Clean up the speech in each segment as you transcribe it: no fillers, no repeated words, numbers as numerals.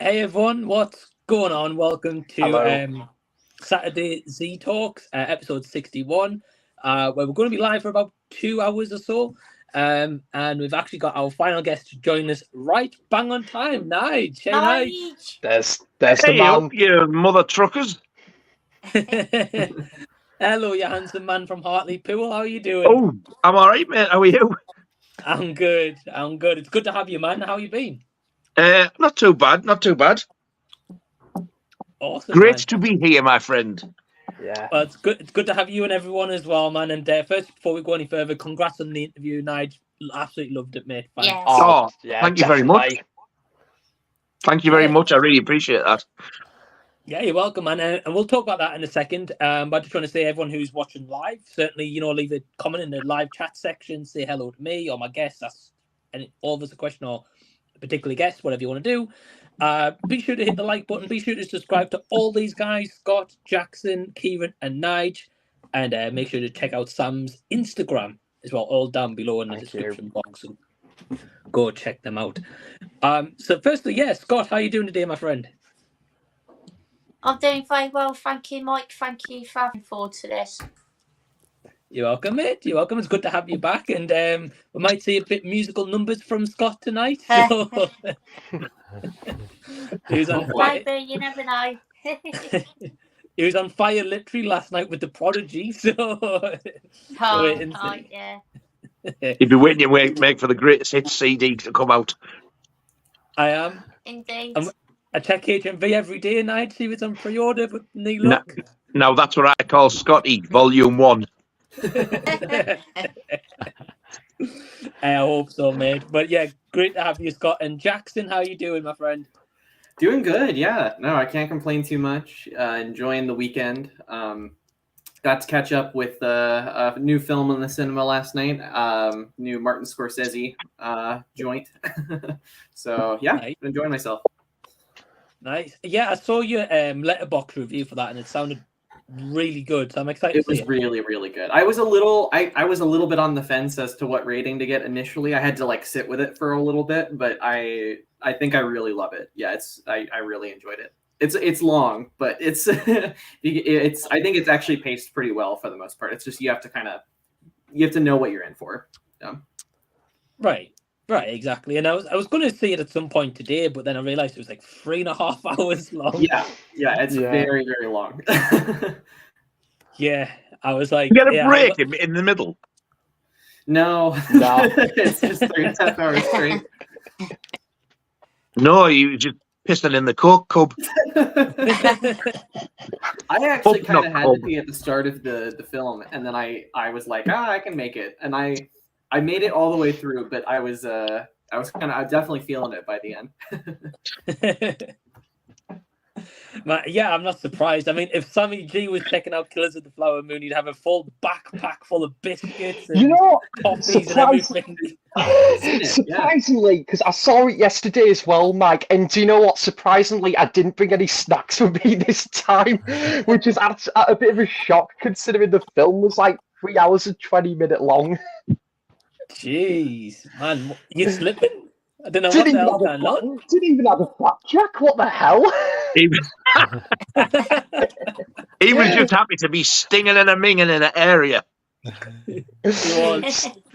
Hey everyone, what's going on? Welcome to Hello. Saturday Z Talks, episode 61, where we're going to be live for about 2 hours or so. And we've actually got our final guest to join us right bang on time, Nige. Hey, Nige. There's the Hey man. up, you mother truckers. Hello, you handsome man from Hartlepool. How are you doing? Oh, I'm all right, mate. How are you? I'm good. It's good to have you, man. How you been? Not too bad. Awesome, Great man. to be here, my friend. Yeah. Well, it's good to have you and everyone as well, man. And first, before we go any further, congrats on the interview, Nige. Absolutely loved it, mate. Yes. Oh, yeah, thank you very much. definitely. Thank you very much. I really appreciate that. Yeah, you're welcome, man. And we'll talk about that in a second. But I just want to say, everyone who's watching live, certainly, leave a comment in the live chat section. Say hello to me or my guests. That's all of us a question or a particular guest, whatever you want to do. Be sure to hit the like button. Be sure to subscribe to all these guys, Scott, Jackson, Kieran, and Nige. And make sure to check out Sam's Instagram as well, all down below in the description box. So go check them out. So firstly, Scott, how are you doing today, my friend? I'm doing very well, thank you, Mike. Thank you for having forward to this. You're welcome, mate. You're welcome. It's good to have you back. And we might see a bit musical numbers from Scott tonight. So he was on fire. Maybe, you never know. He was on fire literally last night with the Prodigy. So yeah. You'd be waiting to make for the greatest hits CD to come out. I am. Indeed. I check HMV every day and I'd see it's on pre-order, but no luck. Now that's what I call Scotty Volume 1. I hope so, mate. But yeah, great to have you, Scott. And Jackson, how you doing, my friend? Doing good, yeah. No, I can't complain too much. Enjoying the weekend. Got to catch up with a new film in the cinema last night. New Martin Scorsese joint. So yeah, Nice. enjoying myself. Nice. Yeah, I saw your letterbox review for that, and it sounded really good. So I'm excited. It was really, really good. I was a little bit on the fence as to what rating to get initially. I had to sit with it for a little bit, but I think I really love it. Yeah, I really enjoyed it. It's long, but it's I think it's actually paced pretty well for the most part. It's just you have to know what you're in for. Yeah. Right, exactly. And I was going to see it at some point today, but then I realized it was 3.5 hours long. Yeah, it's very, very long. Yeah, I was like, You get a break in the middle. No, it's just 3.5 hours straight. No, you just pissing in the Coke cup. I actually kind of had to be at the start of the film, and then I was like, I can make it, and I made it all the way through, but I was definitely feeling it by the end. Yeah, I'm not surprised. I mean, if Sammy G was checking out Killers of the Flower Moon, he'd have a full backpack full of biscuits and coffees and everything. Surprisingly, because I saw it yesterday as well, Mike, and do you know what? Surprisingly, I didn't bring any snacks with me this time, which is at a bit of a shock considering the film was 3 hours and 20-minute long. Jeez, man, you're slipping. I don't know what the hell going on. Didn't even have a flapjack. What the hell? He was just happy to be stinging and a minging in an area.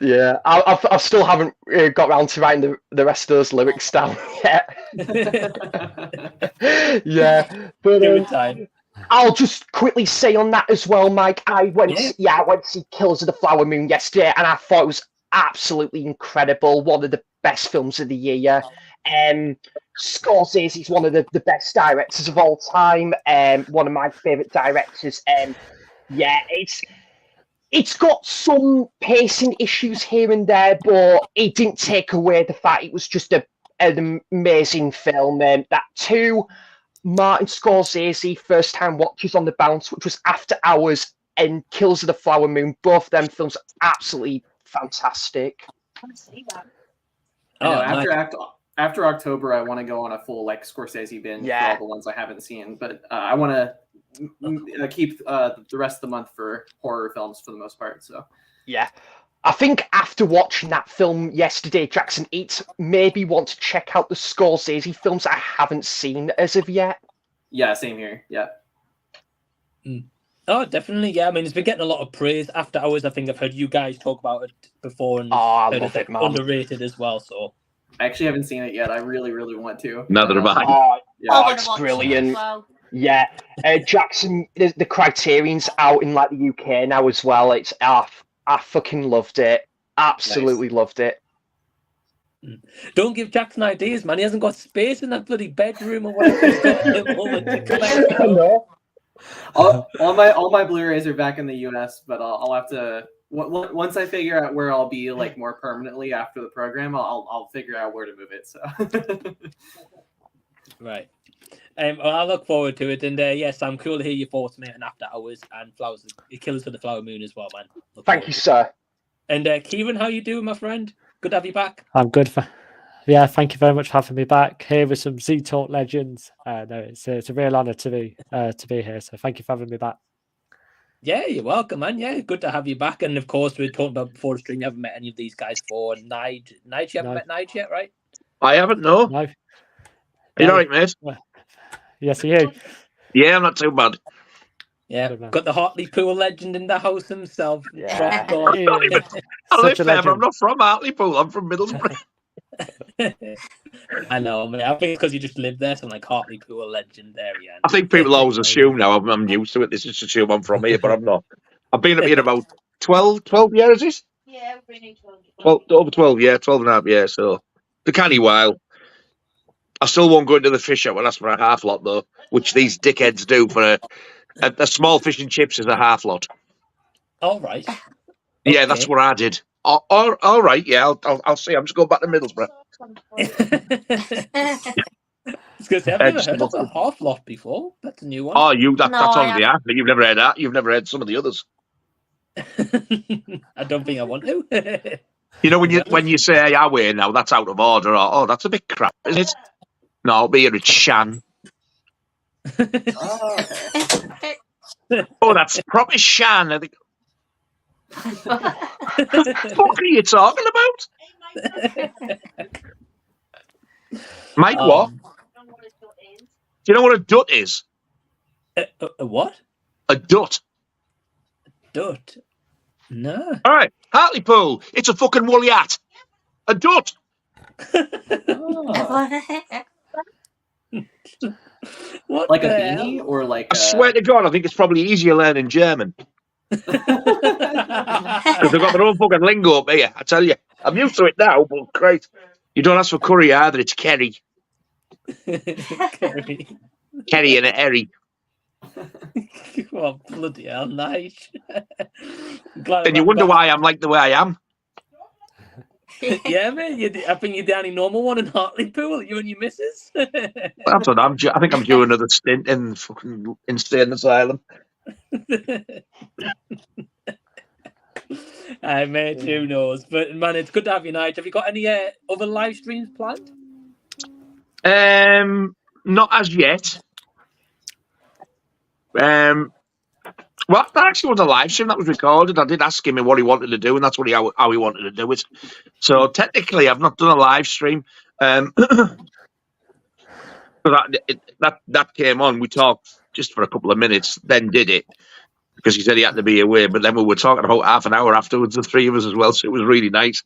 Yeah, I still haven't got around to writing the rest of those lyrics down yet. Yeah, but time. I'll just quickly say on that as well, Mike. I went to see Killers of the Flower Moon yesterday, and I thought it was absolutely incredible. One of the best films of the year. Scorsese is one of the best directors of all time. One of my favorite directors. It's got some pacing issues here and there, but it didn't take away the fact it was just an amazing film. That too, Martin Scorsese first time watches on the bounce, which was After Hours and Killers of the Flower Moon. Both of them films are absolutely fantastic. After October, I want to go on a full Scorsese binge for all the ones I haven't seen, but I want to keep the rest of the month for horror films for the most part. So yeah, I think after watching that film yesterday, Jackson, it made me want to check out the Scorsese films I haven't seen as of yet. Yeah, same here. Yeah. Oh, definitely. Yeah, I mean, it's been getting a lot of praise. After Hours, I think I've heard you guys talk about it before, and I heard love it's it, man. underrated as well. So I actually haven't seen it yet. I really, really want to. Neither have I. Yeah. I want it's to watch brilliant. it as well. Yeah, Jackson, the Criterion's out in like the UK now as well. It's I fucking loved it. Absolutely loved it. don't give Jackson ideas, man. He hasn't got space in that bloody bedroom or whatever he's got at the moment to collect. I know. All my Blu-rays are back in the US, but I'll have to once I figure out where I'll be like more permanently after the program, I'll figure out where to move it. So Right. Well, I look forward to it, and yes, I'm cool to hear your thoughts, mate. And After Hours and Flowers, Killers of the Flower Moon as well, man. Thank you, sir. And Kieran, how you doing, my friend? Good to have you back. I'm good. Yeah, thank you very much for having me back here with some Z Talk legends. No, it's a real honour to be here. So thank you for having me back. Yeah, you're welcome, man. Yeah, good to have you back. And of course, we were talking about before the stream. You haven't met any of these guys before. Nige, you haven't met Nige yet, right? I haven't, no. No. You all right, mate? Yes, are you? Yeah, I'm not too bad. Yeah, Good man. got the Hartlepool legend in the house himself. Yeah. Rockgod. I live Such a there, but I'm legend. not from Hartlepool. I'm from Middlesbrough. I know, man. I think it's because you just live there, so I'm like Hartlepool legend area. I think people always assume now I'm used to it. They just assume I'm from here, but I'm not. I've been up here about 12 years, is it? Yeah, we're going to 12, over 12, yeah, 12 and a half years. So, the canny while. I still won't go into the fish shop and ask for a half lot, though, which these dickheads do for a small fish and chips is a half lot. All right. Yeah, Okay. that's what I did. All right, yeah, I'll see. I'm just going back to Middlesbrough. I was going to say, I've never heard of a half lot before. That's a new one. Oh, No, that's I on the app, but you've never heard that. You've never heard some of the others. I don't think I want to. You know, when you say Yahweh now, that's out of order. Or, oh, that's a bit crap, isn't it? No, be here, it's Shan. Oh, that's proper Shan. I think, what the fuck are you talking about? Mike, what? Do you know what a dut is? A what? A dut. Dut? No. All right, Hartlepool. It's a fucking woolly hat. A dut. What like a the beanie hell? or like I swear to God, I think it's probably easier learning German. Because they've got their own fucking lingo up here. I tell you, I'm used to it now, but great. You don't ask for curry either, it's Kerry. Kerry and a Herry. Oh, bloody hell, nice. Glad And you wonder why I'm like the way I am. Yeah, man. I think you're the only normal one in Hartlepool. You and your missus. That's what I think I'm due another stint in fucking insane asylum. Mate, who knows? But man, it's good to have you, Nige. Have you got any other live streams planned? Not as yet. Well, that actually was a live stream that was recorded. I did ask him what he wanted to do, and that's how he wanted to do it. So technically, I've not done a live stream. That came on. We talked just for a couple of minutes, then did it because he said he had to be away. But then we were talking about half an hour afterwards, the three of us as well. So it was really nice.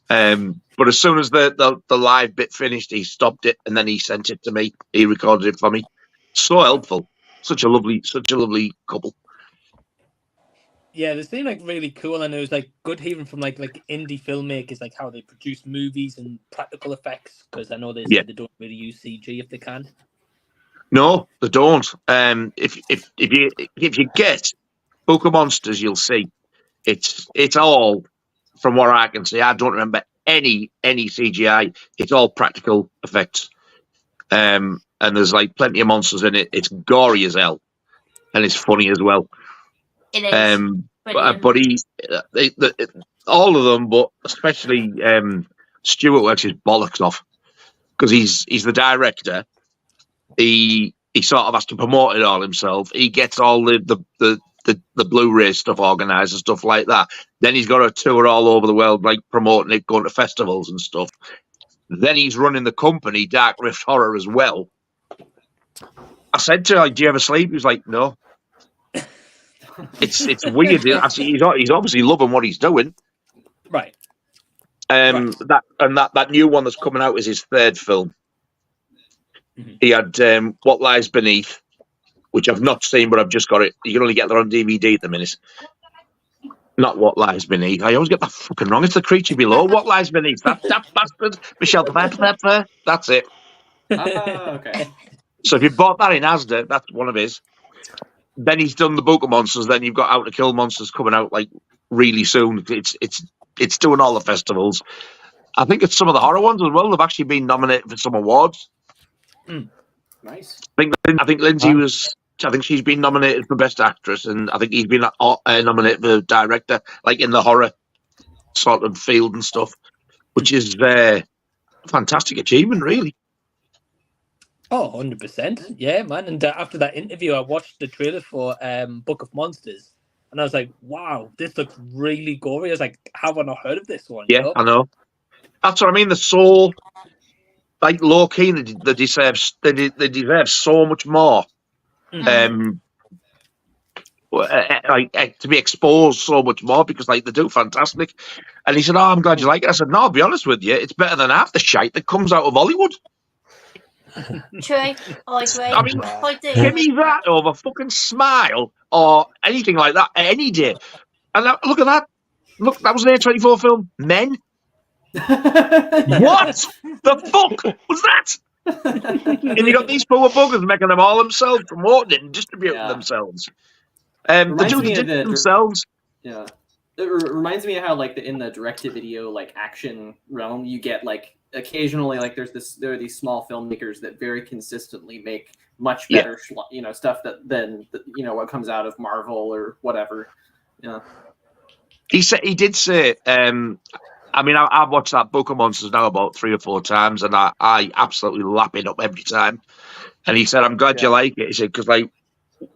But as soon as the live bit finished, he stopped it and then he sent it to me. He recorded it for me. So helpful. Such a lovely couple. Yeah, they seem like really cool, and it was like good hearing from like indie filmmakers, like how they produce movies and practical effects. Because I know they said they don't really use CG if they can. No, they don't. If you get Book of Monsters, you'll see it's all, from what I can see. I don't remember any CGI. It's all practical effects. And there's like plenty of monsters in it. It's gory as hell, and it's funny as well. It is. But all of them, but especially Stuart works his bollocks off because he's the director. He sort of has to promote it all himself. He gets all the the Blu-ray stuff organised and stuff like that. Then he's got a tour all over the world, like promoting it, going to festivals and stuff. Then he's running the company Dark Rift Horror as well. I said to him, like, "Do you ever sleep?" He was like, "No." It's weird. Actually, he's obviously loving what he's doing. Right. That new one that's coming out is his third film. Mm-hmm. He had What Lies Beneath, which I've not seen, but I've just got it. You can only get that on DVD at the minute. Not What Lies Beneath. I always get that fucking wrong. It's The Creature Below. What Lies Beneath? That bastard. Michelle Pfeiffer. That's it. Okay. So if you bought that in Asda, that's one of his. Then he's done the Book of Monsters. Then you've got Out to Kill Monsters coming out like really soon. It's doing all the festivals. I think it's some of the horror ones as well. They've actually been nominated for some awards. Nice. I think Lindsay was. I think she's been nominated for Best Actress, and I think he's been nominated for Director, like in the horror sort of field and stuff, which is a fantastic achievement, really. Oh, 100%. Yeah, man. And after that interview, I watched the trailer for Book of Monsters, and I was like, wow, this looks really gory. I was like, have I not heard of this one? Yeah, you know? I know. That's what I mean. They're so like low key. They deserve so much more. To be exposed so much more, because like they do fantastic. And he said, "Oh, I'm glad you like it." I said, "No, I'll be honest with you, it's better than half the shite that comes out of Hollywood." True, I agree. I mean, I do. Give me that over fucking Smile or anything like that any day. And look at that. Look, that was an A24 film. Men. What the fuck was that? And you got these poor buggers making them all themselves, promoting it and distributing themselves. They do it themselves. Yeah. It reminds me of how, like, in the direct-to-video, like, action realm, you get, like, occasionally, like, there are these small filmmakers that very consistently make much better, stuff than what comes out of Marvel or whatever. Yeah. He did say, I mean, I've watched that Book of Monsters now about 3 or 4 times, and I absolutely lap it up every time. And he said, "I'm glad you like it." He said, "Because like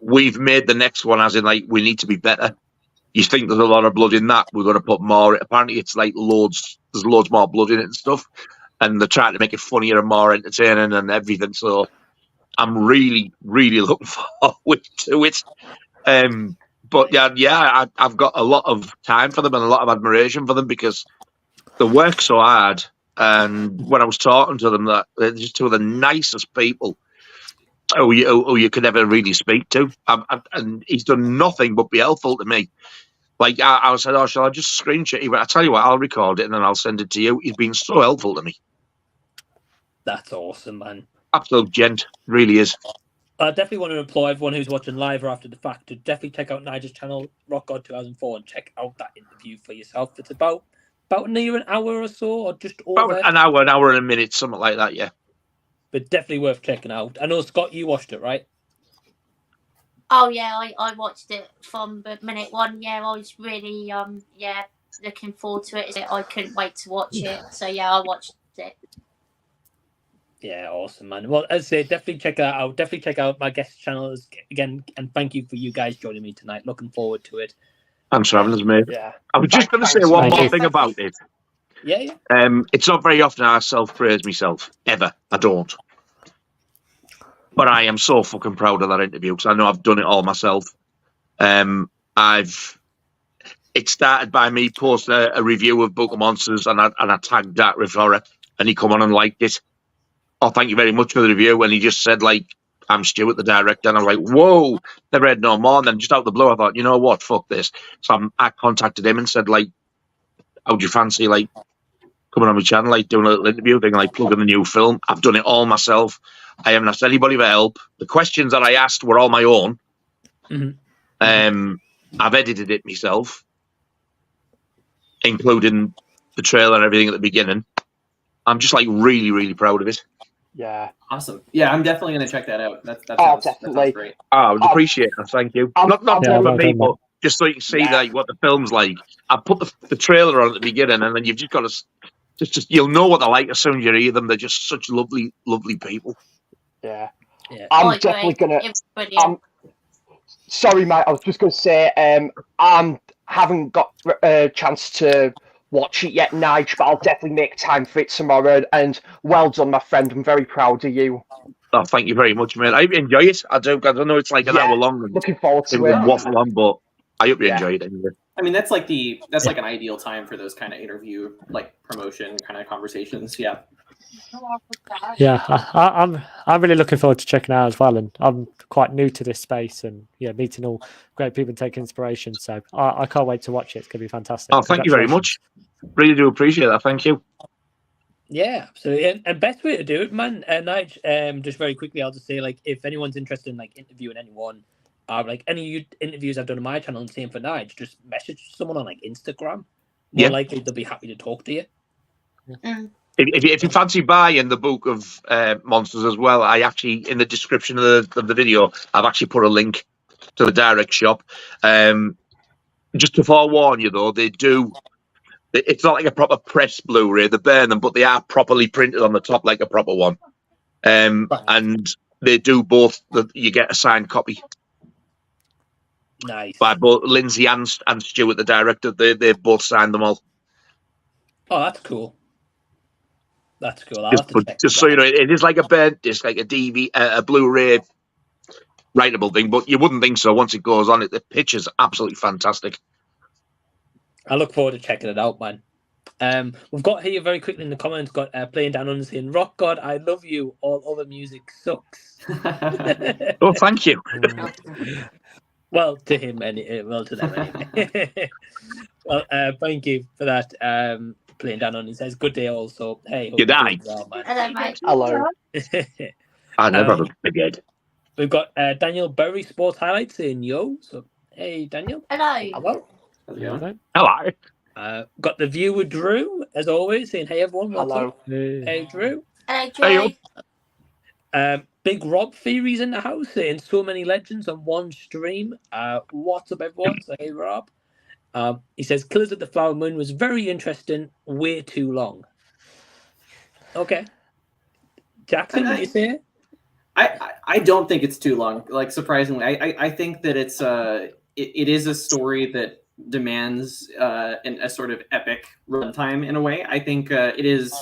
we've made the next one, as in like we need to be better. You think there's a lot of blood in that? We're going to put more. Apparently, it's like loads. There's loads more blood in it and stuff, and they're trying to make it funnier and more entertaining and everything. So I'm really, really looking forward to it. But I've got a lot of time for them and a lot of admiration for them, because they work so hard. And when I was talking to them, that they're just two of the nicest people who you could ever really speak to. And he's done nothing but be helpful to me. Like, I said, "Oh, shall I just screenshot you?" But I tell you what, I'll record it and then I'll send it to you. He's been so helpful to me. That's awesome, man. Absolute gent, really is. I definitely want to implore everyone who's watching live or after the fact to definitely check out Nigel's channel, Rockgod 2004, and check out that interview for yourself. It's about near an hour or so, or just over. About an hour and a minute, something like that, yeah. But definitely worth checking out. I know, Scott, you watched it, right? Oh yeah, I watched it from minute one. Yeah, I was really looking forward to it. I couldn't wait to watch it. So yeah, I watched it. Yeah, awesome, man. Well, as I say, definitely check that out. Definitely check out my guest channels again, and thank you for you guys joining me tonight. Looking forward to it. Thanks for having us, mate. Yeah. I was just going to say one more thing about it. Yeah. It's not very often I self-praise myself, ever. I don't. But I am so fucking proud of that interview, because I know I've done it all myself. It started by me posting a review of Book of Monsters, and I tagged Dark Rift Horror, and he come on and liked it. "Oh, thank you very much for the review." And he just said, like, "I'm Stuart, the director." And I was like, whoa, never heard no more. And then just out of the blue, I thought, you know what, fuck this. So I contacted him and said, like, "How'd you fancy, like, coming on my channel, like, doing a little interview thing, like, plugging the new film?" I've done it all myself. I haven't asked anybody for help. The questions that I asked were all my own. Mm-hmm. I've edited it myself, including the trailer and everything at the beginning. I'm just, like, really, really proud of it. Yeah. Awesome. Yeah, I'm definitely going to check that out. That sounds great. I would appreciate it. Thank you. Not for me, but just so you can see like what the film's like. I put the trailer on at the beginning, and then you've just got to just you'll know what they're like as soon as you hear them. They're just such lovely, lovely people. Yeah. Yeah. I'm definitely gonna. Sorry, Mike. I was just going to say I haven't got a chance to watch it yet, Nige, but I'll definitely make time for it tomorrow. And well done, my friend. I'm very proud of you. Oh, thank you very much, mate. I enjoy it. I do. I don't know. It's like an hour long. And Looking forward to people it. can waffle on, but I hope you Yeah. enjoy it anyway. I mean, that's like an ideal time for those kind of interview, like promotion kind of conversations. Yeah. Yeah, I'm really looking forward to checking it out as well, and I'm quite new to this space, and meeting all great people and taking inspiration. So I can't wait to watch it. It's going to be fantastic. Oh, thank you very much. Really do appreciate that. Thank you. Yeah, absolutely. And best way to do it, man, Nige, just very quickly, I'll just say, like, if anyone's interested in, like, interviewing anyone, like, any interviews I've done on my channel, and same for Nige, just message someone on, like, Instagram. More likely they'll be happy to talk to you. If you fancy buying the book of monsters as well, I actually, in the description of the video, I've actually put a link to the direct shop. Just to forewarn you, though, they do... It's not like a proper press Blu-ray. They burn them, but they are properly printed on the top like a proper one. And they do both. You get a signed copy. Nice. By both Lindsay and Stuart, the director. They both signed them all. Oh, that's cool. That's cool. I'll Just, have to check just so you know, it is like a burnt disc, like a DVD, a Blu-ray writable thing, but you wouldn't think so once it goes on. The picture's absolutely fantastic. I look forward to checking it out, man. We've got here very quickly in the comments, got Playing Down Under saying, Rockgod, I love you. All other music sucks. Oh, thank you. Well, to him, well, to them anyway. Well, thank you for that. Playing Down Under says, good day also. Hey, Good night. Well, man. Hello, mate. Hello. I never forget. We've got Daniel Burry Sports Highlights saying, yo. So, hey, Daniel. Hello. Hello. Hello. Got the viewer Drew, as always, saying, hey, everyone. Hello. Hey, Drew. Hello, Joy. Big Rob Theory's in the house, saying so many legends on one stream. What's up, everyone? So, hey, Rob. He says, Killers of the Flower Moon was very interesting, way too long. Okay. Jackson, what do you say? I don't think it's too long. Like, surprisingly, I think that it is a story that demands a sort of epic runtime in a way. I think it is.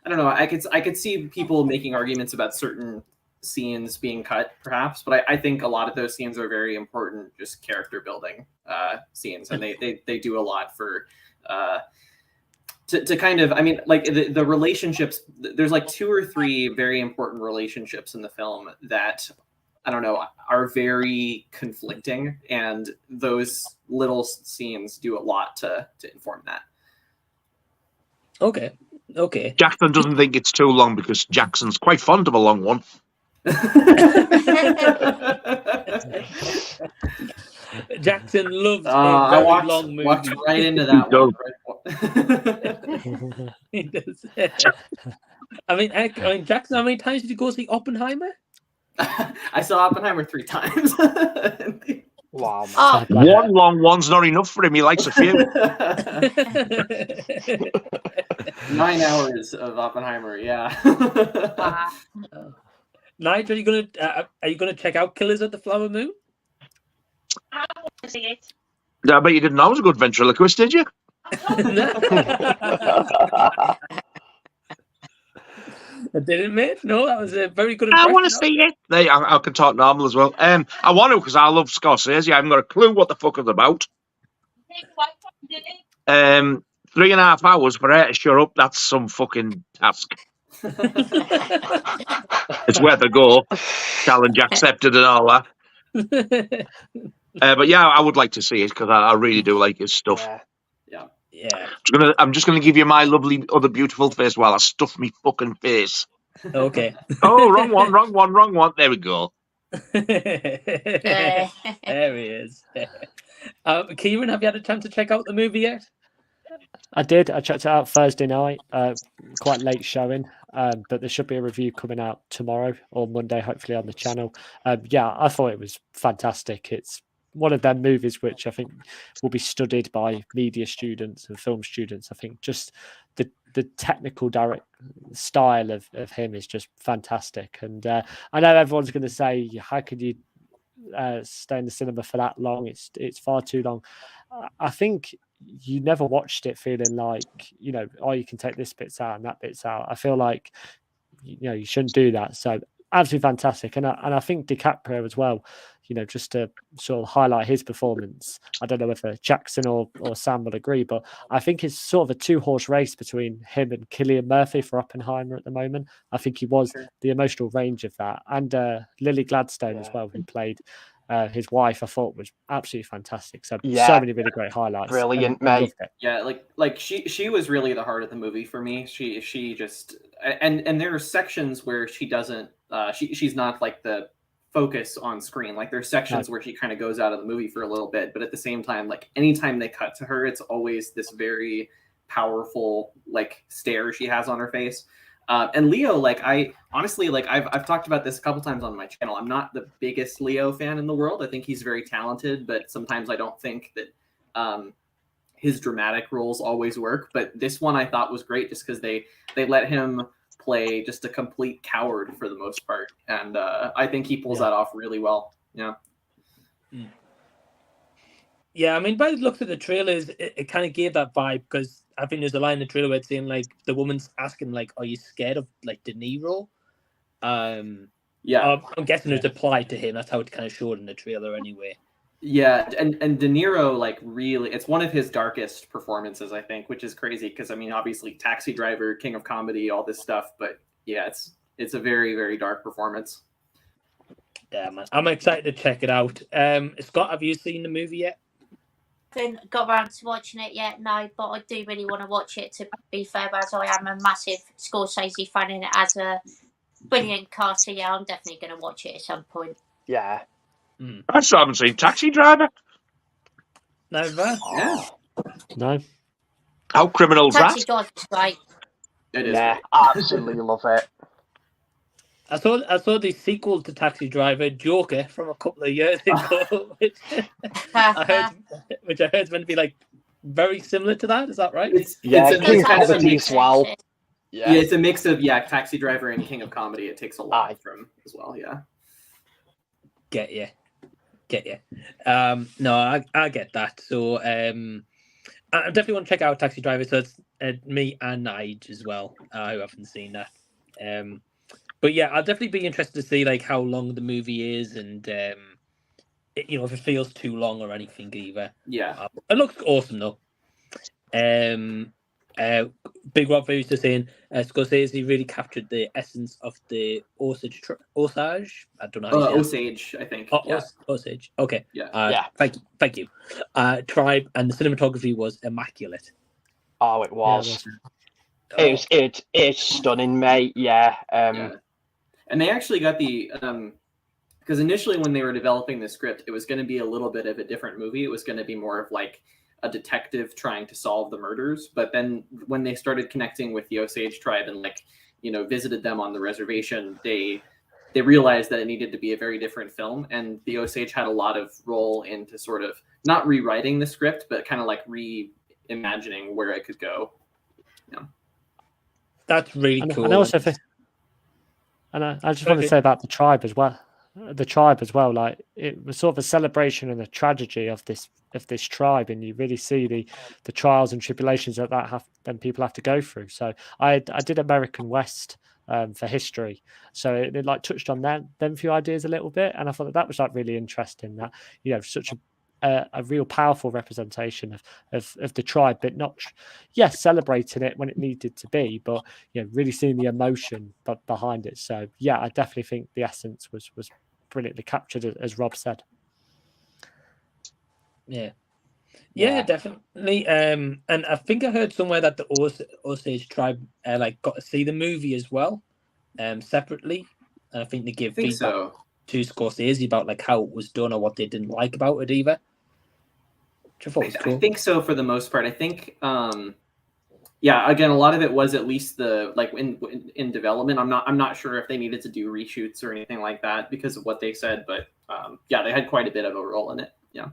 I don't know. I could see people making arguments about certain scenes being cut, perhaps, but I think a lot of those scenes are very important, just character building scenes, and they do a lot for to kind of. I mean, like the relationships. There's like 2 or 3 very important relationships in the film that, I don't know, are very conflicting, and those little scenes do a lot to inform that. Okay. Jackson doesn't think it's too long because Jackson's quite fond of a long one. Jackson loves I long movie. walked right into that one. He does. I mean, Jackson, how many times did you go see Oppenheimer? I saw Oppenheimer 3 times. Wow. Oh, One long one's not enough for him. He likes a few. 9 hours of Oppenheimer, yeah. Nigel, are you gonna check out Killers of the Flower Moon? I want to see it. I bet you didn't know it was a good ventriloquist, did you? I didn't, mate. No, that was a very good I impression. want to see it. I can talk normal as well. I want to because I love Scorsese. I haven't got a clue what the fuck it's about. 3.5 hours for her to shut up. That's some fucking task. It's worth a go. Challenge accepted and all that. But yeah, I would like to see it because I really do like his stuff. Yeah. I'm just gonna give you my lovely other beautiful face while I stuff me fucking face. Okay. Oh, wrong one. There we go. There he is. Kieran, have you had a chance to check out the movie yet? I did. I checked it out Thursday night. Quite late showing, but there should be a review coming out tomorrow or Monday, hopefully on the channel. Yeah, I thought it was fantastic. It's one of them movies which I think will be studied by media students and film students. I think just the technical direct style of him is just fantastic. And I know everyone's going to say, how could you stay in the cinema for that long. It's far too long. I think you never watched it feeling like, you know, oh, you can take this bit's out and that bit's out. I feel like, you know, you shouldn't do that. So absolutely fantastic. And I think DiCaprio as well, you know, just to sort of highlight his performance. I don't know whether Jackson or Sam will agree, but I think it's sort of a 2-horse race between him and Cillian Murphy for Oppenheimer at the moment. I think he was the emotional range of that. And Lily Gladstone as well, who played his wife, I thought was absolutely fantastic. So many really great highlights. Brilliant, mate. Yeah, like she was really the heart of the movie for me. She just and there are sections where she doesn't she's not like the focus on screen. Like there's sections where she kind of goes out of the movie for a little bit, but at the same time, like anytime they cut to her, it's always this very powerful like stare she has on her face. And Leo, like I honestly, like I've talked about this a couple times on my channel. I'm not the biggest Leo fan in the world. I think he's very talented, but sometimes I don't think that his dramatic roles always work. But this one I thought was great just because they let him play just a complete coward for the most part, and I think he pulls that off really well. Yeah. Yeah, I mean, by the looks of the trailers, it kind of gave that vibe, because I think there's a line in the trailer where it's saying, like, the woman's asking, like, are you scared of, like, De Niro? I'm guessing it's applied to him. That's how it kind of showed in the trailer anyway. Yeah, and De Niro, like, really, it's one of his darkest performances, I think, which is crazy, because, I mean, obviously, Taxi Driver, King of Comedy, all this stuff, but, yeah, it's a very, very dark performance. Yeah, man. I'm excited to check it out. Scott, have you seen the movie yet? Haven't got around to watching it yet, no, but I do really want to watch it, to be fair, as I am a massive Scorsese fan and it has a brilliant cast, so yeah, I'm definitely going to watch it at some point. Yeah. I still haven't seen Taxi Driver. Never? Yeah. No. How criminal's Taxi that? Driver's great. It is. Yeah, absolutely love it. I saw the sequel to Taxi Driver, Joker, from a couple of years ago, which I heard is meant to be like very similar to that. Is that right? It's King of kind of a Comedy mix. as well. Yeah, it's a mix of Taxi Driver and King of Comedy. It takes a lot from as well. Yeah. Get you. No, I get that. So I definitely want to check out Taxi Driver. So it's me and Nige as well, who haven't seen that. But yeah, I'll definitely be interested to see like how long the movie is, and if it feels too long or anything either. Yeah, it looks awesome though. Big Rob Reviews is saying Scorsese really captured the essence of the Osage. I don't know. Osage, I think. Osage. Okay. Yeah. Thank you. Tribe, and the cinematography was immaculate. Oh, it was. It's stunning, mate. Yeah. And they actually got the because initially when they were developing the script, it was going to be a little bit of a different movie. It was going to be more of like a detective trying to solve the murders. But then when they started connecting with the Osage tribe and visited them on the reservation, they realized that it needed to be a very different film. And the Osage had a lot of role into sort of not rewriting the script, but kind of like reimagining where it could go. Yeah. That's really cool. And also, I just want to say about the tribe as well. Like it was sort of a celebration and a tragedy of this tribe, and you really see the trials and tribulations that people have to go through. So I did American West for history, so it like touched on them few ideas a little bit, and I thought that was like really interesting. That such a real powerful representation of the tribe, but not celebrating it when it needed to be, but really seeing the emotion behind it. So yeah, I definitely think the essence was brilliantly captured, as Rob said. Yeah, definitely. And I think I heard somewhere that the Osage tribe got to see the movie as well, separately, and I think they give feedback to Scorsese about like how it was done or what they didn't like about it either. Which I thought was cool. I think so for the most part. I think again, a lot of it was at least the in development. I'm not sure if they needed to do reshoots or anything like that because of what they said, but they had quite a bit of a role in it. Yeah.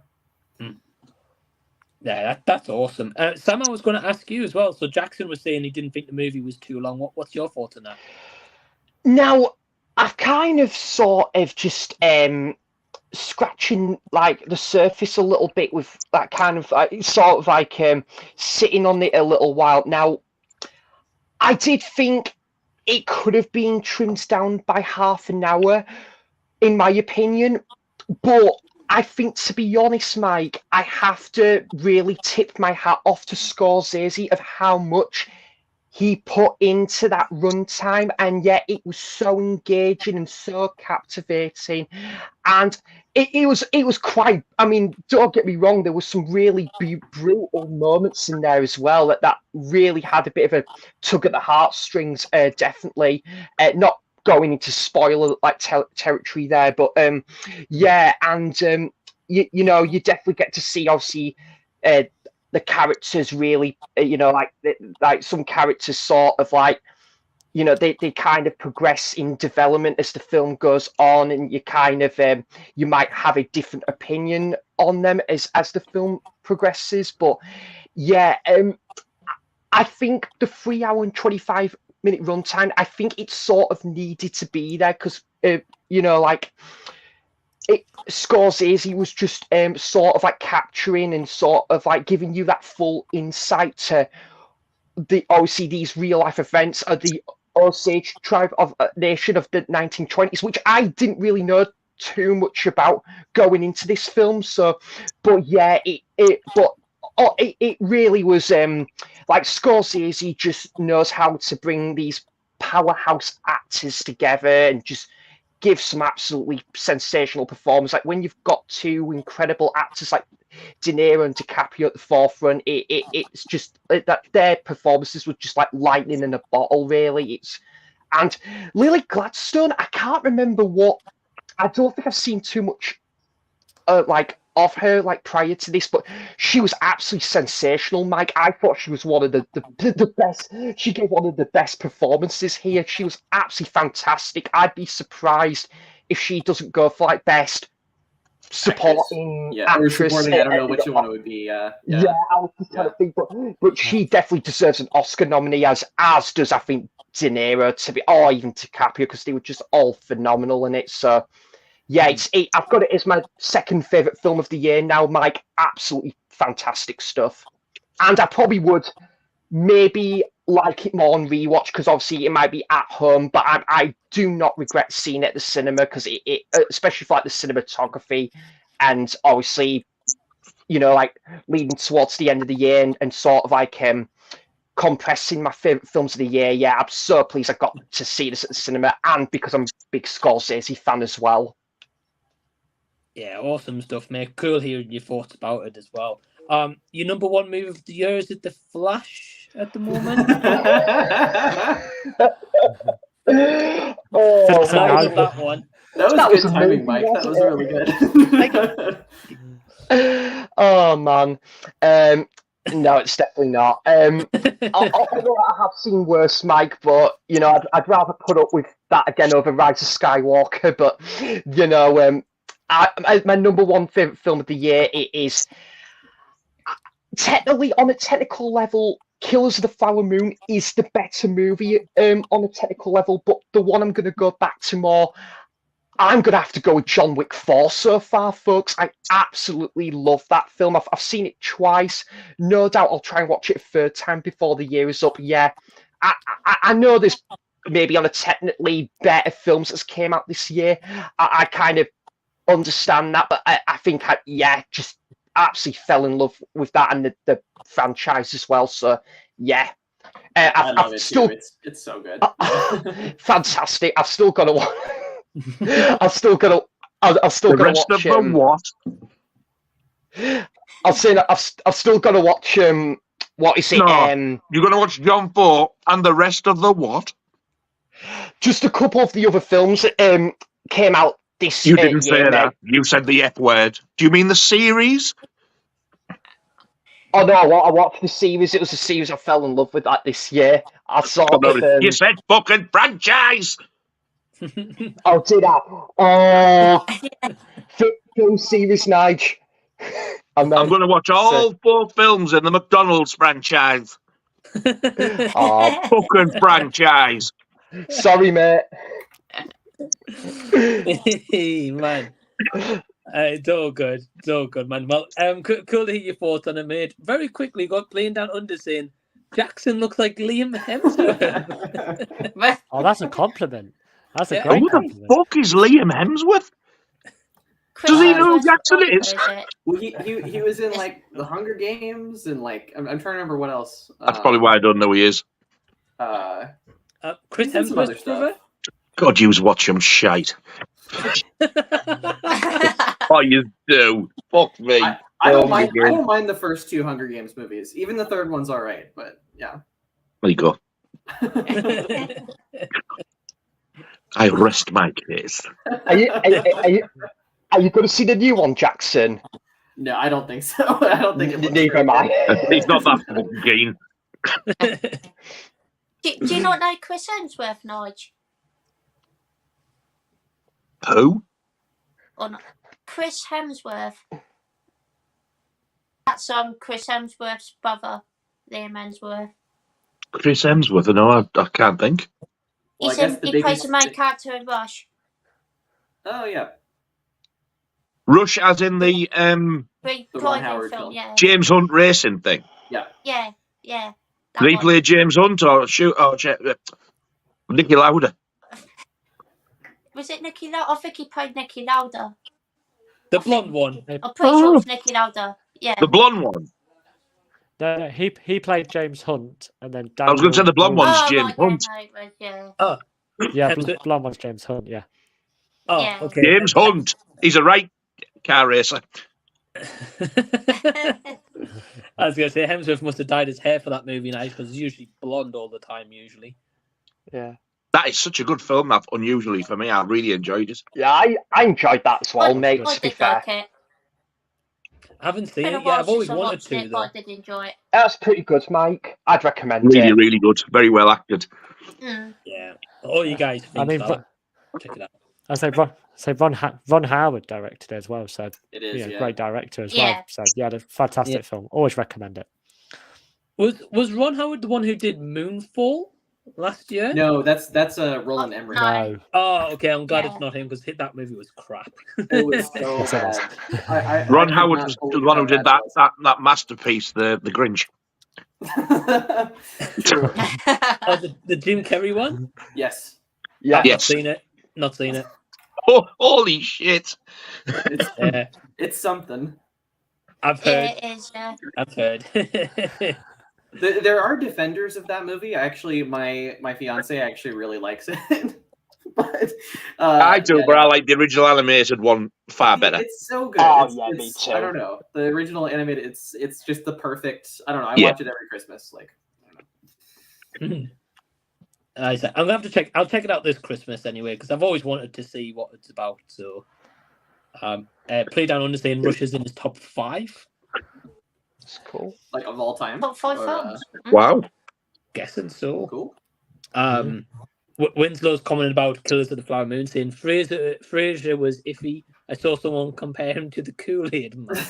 Yeah, that's awesome. Sam, I was going to ask you as well. So Jackson was saying he didn't think the movie was too long. What's your thoughts on that? Now, I've kind of sort of just scratching like the surface a little bit with that kind of sort of like sitting on it a little while. Now, I did think it could have been trimmed down by half an hour, in my opinion, but I think, to be honest, Mike, I have to really tip my hat off to Scorsese of how much he put into that runtime, and yet it was so engaging and so captivating, and it was quite. I mean, don't get me wrong, there was some really brutal moments in there as well that really had a bit of a tug at the heartstrings. Definitely, not going into spoiler like territory there, but yeah, and you know, you definitely get to see obviously. The characters really, you know, like some characters sort of like, you know, they kind of progress in development as the film goes on, and you kind of you might have a different opinion on them as the film progresses. But yeah, I think the 3 hour and 25-minute runtime, I think it sort of needed to be there because you know, like. Scorsese was just sort of like capturing and sort of like giving you that full insight to the obviously these real life events of the Osage tribe of nation of the 1920s, which I didn't really know too much about going into this film. So, but yeah, it really was like Scorsese just knows how to bring these powerhouse actors together and just give some absolutely sensational performance. Like when you've got two incredible actors like De Niro and DiCaprio at the forefront, it's just that their performances were just like lightning in a bottle, really. And Lily Gladstone, I can't remember I don't think I've seen too much like of her like prior to this, but she was absolutely sensational, Mike. I thought she was one of the best. She gave one of the best performances here. She was absolutely fantastic. I'd be surprised if she doesn't go for like best supporting actress. Or supporting, I don't know which one it would be. I was just trying to think, but she definitely deserves an Oscar nominee, as does I think De Niro, or even DiCaprio, because they were just all phenomenal in it. So. Yeah, I've got it as my second favourite film of the year now, Mike. Absolutely fantastic stuff. And I probably would maybe like it more on rewatch because obviously it might be at home, but I do not regret seeing it at the cinema because it especially for like the cinematography and obviously, you know, like leading towards the end of the year and sort of like compressing my favourite films of the year. Yeah, I'm so pleased I got to see this at the cinema, and because I'm a big Scorsese fan as well. Yeah, awesome stuff, mate. Cool hearing your thoughts about it as well. Your number one movie of the year, is it The Flash at the moment? Oh, I love that one. That was good timing, Mike. That was really good. Oh man, no, it's definitely not. Although I have seen worse, Mike, but you know, I'd rather put up with that again over Rise of Skywalker. But you know, my number one favorite film of the year is technically, on a technical level, Killers of the Flower Moon is the better movie on a technical level, but the one I'm going to go back to more, I'm going to have to go with John Wick 4 so far, folks. I absolutely love that film. I've seen it twice. No doubt I'll try and watch it a third time before the year is up. Yeah, I know there's maybe on a technically better films that's came out this year. I kind of understand that, but I think just absolutely fell in love with that and the franchise as well. So yeah, I love it too. It's so good. Fantastic. I've still got to watch. I've still got to watch. What? I'll say that I've still got to watch. What is it? No, you're going to watch John 4 and the rest of the what? Just a couple of the other films that came out. You didn't say that. You said the F word. Do you mean the series? Oh no, I watched the series. It was a series I fell in love with that this year. I saw it. You said fucking franchise. Oh, did I? Oh, film series, Nige. I'm going to watch all 4 films in the McDonald's franchise. Oh, fucking franchise. Sorry, mate. Man. It's all good. It's all good, man. Well, cool to hear your thoughts on it, mate. Very quickly, got playing down under saying Jackson looks like Liam Hemsworth. Oh, that's a compliment. That's a Yeah. great Who the compliment. fuck is Liam Hemsworth? Chris Does he know who Hemsworth's Jackson brother, is? it? Well, he was in like the Hunger Games and like I'm trying to remember what else. That's probably why I don't know who he is. Chris He's in some other Hemsworth's brother. God, you watch him shite. Oh, you do. Fuck me. I don't Oh, mind. my I God. don't mind the first two Hunger Games movies. Even the third one's all right. But yeah. There you go. I rest my case. Are you going to see the new one, Jackson? No, I don't think so. I don't think it looks Neither am I. He's not that fucking keen. Do you not know Chris Hemsworth, Nige? Who? Or not? Chris Hemsworth. That's Chris Hemsworth's brother, Liam Hemsworth. Chris Hemsworth? No, I can't think. Well, He's I guess in, he plays the main character in Rush. Oh yeah. Rush, as in the The Ron driving Howard film, film. yeah. James Hunt racing thing. Yeah. That Did he one. play James Hunt or Nicky Lauda? Was it Nicky Lauda? I think he played Nicky Lauda. The blonde one. I'm pretty sure it was Nicky Lauda. Yeah. The blonde one. No, he played James Hunt, and then I was going to say the blonde Daniel- one's James Hunt. Yeah, no, it was, yeah. Oh, Yeah, Hemsworth. blonde one's James Hunt. Yeah. Oh, Yeah. okay. James Hunt. He's a right car racer. I was going to say Hemsworth must have dyed his hair for that movie night because it's usually blonde all the time. Usually. Yeah. That is such a good film, that, unusually for me. I really enjoyed it. Yeah, I enjoyed that as well, mate, I to be did fair. like it. I haven't seen Been a it yet. while I've always since I wanted watched to, it, though. but I did enjoy it. That's pretty good, Mike. I'd recommend Really, it. really good. Very well acted. Yeah. All you guys think I mean, about it. Check it out. I say Ron Howard directed it as well, so It is. Yeah. great director as Yeah. well. So yeah, a fantastic film. Always recommend it. Was Ron Howard the one who did Moonfall last year? No, that's Roland Emmerich. No, Oh, okay. I'm glad Yeah. it's not him because that movie was crap. It was so Yes, it was. bad. Ron I could Howard not was the believe one how who did bad that masterpiece, the Grinch. it was. True. Oh, the Jim Carrey one? Yes. Yeah. Not Yes. seen it. Not seen it. Oh, holy shit! It's, Yeah, it's something. I've Yeah, heard. it is, yeah. I've heard. There are defenders of that movie. Actually, my fiance actually really likes it. But I do, yeah, but I like the original animated one far better. It's so good. Oh, It's- yeah, me it's- too. I don't know. The original animated, it's just the perfect. I don't know. I Yeah. watch it every Christmas. Like, I don't know. I said, I'm gonna have to check. I'll check it out this Christmas anyway because I've always wanted to see what it's about. So, Play Down Under saying Rush is in his top 5. It's cool. Like of all time. Top 5 Or, films. Wow. Guessing so. Cool. Winslow's commenting about Killers of the Flower Moon saying Fraser was iffy. I saw someone compare him to the Kool-Aid man.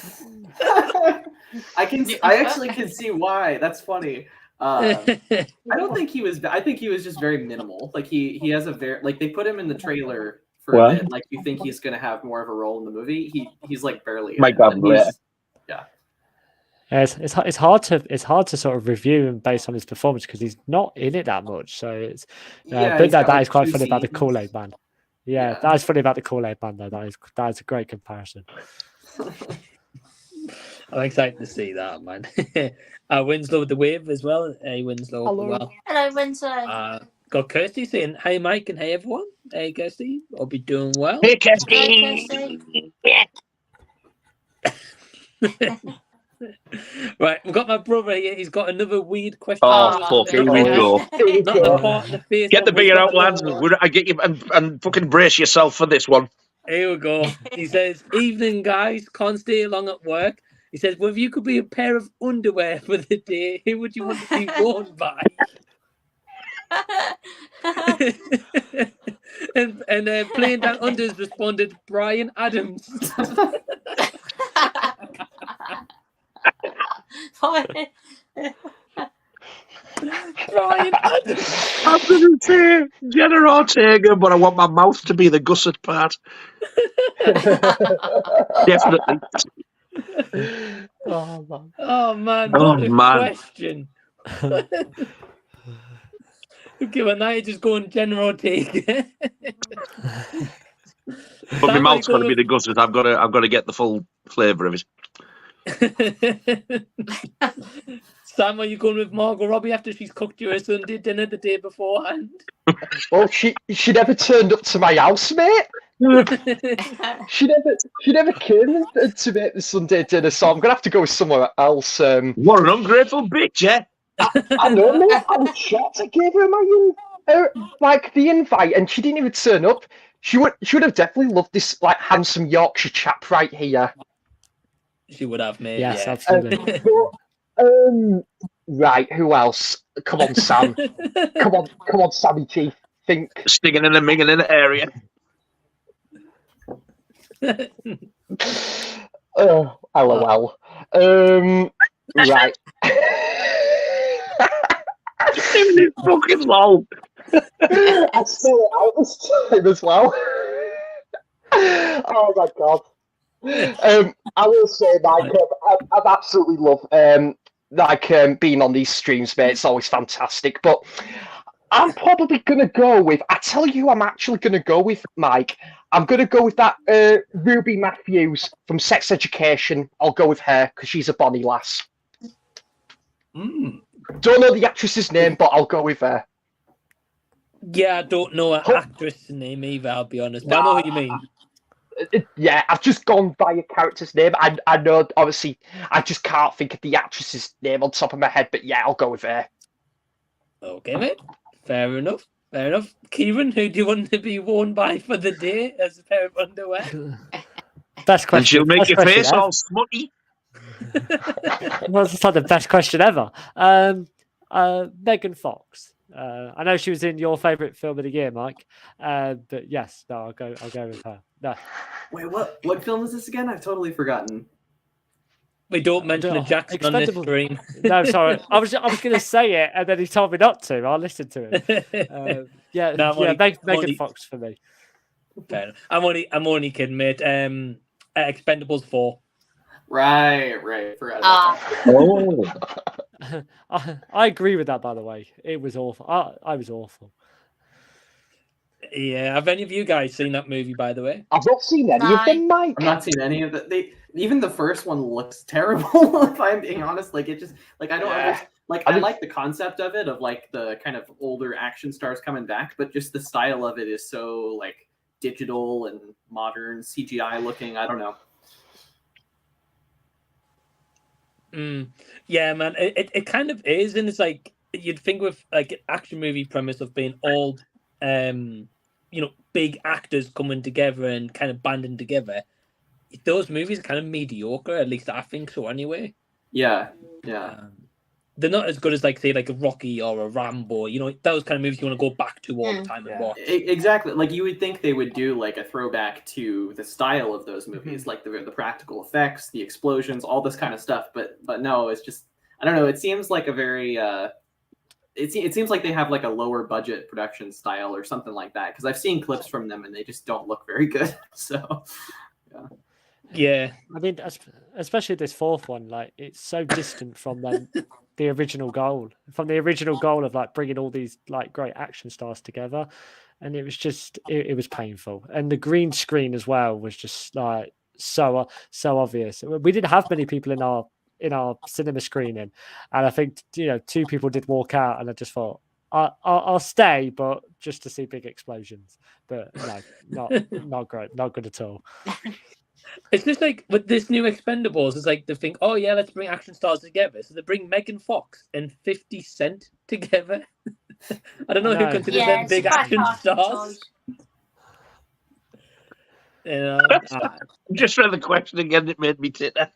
I actually can see why. That's funny. I don't think he was. I think he was just very minimal. Like he has a very like they put him in the trailer for Well. a bit. Like you think he's gonna have more of a role in the movie. He's like barely. in Mike it, but Babb, he's- it's hard to sort of review him based on his performance because he's not in it that much. So it's Yeah, but he's got, that like, is quite 2 funny about the scenes. Kool-Aid man. Yeah, Yeah. that is funny about the Kool-Aid man though. That is a great comparison. I'm excited to see that, man. Winslow with the wave as well. Hey, Winslow. Hello. Well, Hello, Winslow. got Kirsty saying, "Hey, Mike, and hey, everyone. Hey, Kirsty. Hope you're doing well." Hey, Hello, Kirsty. Kirsty. Right, we've got my brother here. He's got another weird question. Oh, fuck, here we go. Not the part of the face. Get the one, we've beer got out, lads. another one. I get you and fucking brace yourself for this one. Here we go. He says, "Evening, guys. Can't stay long at work." He says, "Well, if you could be a pair of underwear for the day, who would you want to be worn by?" and Playing Down Unders responded, "Brian Adams." Brian Adams. I'm going to say Jenna Ortega, but I want my mouth to be the gusset part. Definitely. Oh man. Oh man, Oh, what a man. question. Okay, well now you're just going General Ortega. But my Sam, mouth's got to are be you the gusset. I've got to get the full flavour of it. Sam, are you going with Margot Robbie after she's cooked you a Sunday dinner the day beforehand? Well, she never turned up to my house, mate. She never came to make the Sunday dinner, so I'm gonna have to go somewhere else. What an ungrateful bitch, eh? I know, mate. I was shocked. I gave her like the invite, and she didn't even turn up. She would have definitely loved this like handsome Yorkshire chap right here. She would have, mate. Yes, Yeah. absolutely. Right, who else? Come on, Sam. Come on, Sammy G. Think. Stinging and a minging in the area. Oh, LOL. Right. It's fucking low. I spell it out this time as well. Oh my god. I will say, Mike, I've absolutely loved being on these streams, mate. It's always fantastic. But I'm probably gonna go with. I tell you, I'm actually gonna go with Mike. I'm gonna go with that Ruby Matthews from Sex Education. I'll go with her because she's a bonny lass. Don't know the actress's name, but I'll go with her. Yeah, I don't know an actress' name either, I'll be honest. But I know what you mean. Yeah, I've just gone by a character's name. I know, obviously, I just can't think of the actress's name on top of my head, but yeah, I'll go with her. Okay, mate. Fair enough. Fair enough. Kieran, who do you want to be worn by for the day as a pair of underwear? Best question. And she'll make best your question face ever. all smutty. Well, it's like the best question ever. Megan Fox. I know she was in your favourite film of the year, Mike. But yes, no, I'll go with her. No. Wait, what film is this again? I've totally forgotten. We don't mention a Jackson on this Expendable- stream. No, sorry. I was going to say it, and then he told me not to. I'll listen to it. Megan Fox for me. Fair enough. I'm only kidding, mate. Expendables 4. Right. Forgot about that. Oh. I agree with that, by the way. It was awful. I was awful. Yeah, have any of you guys seen that movie, by the way? I've not seen any of them, Mike. I've not seen any of it. Even the first one looks terrible. If I'm being honest, like it just like I don't understand. Like I like the concept of it, of like the kind of older action stars coming back, but just the style of it is so like digital and modern CGI looking. I don't know. Yeah, man, it kind of is, and it's like you'd think with like an action movie premise of being old, big actors coming together and kind of banding together. Those movies are kind of mediocre, at least I think so. Anyway. Yeah. They're not as good as like say like a Rocky or a Rambo. Those kind of movies you want to go back to all the time and watch. Exactly. Like you would think they would do like a throwback to the style of those movies, like the practical effects, the explosions, all this kind of stuff. But no, it's just I don't know. It seems like a very it seems like they have like a lower budget production style or something like that. Because I've seen clips from them and they just don't look very good. So yeah. I mean, especially this fourth one, like it's so distant from the original goal, of like bringing all these like great action stars together, and it was just it was painful. And the green screen as well was just like so obvious. We didn't have many people in our cinema screening, and I think 2 people did walk out, and I just thought I'll stay, but just to see big explosions. But no, not great, not good at all. It's just like with this new Expendables, it's like they think, oh yeah, let's bring action stars together. So they bring Megan Fox and 50 Cent together. I don't know who considers them big action stars. Just read the question again, it made me titter.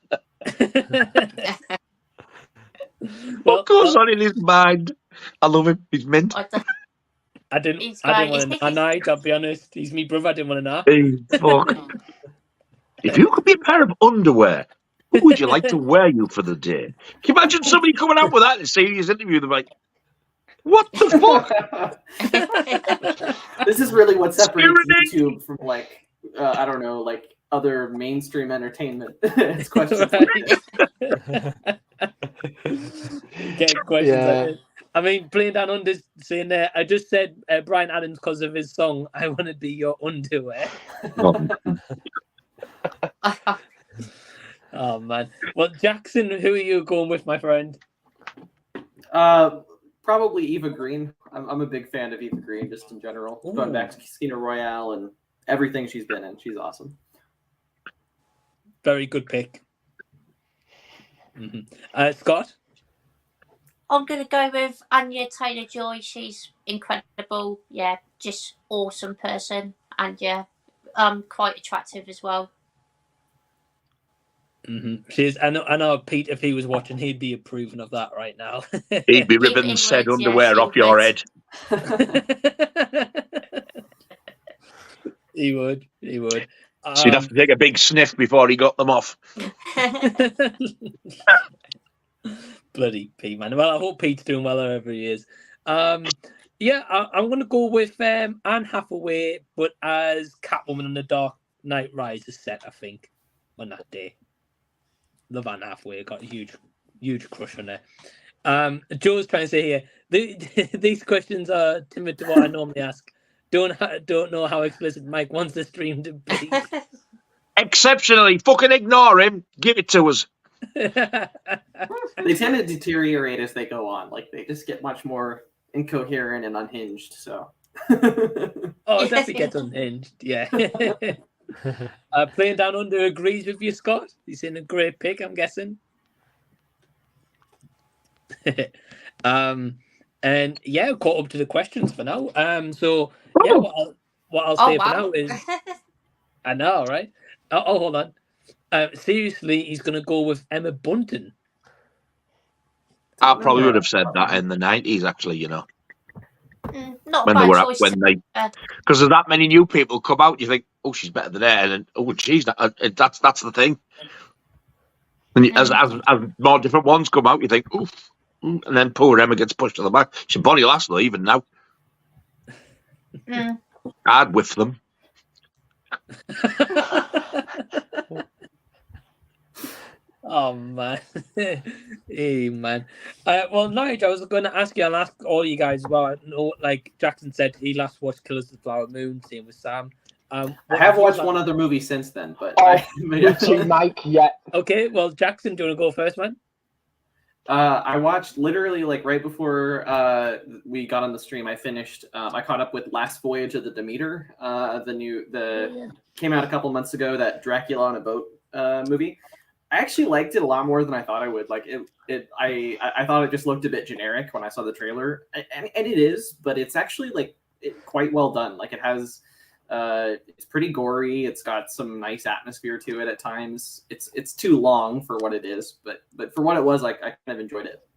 What goes on in his mind? I love him. He's mint. I didn't want to know. I'll be honest. He's me brother. I didn't want to know. Hey, fuck. If you could be a pair of underwear, who would you like to wear you for the day? Can you imagine somebody coming out with that in a serious interview? They're like, What the fuck? This is really what separates Tyranny! YouTube from like I don't know, like other mainstream entertainment. It's questions like this. Getting questions Yeah. like this. I mean, playing down under saying there, I just said Brian Adams because of his song, I Want to Be Your Underwear. Oh, man. Well, Jackson, who are you going with, my friend? Probably Eva Green. I'm a big fan of Eva Green just in general. Ooh. Going back to Casino Royale and everything she's been in. She's awesome. Very good pick. Scott? I'm going to go with Anya Taylor-Joy. She's incredible. Yeah, just awesome person. And yeah, quite attractive as well. She is. I know Pete, if he was watching, he'd be approving of that right now. He'd be ripping said Inwards, underwear yes, off your inwards. head. He would. So you'd have to take a big sniff before he got them off. Bloody Pete, man. Well, I hope Pete's doing well wherever he is. Yeah, I'm going to go with Anne Hathaway, but as Catwoman on the Dark Knight Rises set, I think, on that day. Love Anne Hathaway. Got a huge crush on her. Joe's trying to say here, these questions are timid to what I normally ask. Don't know how explicit Mike wants the stream to be. Exceptionally, fucking ignore him. Give it to us. They tend to deteriorate as they go on. Like they just get much more incoherent and unhinged. So. Oh, it definitely gets unhinged. Yeah. Playing Down Under agrees with you, Scott. He's in a great pick, I'm guessing. And yeah, caught up to the questions for now. So yeah, what I'll say for now is, I know, right? Oh, hold on. Seriously, he's going to go with Emma Bunton. I probably would have said that in the 90s, actually, you know. Not When a they bad were choice. because there's that many new people come out, you think, oh, she's better than her, and then, oh, she's not. That's the thing. And as more different ones come out, you think, oof, and then poor Emma gets pushed to the back. She's body last though, even now. I'd whiff them. Oh man, hey man. Well, Nigel, I was going to ask you. I'll ask all you guys. Well, I know, like Jackson said, he last watched Killers of the Flower Moon. Same with Sam. I have watched one other movie since then, but Me too, Mike. Yeah. Okay, well, Jackson, do you want to go first, man? I watched literally like right before we got on the stream. I finished. I caught up with Last Voyage of the Demeter, came out a couple months ago. That Dracula on a boat movie. I actually liked it a lot more than I thought I would. Like I thought it just looked a bit generic when I saw the trailer, and it is, but it's actually like quite well done. Like it has. It's pretty gory. It's got some nice atmosphere to it at times. It's too long for what it is, but for what it was, like I kind of enjoyed it.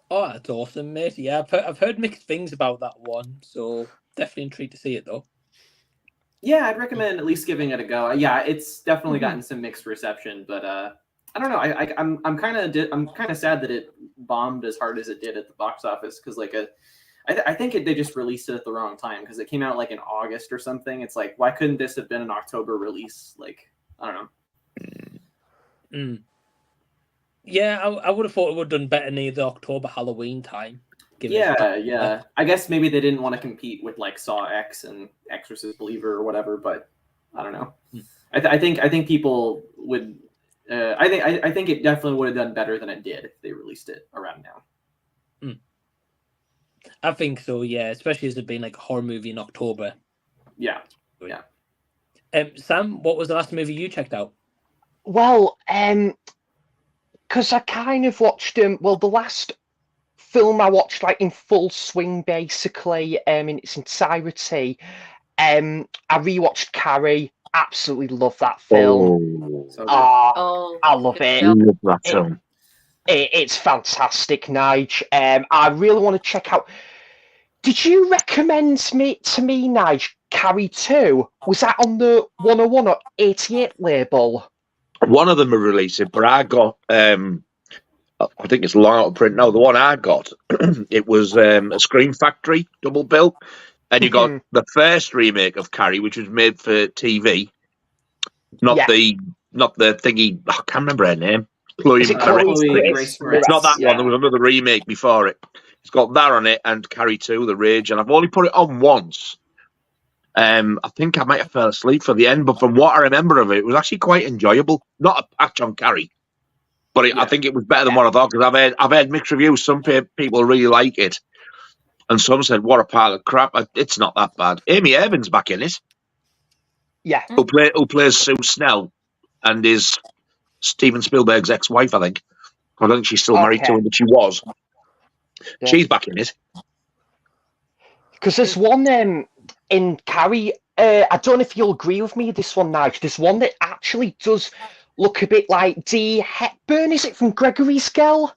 Oh, that's awesome, mate. Yeah, I've heard mixed things about that one, so definitely intrigued to see it though. Yeah, I'd recommend at least giving it a go. Yeah, it's definitely gotten some mixed reception, but I don't know. I'm kind of sad that it bombed as hard as it did at the box office because I think they just released it at the wrong time because it came out like in August or something. It's like, why couldn't this have been an October release? Like, I don't know. Yeah, I would have thought it would have done better near the October Halloween time. Yeah. I guess maybe they didn't want to compete with like Saw X and Exorcist Believer or whatever, but I don't know. I think people would. I think it definitely would have done better than it did if they released it around now. I think so, yeah. Especially as it being like a horror movie in October. Yeah. Sam, what was the last movie you checked out? Well, because I kind of watched the last film I watched like in full swing, basically, in its entirety. I rewatched Carrie. Absolutely love that film. I love it. Love that film. It's fantastic, Nige. I really want to check out. Did you recommend to me, Nige, Carrie 2? Was that on the 101 or 88 label? One of them are releasing, but I got I think it's long out of print now. The one I got, it was a Scream Factory double bill, and you got the first remake of Carrie, which was made for TV, not the thingy. I can't remember her name. Is it Chloe Grace Moretz? It's not that Yeah. one. There was another remake before it. It's got that on it and Carrie 2, The Rage, and I've only put it on once. I think I might have fell asleep for the end, but from what I remember of it, it was actually quite enjoyable. Not a patch on Carrie, but I think it was better than what I thought, because I've heard mixed reviews. Some people really like it, and some said, "What a pile of crap!" It's not that bad. Amy Irvin's back in it. Yeah. Who plays Sue Snell, and is Steven Spielberg's ex-wife, I think. I don't think she's still married to him, but she was. Yeah. She's back in it. Because there's one in Carrie, I don't know if you'll agree with me, this one now. There's one that actually does look a bit like Dee Hepburn. Is it from Gregory's Girl?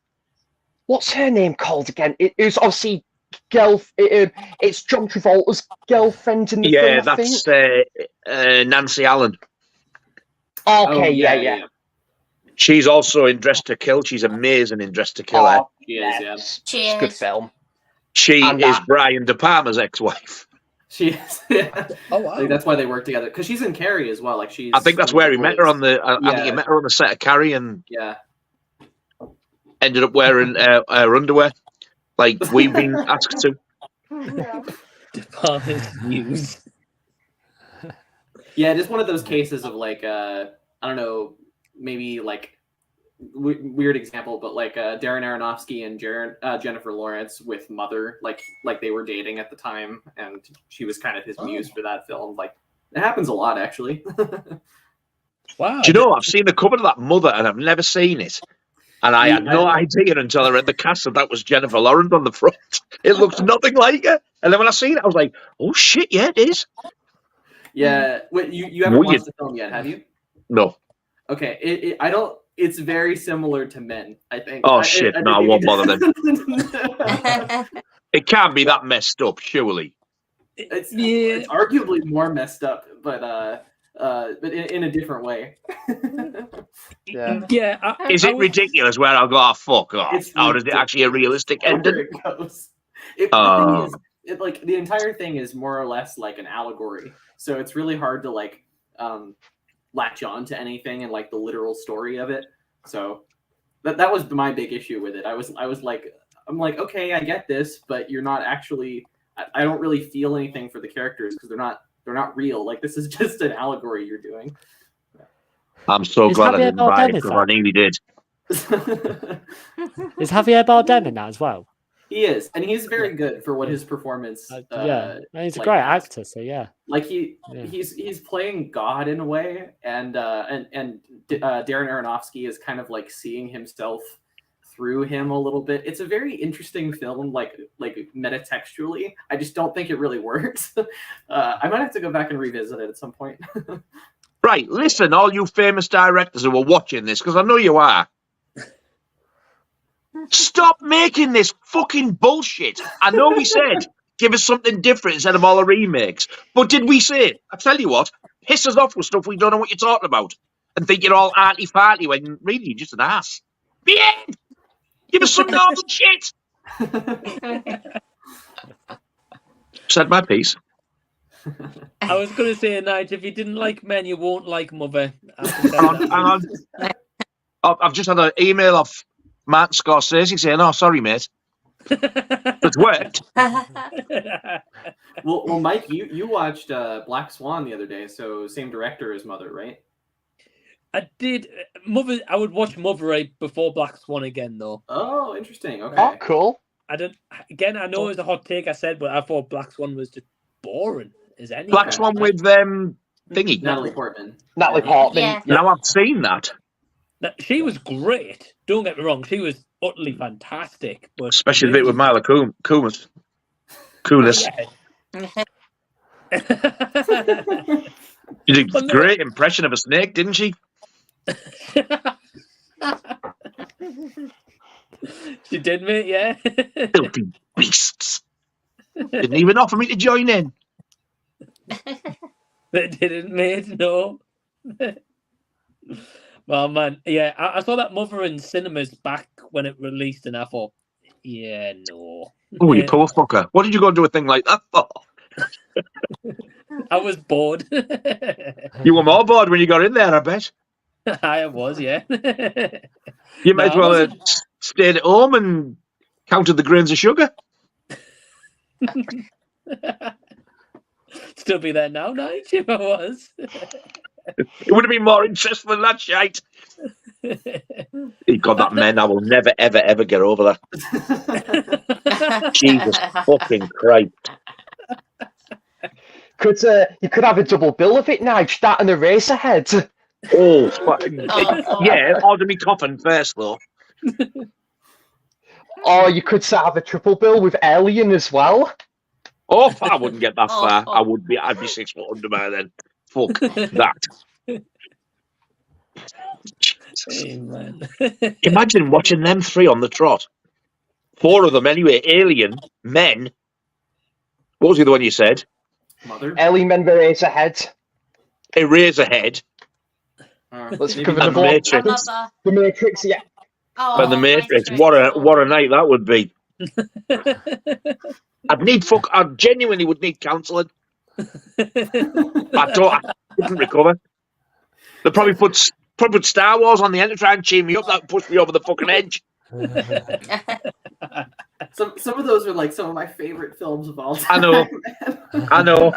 What's her name called again? It was obviously it's John Travolta's girlfriend in the film, I think. That's Nancy Allen. Okay, yeah. She's also in Dress to Kill. She's amazing in Dress to Kill. She is, yeah. It's a good film. She is Brian De Palma's ex-wife. She is. Yeah. Oh wow! I think that's why they work together, because she's in Carrie as well. Like she's. I think that's where he met her on the. I think he met her on the set of Carrie, and ended up wearing her underwear, like we've been asked to. De Palma's news. Yeah, just one of those cases of like I don't know, maybe like weird example, but like Darren Aronofsky and Jennifer Lawrence with Mother, like they were dating at the time, and she was kind of his muse for that film. Like it happens a lot, actually. Wow. Do you know, I've seen the cover of that Mother, and I've never seen it. And I had no idea until I read the cast that was Jennifer Lawrence on the front. It looks nothing like her. And then when I seen it, I was like, oh shit, yeah, it is. Yeah. Wait, you haven't watched the film yet, have you? No. Okay. It's very similar to Men, I think. Oh shit, no, I won't bother them. It can't be that messed up, surely. It's arguably more messed up, but in a different way. Is it ridiculous where I'll go, oh, fuck off? Or is it actually a realistic ending? The entire thing is more or less like an allegory. So it's really hard to like latch on to anything and like the literal story of it. So that was my big issue with it. I was like, I'm like, okay, I get this, but you're not actually. I don't really feel anything for the characters because they're not real. Like this is just an allegory you're doing. I'm so glad I didn't buy it because I nearly did. Is Javier Bardem in that as well? He is, and he's very good for what his performance. He's a great actor. So yeah, like he's playing God in a way, and Darren Aronofsky is kind of like seeing himself through him a little bit. It's a very interesting film, like metatextually. I just don't think it really works. I might have to go back and revisit it at some point. Right, listen, all you famous directors who are watching this, because I know you are. Stop making this fucking bullshit. I know we said give us something different instead of all the remakes, but did we say? I tell you what, piss us off with stuff we don't know what you're talking about and think you're all arty-farty when really you're just an ass. The end. Give us some normal shit. Said my piece. I was going to say, Nigel, if you didn't like Men, you won't like Mother. Hang on. I've just had an email off Martin Scorsese saying, "Oh, sorry, mate." It's worked. Well, Mike, you watched Black Swan the other day, so same director as Mother, right? I did. Mother. I would watch Mother right before Black Swan again, though. Oh, interesting. Okay. Oh, cool. I don't. Again, I know it was a hot take I said, but I thought Black Swan was just boring as any. Black Swan with thingy. Natalie Portman. Yeah. Now I've seen that. Now, she was great. Don't get me wrong. She was utterly fantastic. But especially the bit with Mila Kunis. She did a great impression of a snake, didn't she? She did, mate, yeah. Filthy beasts. Didn't even offer me to join in. They didn't, mate, no. Well, man, yeah, I saw that Mother in cinemas back when it released, and I thought, yeah, no. Oh, you poor fucker. What did you go and do a thing like that for? I was bored. You were more bored when you got in there, I bet. I was, yeah. You might as No, I well have wasn't. stayed at home and counted the grains of sugar. Still be there now, Nige, if I was. It would have been more interesting than that shite. God, that man, I will never, ever, ever get over that. Jesus fucking Christ. You could have a double bill of it, Nige, that and Eraserhead. Oh, yeah, order me coffin first, though. Or you could have a triple bill with Alien as well. Oh, I wouldn't get that far. I'd be 6 foot under by then. Fuck that. Amen. Imagine watching them 3 on the trot. 4 of them anyway. Alien, Men. What was the other one you said? Mother. Alien Men with Eraserhead. Eraserhead. Let's Maybe cover And the the Matrix. Mother. The Matrix, yeah. Oh, And the Matrix. What a night that would be. I genuinely would need counselling. I couldn't recover. They probably put Star Wars on the end to try and cheer me up. That would push me over the fucking edge. Some of those are like some of my favorite films of all time. I know.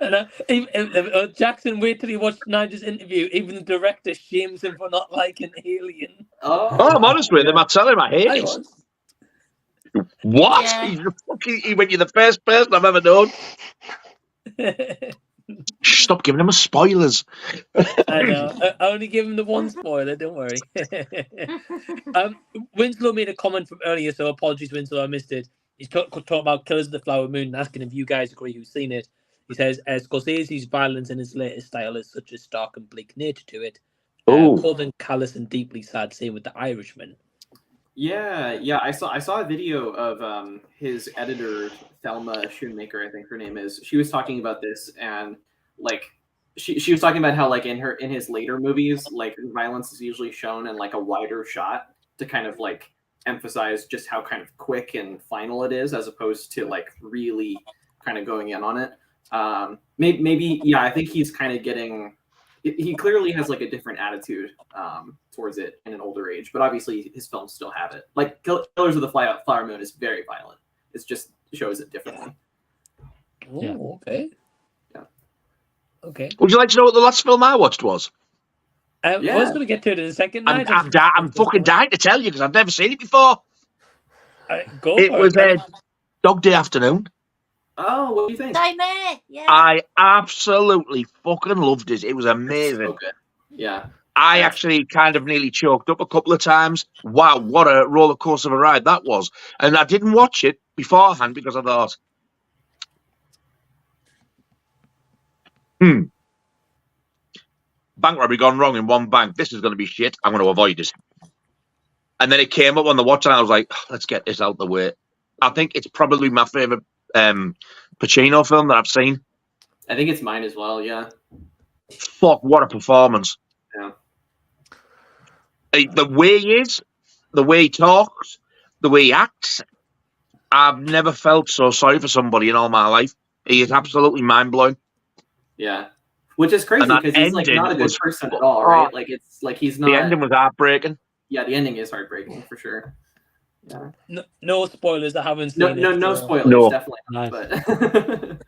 And Jackson, wait till you watch Nigel's interview. Even the director shames him for not liking Alien. Oh, I'm honest with him. I tell him I hate I it. was. What? Yeah. He went, you're the first person I've ever known. Stop giving him spoilers. I know. I only give him the one spoiler, don't worry. Winslow made a comment from earlier, so apologies, Winslow, I missed it. He's talking about Killers of the Flower Moon and asking if you guys agree who's seen it. He says, Scorsese's violence in his latest style has such a stark and bleak nature to it. Cold and callous and deeply sad, same with The Irishman. Yeah. I saw a video of his editor, Thelma Schoonmaker, I think her name is. She was talking about this, and like she was talking about how like in his later movies, like violence is usually shown in like a wider shot to kind of like emphasize just how kind of quick and final it is, as opposed to like really kind of going in on it. Maybe I think he's kind of getting. He clearly has like a different attitude towards it in an older age, but obviously his films still have it. Like Killers of the Flower Moon is very violent. It just shows it differently. Oh, Yeah. okay. Yeah. Okay. Would you like to know what the last film I watched was? I was going to get to it in a second. I'm fucking dying to tell you because I've never seen it before. Go It for was it. Dog Day Afternoon. Oh, what do you think? Same here. Yeah. I absolutely fucking loved it. It was amazing. So good. Yeah. I actually kind of nearly choked up a couple of times. Wow, what a roller coaster of a ride that was. And I didn't watch it beforehand because I thought, bank robbery gone wrong in one bank. This is going to be shit. I'm going to avoid it. And then it came up on the watch and I was like, let's get this out the way. I think it's probably my favourite Pacino film that I've seen. I think it's mine as well. Yeah. Fuck, what a performance. Yeah. The way he is, the way he talks, the way he acts, I've never felt so sorry for somebody in all my life. He is absolutely mind-blowing. Yeah. Which is crazy And that because he's like not a good was- person at all, right? Like it's like he's not. The ending was heartbreaking. Yeah, the ending is heartbreaking for sure. Yeah. No spoilers. I haven't seen No, it. no so- spoilers, No. definitely not. Nice. But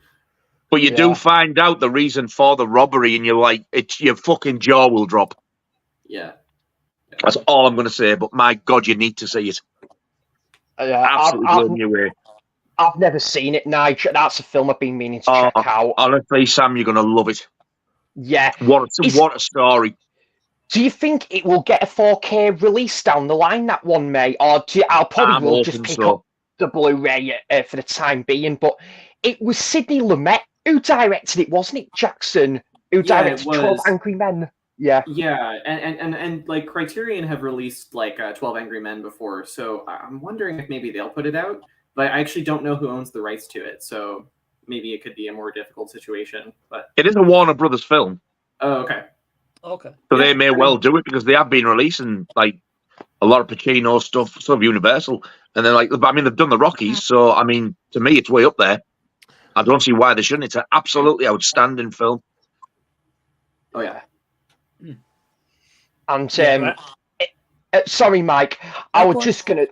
But you do Yeah. find out the reason for the robbery and you're like, your fucking jaw will drop. yeah. That's all I'm going to say. But my God, you need to see it. Absolutely blowing you away. I've never seen it, Nigel. That's a film I've been meaning to check out. Honestly, Sam, you're going to love it. Yeah. What a story. Do you think it will get a 4K release down the line, that one, mate? Or I'll probably will just hoping pick so. up the Blu-ray for the time being. But it was Sidney Lumet who directed it, wasn't it, Jackson? Who Yeah, it directed 12 was. Angry Men? Yeah. Yeah, and like Criterion have released like 12 Angry Men before, so I'm wondering if maybe they'll put it out. But I actually don't know who owns the rights to it, so maybe it could be a more difficult situation. But It is a Warner Brothers film. oh, okay. Okay. So Yeah, they may I mean- well do it because they have been releasing like a lot of Pacino stuff, sort of Universal, and then like I mean they've done the Rockies, so I mean to me it's way up there. I don't see why they shouldn't. It's an absolutely outstanding film. Oh yeah. And Yeah, sorry, Mike, I was just gonna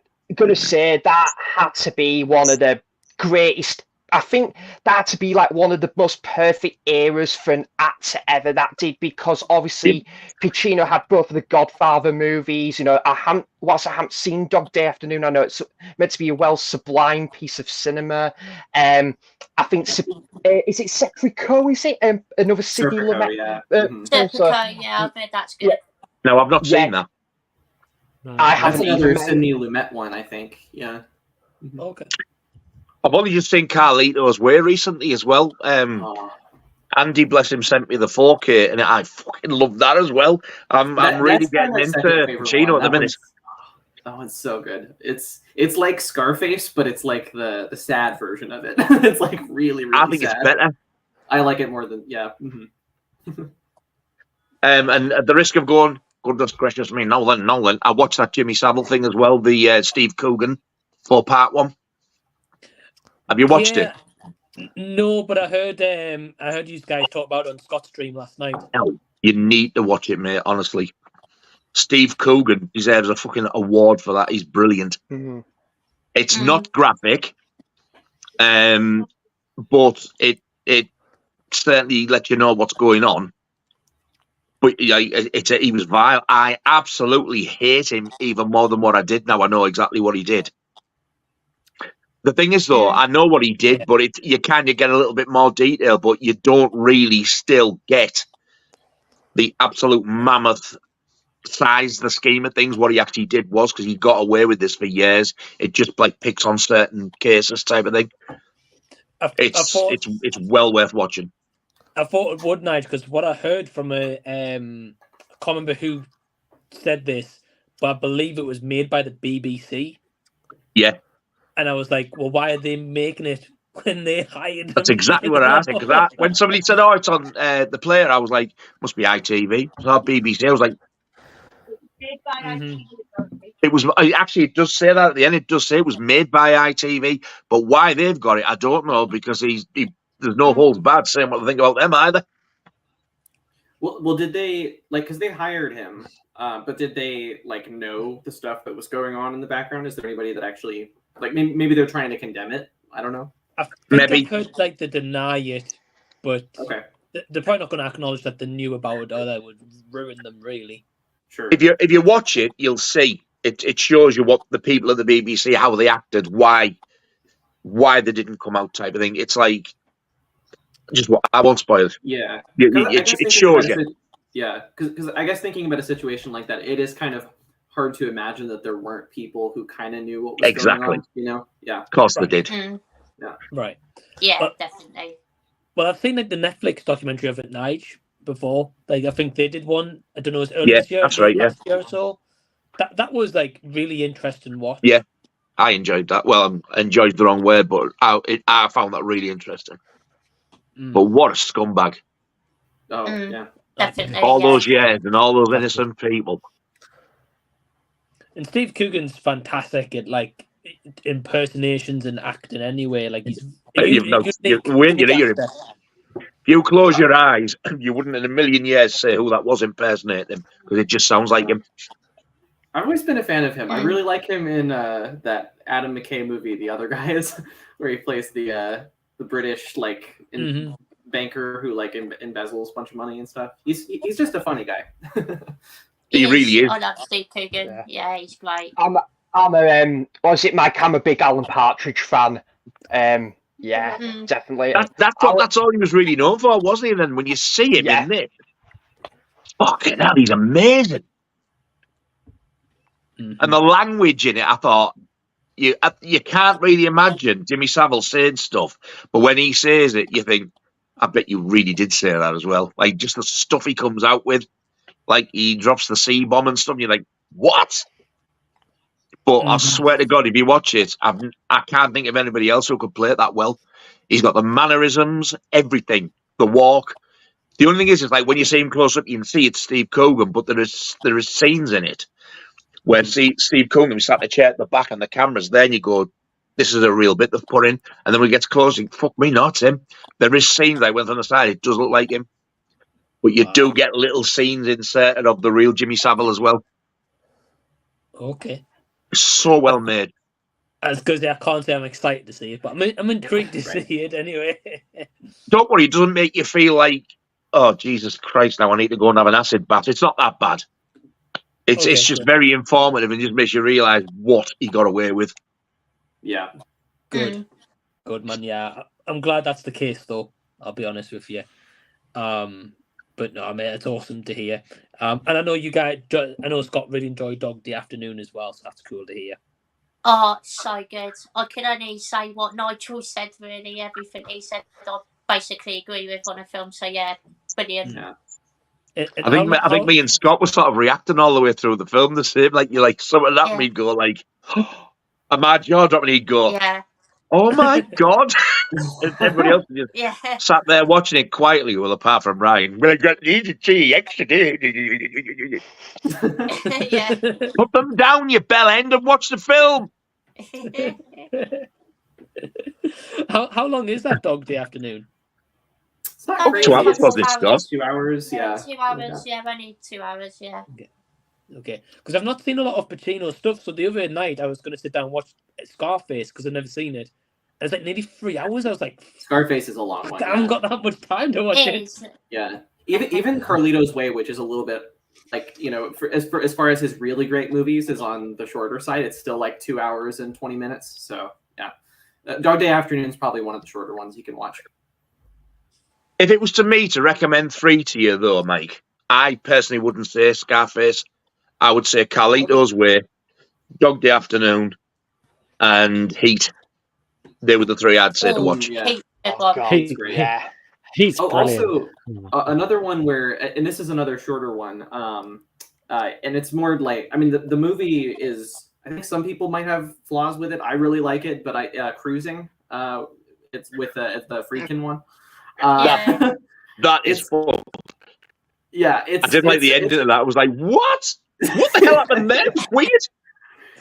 say that had to be one of the greatest. I think that had to be like one of the most perfect eras for an actor ever that did, because obviously Pacino had both of the Godfather movies. You know, I haven't seen Dog Day Afternoon. I know it's meant to be a sublime piece of cinema. I think is it Serpico? Is it another Sidney Lumet? Yeah. Serpico, yeah, I bet that's good. No, I've not seen that. No. I That's haven't another even. Sidney Lumet one, I think. Yeah. Okay. I've only just seen Carlito's Way recently as well. Andy, bless him, sent me the 4K, and I fucking love that as well. I'm really getting into Pacino at the minute. That one's so good. It's like Scarface, but it's like the sad version of it. It's like really, really I think sad. it's better. I like it more than And at the risk of going, goodness gracious me, Nolan, I watched that Jimmy Savile thing as well, the Steve Coogan 4-part one. Have you watched it? No, but I heard you guys talk about it on Scott's stream last night. No, you need to watch it, mate, honestly. Steve Coogan deserves a fucking award for that. He's brilliant. Mm-hmm. It's not graphic, but it certainly lets you know what's going on. But he was vile. I absolutely hate him even more than what I did. Now I know exactly what he did. The thing is, though, I know what he did, but you kind of get a little bit more detail, but you don't really still get the absolute mammoth size, the scheme of things, what he actually did was, because he got away with this for years. It just like picks on certain cases type of thing. It's well worth watching. I thought it would, Nigel, because what I heard from I can't remember who said this, but I believe it was made by the BBC. Yeah. And I was like, well, why are they making it when they hired them? That's exactly what I think. Because when somebody said, oh, it's on the player, I was like, must be ITV. It's not BBC. I was like, it was actually, it does say that at the end. It does say it was made by ITV, but why they've got it, I don't know, because there's no holds barred saying what they think about them either. Well, did they because they hired him, but did they know the stuff that was going on in the background? Is there anybody that actually maybe they're trying to condemn it? I don't know. I think I've heard they deny it, but they're probably not going to acknowledge that they knew about it, or that would ruin them really. Sure. If you watch it, you'll see it shows you what the people at the BBC, how they acted, why they didn't come out type of thing. It's like just what I won't spoil it. Yeah, it shows you. Yeah, because I guess thinking about a situation like that, it is kind of hard to imagine that there weren't people who kind of knew what was going on. You know, yeah, of course they did. Yeah, right. Yeah, definitely. Well, I've seen the Netflix documentary of it, Nige, before. I think they did one. I don't know, it was early this year. That's right. Last year or so. That was really interesting watch. Yeah, I enjoyed that. Well, enjoyed the wrong word, but I found that really interesting. But what a scumbag! Oh yeah, definitely. All those years and all those innocent people. And Steve Coogan's fantastic at impersonations and acting anyway. He's if you close your eyes, you wouldn't in a million years say who that was impersonating him, because it just sounds like him. I've always been a fan of him. I really like him in that Adam McKay movie, The Other Guys, where he plays the British banker who embezzles a bunch of money and stuff. He's just a funny guy. He really is. I love Steve Coogan. Yeah, he's great. I'm a Mike? I'm a big Alan Partridge fan. Yeah, definitely. That's all he was really known for, wasn't he? And then when you see him in it, fucking hell, he's amazing. And the language in it, I thought, you can't really imagine Jimmy Savile saying stuff, but when he says it, you think, I bet you really did say that as well. Just the stuff he comes out with, he drops the C-bomb and stuff, you're like, what? But I swear to God, if you watch it, I can't think of anybody else who could play it that well. He's got the mannerisms, everything, the walk. The only thing is when you see him close up, you can see it's Steve Coogan, but there is scenes in it where Steve Cunningham sat in a chair at the back and the camera's there, and you go, this is a real bit they've put in. And then when it gets close, you fuck me, not him. There is scenes I went on the side, it does look like him. But you do get little scenes inserted of the real Jimmy Savile as well. Okay. So well made. As good as I can't say I'm excited to see it, but I'm intrigued to see it anyway. Don't worry, it doesn't make you feel like, oh, Jesus Christ, now I need to go and have an acid bath. It's not that bad. It's just very informative and just makes you realise what he got away with. Yeah. Good. Good, man. Yeah. I'm glad that's the case, though. I'll be honest with you. But no, I mean, it's awesome to hear. And I know you guys, I know Scott really enjoyed Dog Day Afternoon as well, so that's cool to hear. Oh, so good. I can only say what Nigel said, really. Everything he said, I basically agree with on a film. So, yeah, brilliant. Yeah. I think me and Scott were sort of reacting all the way through the film the same. Like, you like some of that, and he'd go like, a mad jaw drop, and he'd go, yeah. Oh my God. And everybody else just sat there watching it quietly, well, apart from Ryan. Well, I got needed tea extra. Yeah. Put them down, you bell end, and watch the film. How long is that Dog Day Afternoon? It's not crazy. 2 hours, was it, Scott? 2 hours, yeah. 2 hours, yeah, only 2 hours, yeah. Okay, because I've not seen a lot of Pacino stuff. So the other night I was going to sit down and watch Scarface because I've never seen it. And it's like nearly 3 hours. I was like, Scarface is a long one. I haven't got that much time to watch it. Yeah, even Carlito's Way, which is a little bit like, you know, as far as his really great movies, is on the shorter side. It's still like 2 hours and 20 minutes. So yeah, Dog Day Afternoon is probably one of the shorter ones you can watch. If it was to me to recommend 3 to you, though, Mike, I personally wouldn't say Scarface. I would say Carlito's Way, Dog Day Afternoon, and Heat. They were the 3 I'd say to watch. Yeah. He's great. Yeah. He's brilliant. Also, another one where, and this is another shorter one, and it's more like, I mean, the movie is, I think some people might have flaws with it. I really like it, but Cruising, it's with the Friedkin one. That is fun. Yeah, I didn't like the ending of that. I was like, what? What the hell happened there? It's weird.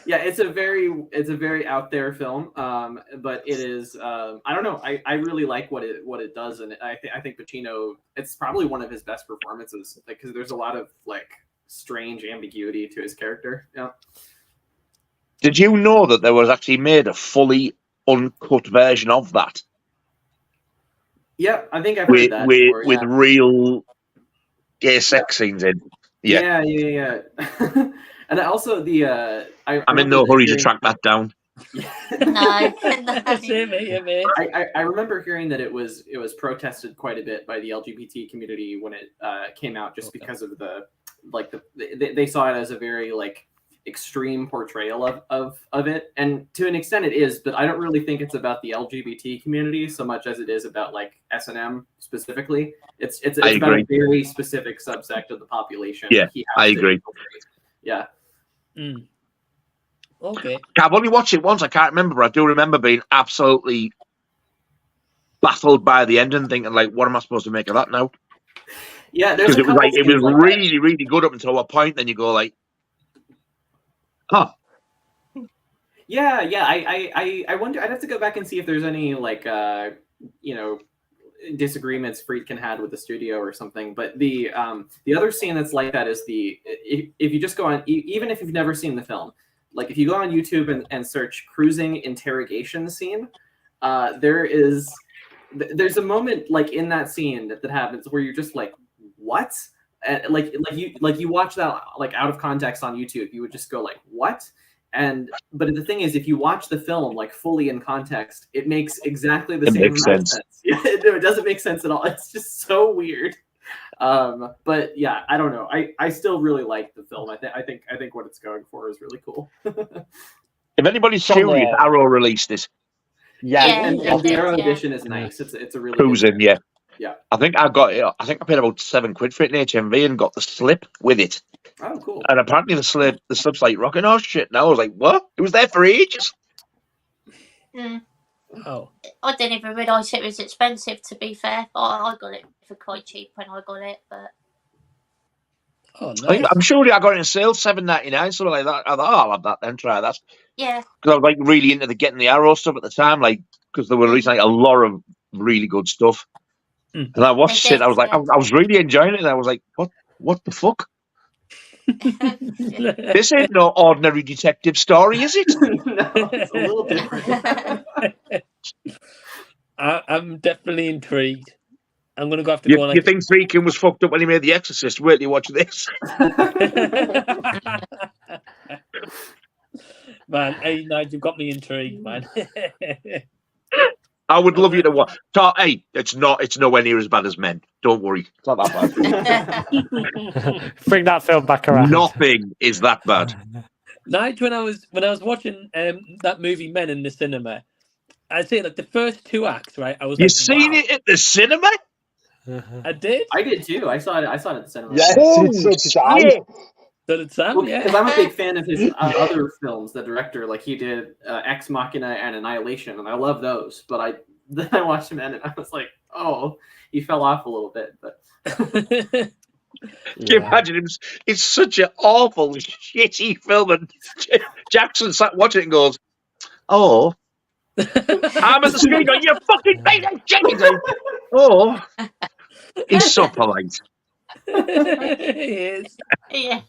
Yeah, it's a very out there film, but it is. I don't know. I really like what it does, and I think Pacino. It's probably one of his best performances, because there's a lot of like strange ambiguity to his character. Yeah. Did you know that there was actually made a fully uncut version of that? Yeah, I think I've heard that before, with real gay sex scenes in. Yeah. And also I'm in no hurry to track that down. No. Same here, mate. I remember hearing that it was protested quite a bit by the LGBT community when it came out, just because of they saw it as a very like extreme portrayal of it, and to an extent it is, but I don't really think it's about the LGBT community so much as it is about like S&M specifically. It's about a very specific subsect of the population. Yeah, I agree. Yeah. Okay. I've only watched it once. I can't remember, but I do remember being absolutely baffled by the ending, thinking like, what am I supposed to make of that now? Yeah, because it was really, really good up until a point. Then you go like, huh. Yeah. I wonder. I'd have to go back and see if there's any like disagreements Friedkin had with the studio or something. But the other scene that's like that is if you just go on, even if you've never seen the film, like if you go on YouTube and search "cruising interrogation scene," there's a moment like in that scene that happens where you're just like, what? And like you watch that like out of context on YouTube, you would just go like, what? But the thing is, if you watch the film like fully in context, it makes exactly the same amount of sense. Yeah, it doesn't make sense at all. It's just so weird. But yeah, I don't know. I still really like the film. I think what it's going for is really cool. If anybody's curious, Arrow released it. Yeah, and the Arrow edition is nice. It's a really Cruising, good yeah. I think I got it. I think I paid about £7 for it in HMV and got the slip with it. Oh, cool. And apparently the slip's like rocking. Oh shit! Now I was like, what? It was there for ages. Oh, I didn't even realise it was expensive. To be fair, I got it for quite cheap when I got it, but Oh, nice. I'm sure I got it in sale, $7.99, something like that. I thought, oh, I'll have that then, try that. Yeah. Because I was like really into the getting the Arrow stuff at the time, like because there were releasing like a lot of really good stuff. And I watched it. I was like, I was really enjoying it. And I was like, what the fuck? This ain't no ordinary detective story, is it? No, it's a little different. I'm definitely intrigued. I'm gonna have to go on. You think Friedkin was fucked up when he made The Exorcist? Wait till you watch this. Man, hey, Nigel, you've got me intrigued, man. I would love you to watch. Hey, it's nowhere near as bad as Men. Don't worry, it's not that bad. Bring that film back around. Nothing is that bad. Nigel, when I was watching that movie Men in the cinema, I'd say like the first 2 acts, right? I was You like, seen wow. it at the cinema? I did. I did too. I saw it at the cinema. Yes, it's Yeah. So did Sam, Because yeah. I'm a big fan of his other films. The director, like he did Ex Machina and Annihilation, and I love those. But then I watched him and I was like, oh, he fell off a little bit. But Can you imagine him? It's such an awful, shitty film, and Jackson sat watching it and goes, "Oh, I'm at the screen going, you fucking made that shit." Oh, he's so polite. He is. Yes.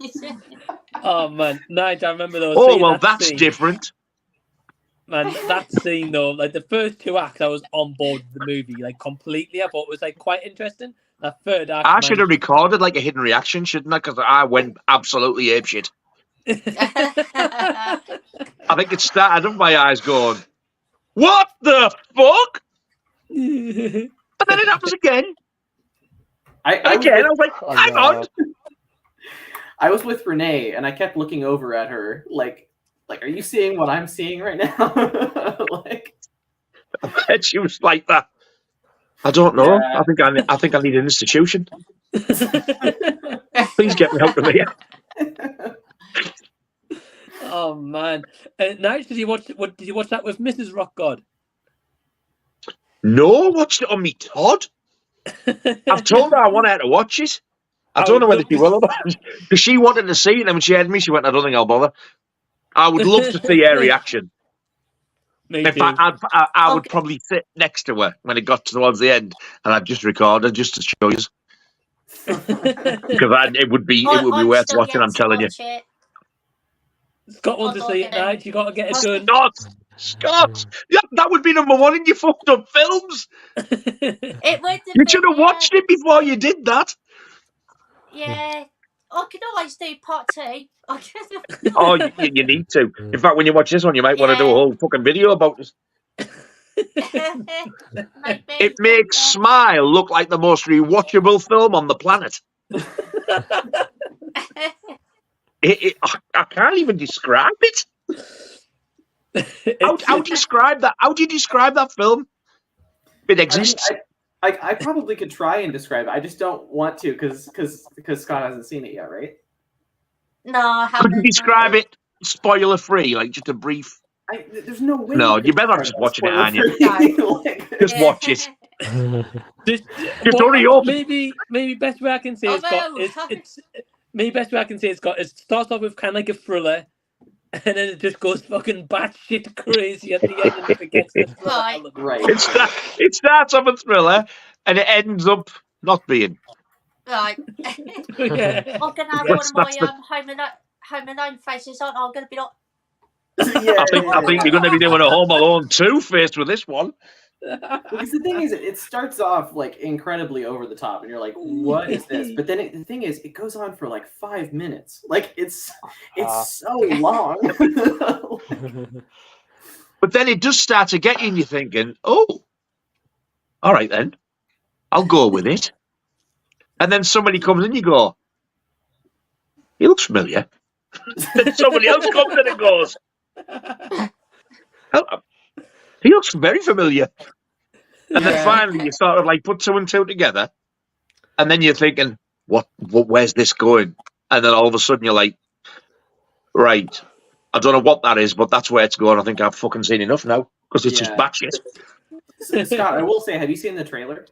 Oh man, Nigel, I remember those. Oh well, that's different. Man, that scene though, like the first 2 acts, I was on board with the movie, like completely. I thought it was like quite interesting. That third act, I should have recorded like a hidden reaction, shouldn't I? Because I went absolutely apeshit. I think it started up my eyes going, "What the fuck?" And then it happens again. I was like, "Hang on." I was with Renee, and I kept looking over at her, like, are you seeing what I'm seeing right now? Like, I bet she was like that. I don't know. Yeah. I think I need an institution. Please get me out of here. Oh man, Nigel, did you watch that with Mrs. Rockgod? No, I watched it on me Todd. I've told her I want her to watch it. I don't know whether she will or not. Because she wanted to see it, and when she had me, she went, "I don't think I'll bother." I would love to see her reaction. In fact, I would probably sit next to her when it got towards the end, and I'd just record her just to show you. Because it would be worth watching. I'm telling you. Scott wants to see it, Nigel. You got to get it done. Scott, that would be #1 in your fucked up films. It would. You should have watched it before you did that. Yeah, I could always do part 2. Oh, you need to. In fact, when you watch this one, you might want to do a whole fucking video about this. It makes Smile look like the most rewatchable film on the planet. I can't even describe it. How do you describe that? How do you describe that film? It exists. I probably could try and describe it. I just don't want to because Scott hasn't seen it yet, right? No, I haven't. Could you describe it spoiler free, like just a brief? There's no way. No, you better just watching it, aren't you? Just watch it. Just hurry up. Maybe best way I can say it starts off with kind of like a thriller, and then it just goes fucking batshit crazy at the end and it forgets the Right. It starts off a thriller and it ends up not being. Right. Yeah. I'm gonna have one of my Home Alone faces on. I'm gonna be like. Yeah, I think you're going to be doing a Home Alone 2 faced with this one. Because the thing is, it starts off like incredibly over the top, and you're like, "What is this?" But then the thing is, it goes on for like 5 minutes. Like it's so long. But then it does start to get you, and you're thinking, "Oh, all right then, I'll go with it." And then somebody comes in, you go, "He looks familiar." Then somebody else comes in and goes, "Oh, he looks very familiar." And then finally you sort of like put 2 and 2 together, and then you're thinking, where's this going? And then all of a sudden you're like, right, I don't know what that is, but that's where it's going. I think I've fucking seen enough now, because it's just batshit. Scott, I will say, have you seen the trailer?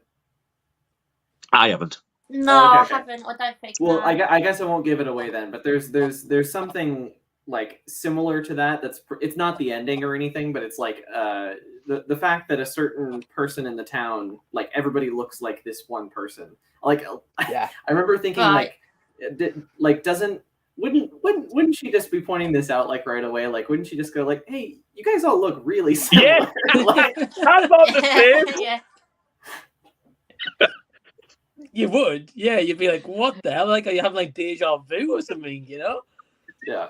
I haven't. No, Okay. I haven't. I don't think. Well, no. I guess I won't give it away then. But there's something like similar to that. It's not the ending or anything, but it's like the fact that a certain person in the town, like everybody looks like this one person. Like Yeah. I remember thinking Right. wouldn't she just be pointing this out like right away? Like wouldn't she just go like, hey, you guys all look really similar? Like, I thought the same. Yeah. You would, yeah. You'd be like, "What the hell?" Like, you have like deja vu or something, you know? yeah.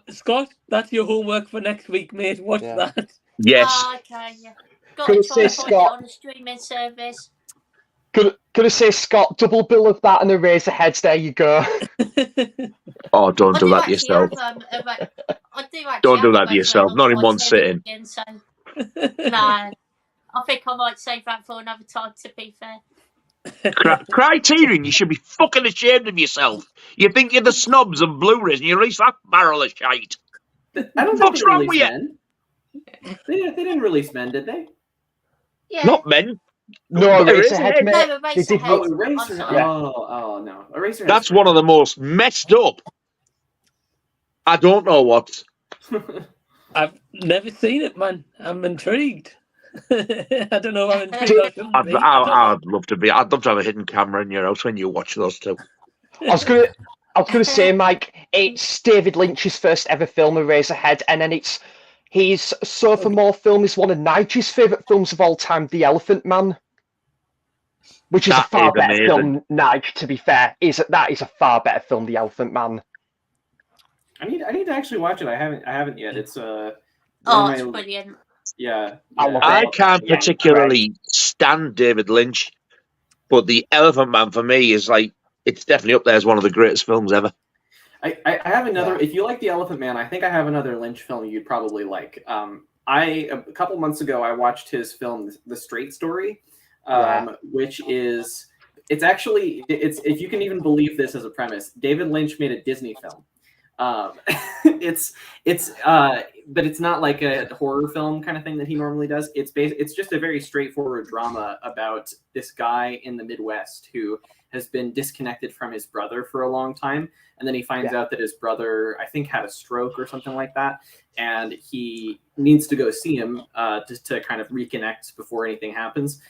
Scott, that's your homework for next week, mate. Watch Yeah. that. Yes. Oh, okay, yeah. Got Could to it try and say find it Scott? on a streaming service. Gonna say, Scott, double bill of that and Eraserheads. There you go. Oh, don't do that to actually yourself. have, I do actually Don't do have that to yourself. Not in my one sitting. television, so no. I think I might save that for another time, to be fair. Criterion, you should be fucking ashamed of yourself. You think you're the snobs of Blu-rays and you release that barrel of shite. I don't think What's they wrong released with Men. They didn't release Men, did they? Yeah. Not men. No, Eraserhead. Eraserhead, mate. No, They did Oh, Eraserhead. Eraser. sorry. Yeah. Oh no, Eraser. That's one of the most messed up. I don't know what. I've never seen it, man. I'm intrigued. I don't know. I'm intrigued. I shouldn't be. I'd love to be. I'd love to have a hidden camera in your house when you watch those two. I was gonna say, Mike, it's David Lynch's first ever film, Eraserhead, and then it's his sophomore film is one of Nigel's favourite films of all time, The Elephant Man, which is That a far is better amazing. film. Nige, to be fair, that is a far better film, The Elephant Man. I need to actually watch it. I haven't yet. It's Oh, one it's of my- brilliant. yeah. I love I it. can't Yeah, particularly stand David Lynch, but The Elephant Man for me is like, it's definitely up there as one of the greatest films ever. I have another. Yeah. If you like The Elephant Man, I think I have another Lynch film you'd probably like. A couple months ago I watched his film The Straight Story, which is it's if you can even believe this as a premise, David Lynch made a Disney film. But it's not like a horror film kind of thing that he normally does. It's just a very straightforward drama about this guy in the Midwest who has been disconnected from his brother for a long time, and then he finds out that his brother, I think, had a stroke or something like that, and he needs to go see him just to kind of reconnect before anything happens.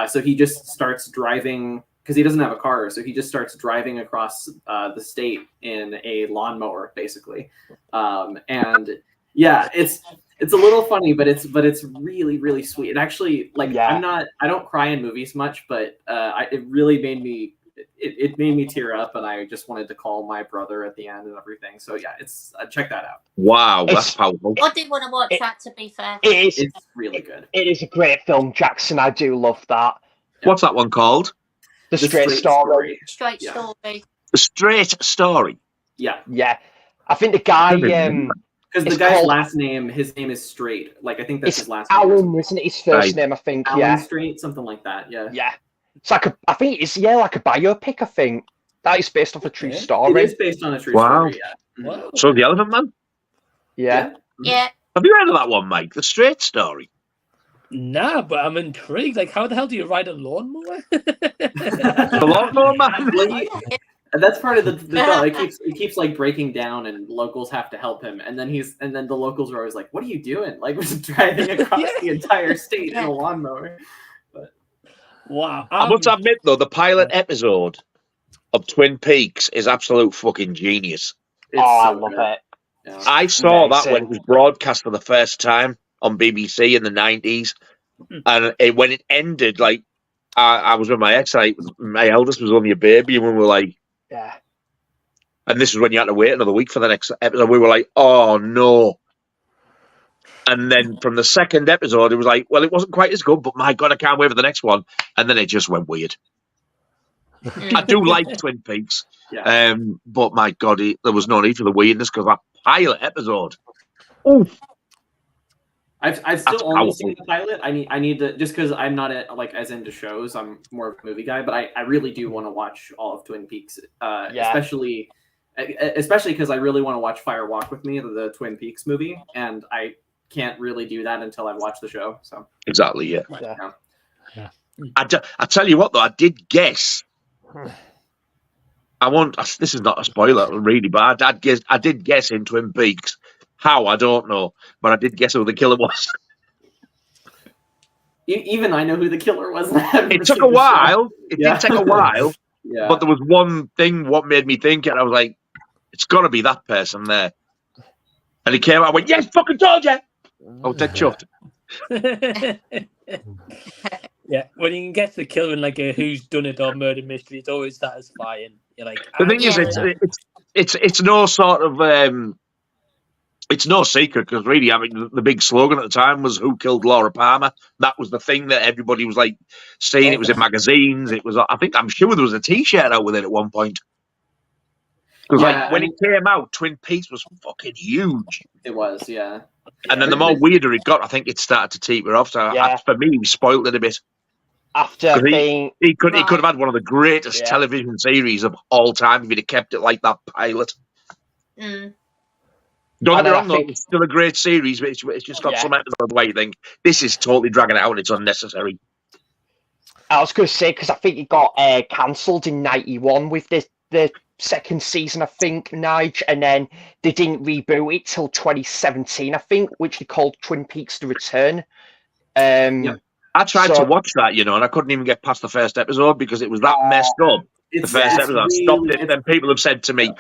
So he just starts driving, because he doesn't have a car, so he just starts driving across the state in a lawnmower, basically. And yeah, it's a little funny, but it's really, really sweet. It actually, like, I don't cry in movies much, but it really made me. It made me tear up, and I just wanted to call my brother at the end and everything. So yeah, it's check that out. Wow, that's powerful. I did want to watch that, to be fair. It's really good. It is a great film, Jackson. I do love that. What's that one called? The Straight Story. Straight Story. The Straight Story. Yeah. Yeah. I think the guy. Because the guy's last name, his name is Straight. Like, I think that's his last name. Alan, isn't it his first name? I think. Alan Straight, something like that. Yeah. Yeah. It's like I think it's like a biopic. I think that is based off a true story. It is based on a true story. Yeah. Wow. So The Elephant Man. Yeah. Yeah. Have you heard of that one, Mike? The Straight Story. Nah, but I'm intrigued. Like, how the hell do you ride a lawnmower? The Lawnmower Man. And that's part of the film. It keeps like breaking down, and locals have to help him. And then the locals are always like, "What are you doing?" Like, we're just driving across the entire state in a lawnmower. But wow. I must admit, though, the pilot episode of Twin Peaks is absolute fucking genius. I love it. Yeah. I saw that when it was broadcast for the first time on BBC in the 90s, and when it ended, like I was with my ex, my eldest was only a baby, and we were like, yeah. And this is when you had to wait another week for the next episode. We were like, oh no. And then from the second episode, it was like, well, it wasn't quite as good, but my God, I can't wait for the next one. And then it just went weird. I do like Twin Peaks, but my God, there was no need for the weirdness because that pilot episode. Oof. I've still only seen the pilot. I need to, just because I'm not as into shows. I'm more of a movie guy, but I really do want to watch all of Twin Peaks, especially because I really want to watch Fire Walk with Me, the Twin Peaks movie, and I can't really do that until I've watched the show. So exactly, yeah. Yeah. I tell you what, though, I did guess This is not a spoiler, really, but I did guess in Twin Peaks. How, I don't know, but I did guess who the killer was. Even I know who the killer was. It took a while. It did take a while. Yeah. But there was one thing what made me think it. I was like, it's got to be that person there. And he came out and went, yes, fucking told you. Oh, dead chuffed. Yeah, when you can get the killer in like a who's done it or murder mystery, it's always satisfying. You're like, the thing is, it's no sort of it's no secret because really, I mean, the big slogan at the time was "Who killed Laura Palmer?" That was the thing that everybody was like saying. It was in magazines. It was, I'm sure there was a T-shirt out with it at one point. Because like when it came out, Twin Peaks was fucking huge. It was, yeah. And then the more weirder it got, I think it started to taper off. So for me, he spoiled it a bit. After he could have had one of the greatest television series of all time if he'd have kept it like that pilot. Mm. Don't get me wrong, though, it's still a great series, but it's just got some episodes where you think this is totally dragging it out and it's unnecessary. I was going to say, because I think it got cancelled in 91 with the second season, I think, Nige, and then they didn't reboot it till 2017, I think, which they called Twin Peaks: The Return. I tried to watch that, and I couldn't even get past the first episode because it was that messed up. The first episode, I stopped it, and then people have said to me,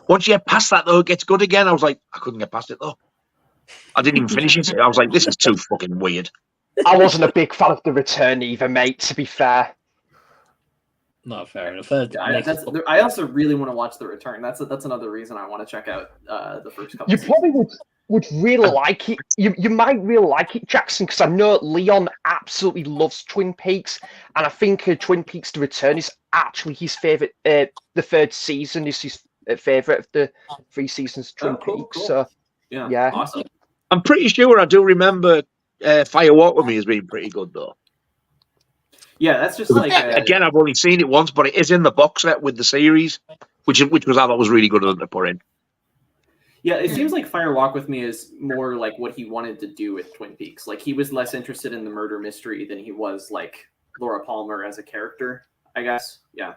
once you get past that, though, it gets good again. I was like, I couldn't get past it, though. I didn't even finish it. I was like, this is too fucking weird. I wasn't a big fan of The Return either, mate, to be fair. Not fair enough. I also really want to watch The Return. That's another reason I want to check out the first couple. You probably would really like it. You might really like it, Jackson, because I know Leon absolutely loves Twin Peaks, and I think Twin Peaks: The Return is actually his favourite. The third season is his favourite of the 3 seasons of Twin Peaks. Cool. So yeah, awesome. I'm pretty sure I do remember Fire Walk With Me as being pretty good, though. Yeah, that's just like again, I've only seen it once, but it is in the box set with the series, which was I thought was really good of them to put in. Yeah, it seems like Fire Walk With Me is more like what he wanted to do with Twin Peaks. Like he was less interested in the murder mystery than he was like Laura Palmer as a character, I guess. Yeah.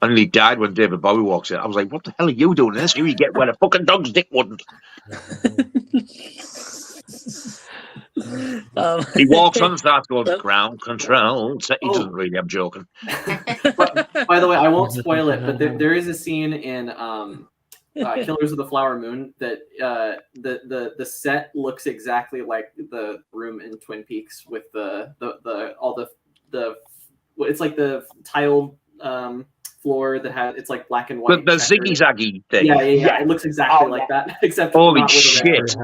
And he died when David Bowie walks in. I was like, what the hell are you doing this? Here you get where a fucking dog's dick wouldn't. He walks on and starts going, ground control. He doesn't really, I'm joking. By the way, I won't spoil it, but there is a scene in Killers of the Flower Moon that the set looks exactly like the room in Twin Peaks with all the it's like the tile floor that has, it's like black and white. The ziggy zaggy thing. Yeah. It looks exactly like that, except holy shit.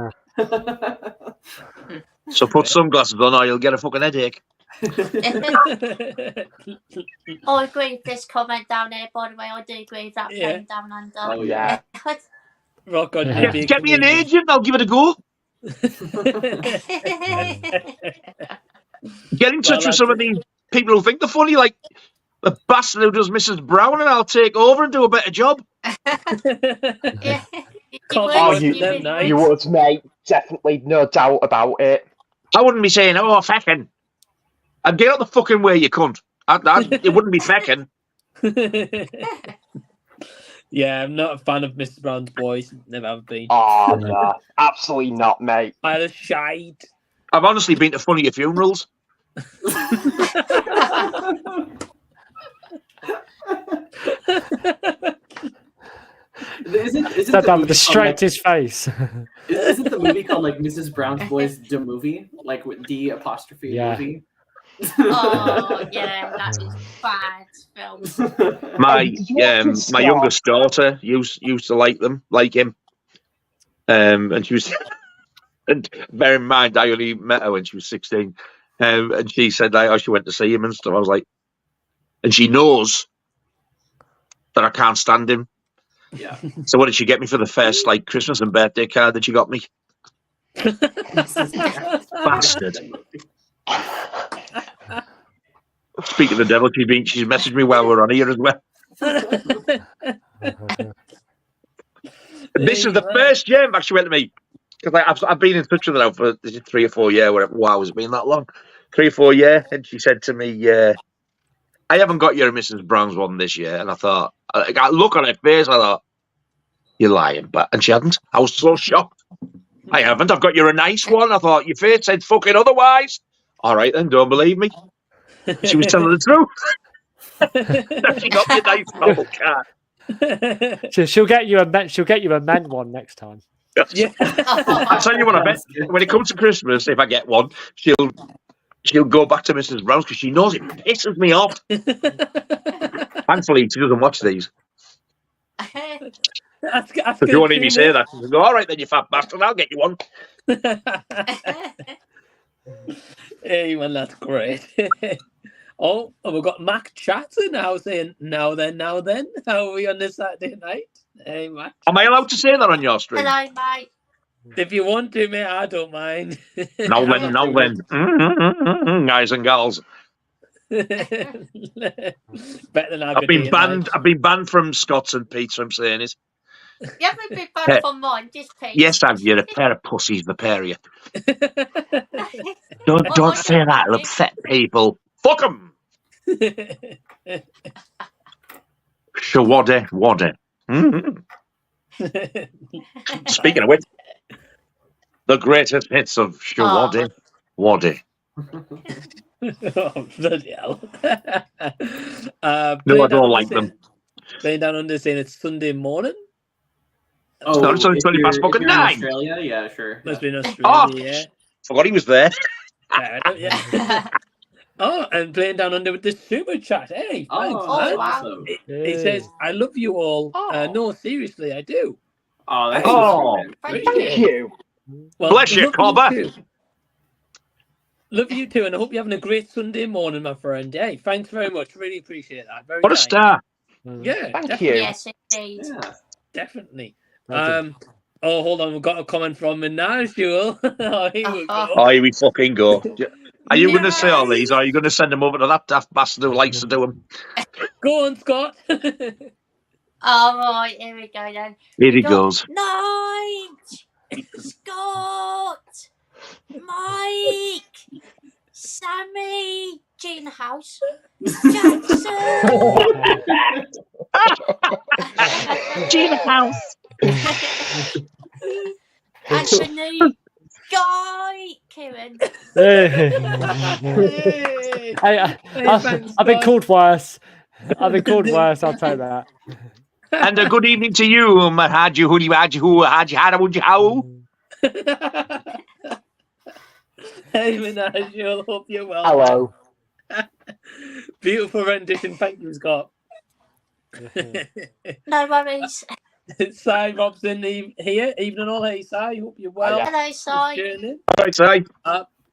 So put sunglasses on or you'll get a fucking headache. I agree with this comment down there, by the way. I do agree with that film down under. Oh, yeah. Rockgod, get me an agent, I'll give it a go. Get in touch with some of these people who think they're funny, like the bastard who does Mrs. Brown, and I'll take over and do a better job. You would, mate. Definitely, no doubt about it. I wouldn't be saying, oh, feckin'. I'd get out the fucking way, you cunt. It wouldn't be feckin'. Yeah, I'm not a fan of Mr. Brown's voice. Never have been. Oh, no. Absolutely not, mate. I had a shade. I've honestly been to funnier funerals. Isn't that would distract his face. Isn't the movie called like Mrs. Brown's Boys the movie, like with D apostrophe movie? Oh yeah, that is bad film. My youngest daughter used to like him, and she was. And bear in mind, I only met her when she was 16, and she said she went to see him and stuff. I was like, and she knows that I can't stand him. Yeah. So what did she get me for the first Christmas and birthday card that she got me? Bastard. Speaking of the devil, she's messaged me while we're on here as well. This is the first year she went to me, because I've been in touch with her now for 3 or 4 years, whatever. Wow, has it been that long? 3 or 4 years, and she said to me, I haven't got your Mrs. Brown's one this year, and I thought, I got a look on her face. I thought, you're lying, and she hadn't. I was so shocked. I haven't. I've got you a nice one. I thought your face said fucking otherwise. All right, then, don't believe me. She was telling the truth. She got me a nice novel card. She'll get you a men one next time. Yeah. I tell you what, I bet when it comes to Christmas, if I get one, she'll go back to Mrs. Brown's because she knows it pisses me off. Thankfully, she doesn't watch these. That's If you want to hear me say that, she'll go, all right, then, you fat bastard, I'll get you one. Hey, man, that's great. Oh, and we've got Mac Chatson now saying, now then. How are we on this Saturday night? Hey, Mac. Am I allowed to say that on your stream? Hello, mate. If you want to, mate, I don't mind. Now then. Guys and gals. Better than I've been banned from Scots and Pete, so I'm saying it. You haven't been banned from mine, just Pete. Yes, have you? A pair of pussies, the pair of you. Don't say that, it'll upset people. Fuck them! Shawaddy. Speaking of which, the greatest hits of Shawaddy. Waddy. Oh, bloody hell. No, I don't like them. Playing Down Under saying it's Sunday morning. Oh, No, it's only past fucking 9. Australia, yeah, sure. Must be in Australia, yeah. Forgot he was there. Yeah. Oh, and Playing Down Under with the super chat. Hey, thanks, man. Awesome. He says, I love you all. No, seriously, I do. Oh, that's Thank you. Well, Bless you, Cobber. Love you too, and I hope you're having a great Sunday morning, my friend. Hey, thanks very much. Really appreciate that. Very What a nice. star. Yeah, Thank definitely. you. Yes, indeed. Yeah. Definitely. Oh, hold on. We've got a comment from Minajul. Oh, here we go. Oh, here we fucking go. Are you going to say all these, or are you going to send them over to that daft bastard who likes to do them? Go on, Scott. All right, here we go then. Here he goes. Night! Scott! Mike! Sammy! Gene House! Jackson! Gina House. Anthony! Guy! Kieran! Hey, Thanks, I've been Scott. called worse. I'll take that. And a good evening to you, Haji Hoodie, Haji Hoo, Haji Hadawood How. Hey, Minajul. Hope you're well. Hello. Beautiful rendition. Thank you, Scott. No worries. Si Robson here. Evening all. Hey, Si. Hope you're well. Hiya. Hello, Si. Journey. Right, say.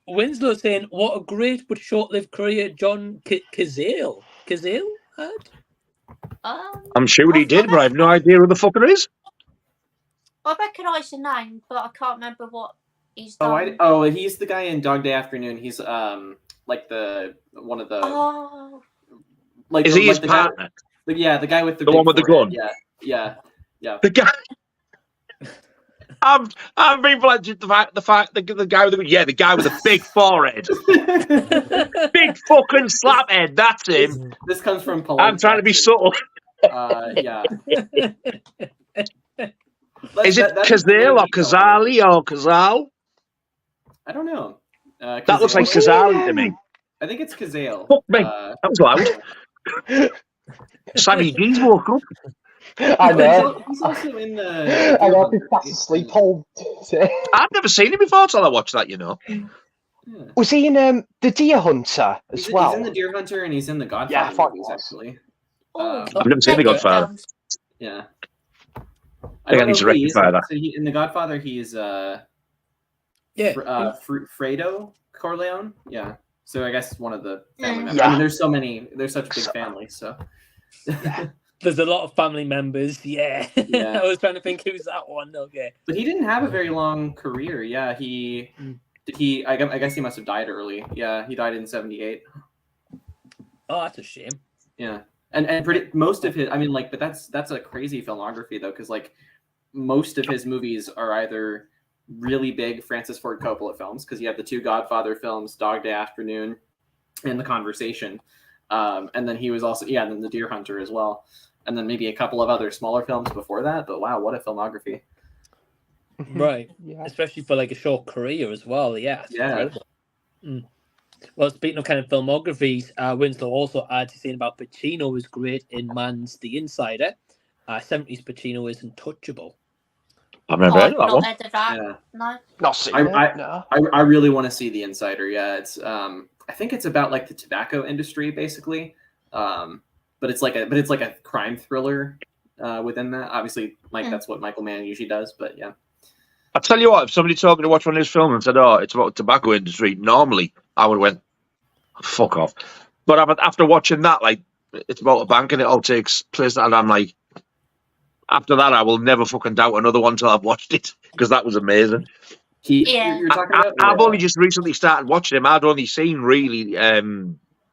Winslow saying, what a great but short-lived career John Cazale had. I'm sure he did, but I have no idea who the fucker is. I recognise the name, but I can't remember what he's done. He's the guy in Dog Day Afternoon. He's like one of the like Is the, he like his the partner? Guy, the guy with the The big one with the forehead. gun? Yeah. The guy. I'm being like the guy with the guy with the big forehead, big fucking slap head. That's him. This comes from. I'm trying to be subtle. Yeah. Is it Cazale or Kazali or Kazal? I don't know. That looks like Kazali to me. I think it's Cazale. Fuck me. That was loud. Sammy G's woke up. I know. He's also in the. I know. He's fast asleep all day. I've never seen him before till I watched that, you know. Yeah. Was he in The Deer Hunter as well? He's in the Deer Hunter and he's in the Godfather Yeah, I thought movies, he was. actually. I've never seen The Godfather. Yeah. I think I need to rectify that. So in The Godfather, he's Fredo Corleone. Yeah. So I guess one of the family members. Yeah. I mean, there's so many. There's such a big family. So. There's a lot of family members. Yeah. Yeah. I was trying to think who's that one. Okay. But he didn't have a very long career. Yeah. I guess he must have died early. Yeah. He died in 1978. Oh, that's a shame. Yeah. And most of his, I mean, like, but that's a crazy filmography though, because like most of his movies are either really big Francis Ford Coppola films, because you have the two Godfather films, Dog Day Afternoon, and The Conversation, And then he was also and then The Deer Hunter as well, and then maybe a couple of other smaller films before that. But wow, what a filmography! Right, Yeah. especially for like a short career as well. Yeah, it's Yeah. incredible. Well, speaking of kind of filmographies, Winslow also adds saying about Pacino was great in Man's The Insider. 70s Pacino is untouchable. I've never heard I've of that not one. heard of that. Yeah. No. Not seen I- it. No. I really want to see The Insider. Yeah, it's I think it's about like the tobacco industry basically, but it's like a crime thriller within that. Obviously, like that's what Michael Mann usually does. But yeah, I tell you what, if somebody told me to watch one of his films and said, "Oh, it's about the tobacco industry," normally I would have went, "Fuck off." But after watching that, like it's about a bank and it all takes place, and I'm like, after that, I will never fucking doubt another one till I've watched it because that was amazing. you're talking about. I've only just recently started watching him. I'd only seen really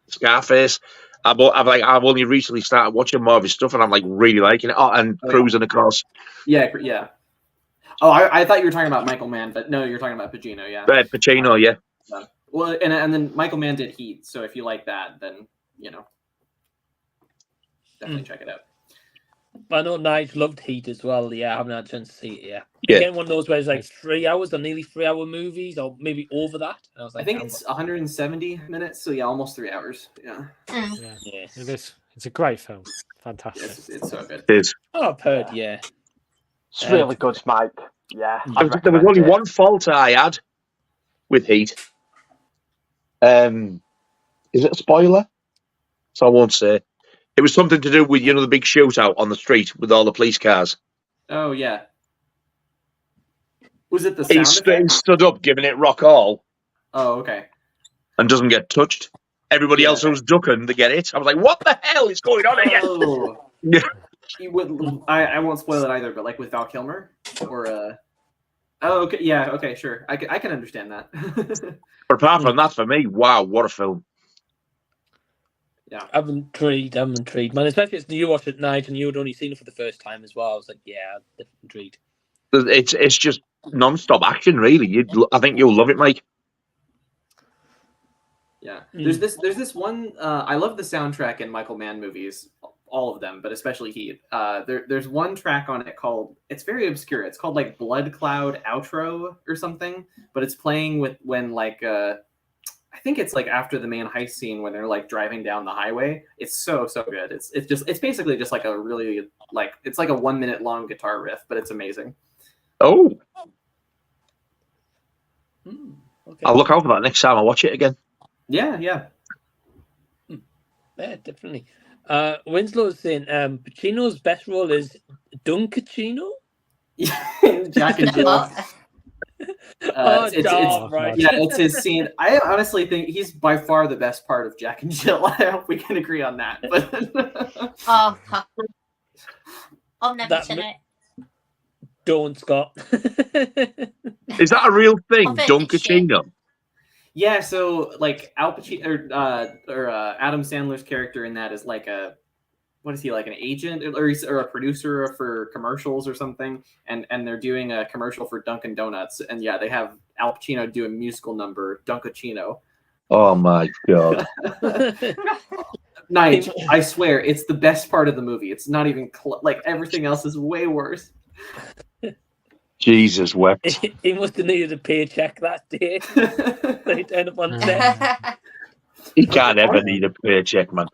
Scarface. I've only recently started watching more of his stuff, and I'm like really liking it. Oh, and Cruising, of course. Yeah. Oh, I thought you were talking about Michael Mann, but no, you're talking about Pacino. Yeah. Pacino, yeah. Well, and then Michael Mann did Heat, so if you like that, then definitely check it out. I know Nige loved Heat as well. Yeah, I haven't had a chance to see it yet. Yeah. Again, one of those where it's like 3 hours or nearly 3 hour movies, or maybe over that. And I was like, I think it's 170 minutes, so yeah, almost 3 hours. Yeah. Yeah, Yes. it is. It's a great film. Fantastic. It's so good. It is. Oh, I've heard, yeah. It's really good, Mike. Yeah. There was only one fault I had with Heat. Is it a spoiler? So I won't say. It was something to do with the big shootout on the street with all the police cars. Oh yeah. Was it the He sound effect? stood up, giving it rock all, Oh, okay. and doesn't get touched. Everybody else who's ducking, they get it. I was like, "What the hell is going on here?" Oh. Yeah. I won't spoil it either, but like with Val Kilmer or Oh, okay. Yeah. Okay. Sure. I can understand that. But apart from that, for me, wow, what a film! Yeah. I'm intrigued, man. Especially as you watched it at night and you had only seen it for the first time as well. I was like, yeah, I'm intrigued. It's just non-stop action, really. I think you'll love it, Mike. Yeah. There's this one. I love the soundtrack in Michael Mann movies, all of them, but especially Heat. There's one track on it called. It's very obscure. It's called like Blood Cloud Outro or something. But it's playing when like I think it's like after the main heist scene when they're like driving down the highway. It's so good. It's basically just like a really it's like a 1 minute long guitar riff, but it's amazing. Oh, Okay. I'll look out for that next time I watch it again. Yeah. Yeah, definitely. Winslow's saying Pacino's best role is Dunkachino. Jack and Jill. Right. Yeah, it's his scene. I honestly think he's by far the best part of Jack and Jill. I hope we can agree on that. But Oh, I've never That seen mi- it. Don't, Scott. Is that a real thing, I bet it's shit. Dunkachino? yeah, so like Al Pacino or Adam Sandler's character in that is like what is he, like an agent or a producer for commercials or something, and they're doing a commercial for Dunkin' Donuts, and yeah, they have Al Pacino do a musical number, Dunkachino. Oh my god! Nige, I swear, it's the best part of the movie. It's not even like everything else is way worse. Jesus wept. He must have needed a paycheck that day. They turned up on set. He can't ever need a paycheck, man.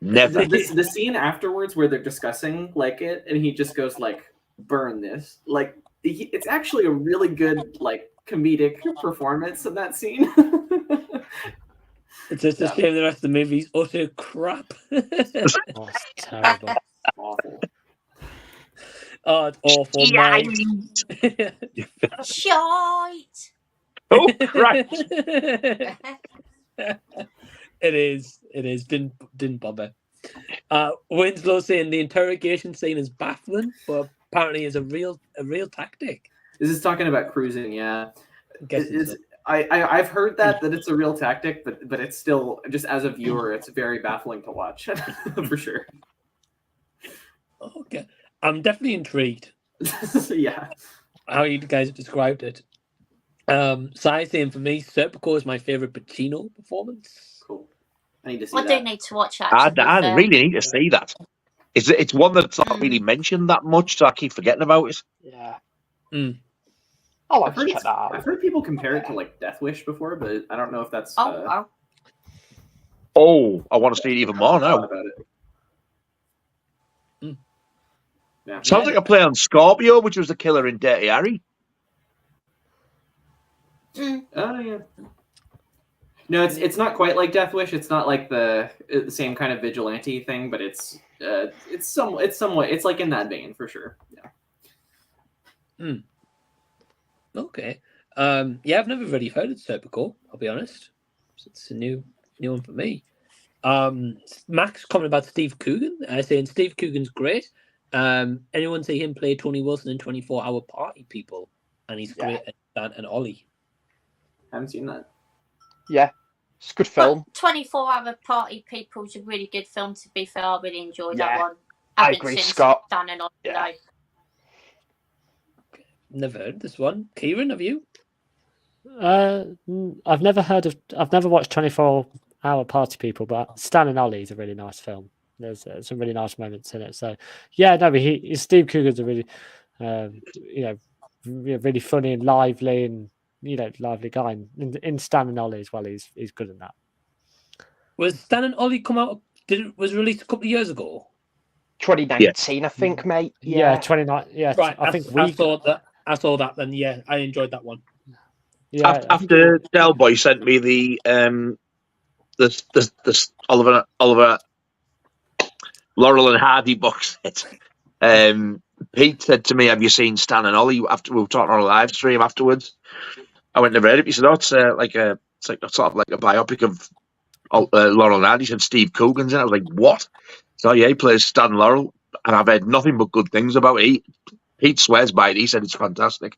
Never. The scene afterwards where they're discussing like it, and he just goes like, "Burn this!" Like it's actually a really good like comedic performance in that scene. It's just a shame the rest of the movie's utter crap. Oh, it's terrible. Awful. Oh, it's awful, man. Shite. Oh, right. It is. Didn't bother. Winslow saying the interrogation scene is baffling, but apparently is a real tactic. This is talking about cruising, yeah. Guessing so. I've heard that it's a real tactic, but it's still, just as a viewer, it's very baffling to watch for sure. Okay, I'm definitely intrigued. Yeah. How you guys described it. Sai saying for me, Serpico is my favorite Pacino performance. Cool. I need to see I do that. need to watch that. I really need to see that. It's one that's not really mentioned that much, so I keep forgetting about it. Yeah. I've I'll have to heard, check that out. I've heard people compare it to like Death Wish before, but I don't know if that's. wow. Oh, I want to see it even more now. About it. Yeah. Sounds like a play on Scorpio, which was the killer in Dirty Harry. Oh yeah. No, it's not quite like Death Wish. It's not like the same kind of vigilante thing, but it's somewhat it's like in that vein for sure. Yeah. Okay. Yeah, I've never really heard of Serpico, I'll be honest. It's a new one for me. Max comment about Steve Coogan, saying Steve Coogan's great. Anyone see him play Tony Wilson in 24-Hour Party People? And he's great at Dan and Ollie. Haven't seen that. Yeah, it's a good film. 24-Hour Party People is a really good film, to be fair. I really enjoyed that one. I agree, Scott. Dan and Ollie, Yeah. Never heard of this one. Kieran, have you? I've never watched 24-Hour Party People, but Stan and Ollie is a really nice film. There's some really nice moments in it. So yeah, no, Steve Coogan's a really, really funny and lively and lively guy. In Stan and Ollie as well, he's good in that. Was Stan and Ollie come out? Was released a couple of years ago? 2019, I think, mate. Yeah, 29. Yeah, right. I think I saw that. Then yeah, I enjoyed that one. Yeah, after Del Boy sent me the Oliver Laurel and Hardy box set, Pete said to me, "Have you seen Stan and Ollie?" After we were talking on a live stream afterwards, I went and read it. He said, "Oh, it's like sort of like a biopic of Laurel and Hardy." He said Steve Coogan's in it. I was like, "What?" So yeah, he plays Stan Laurel, and I've heard nothing but good things about it. Pete swears by it. He said it's fantastic.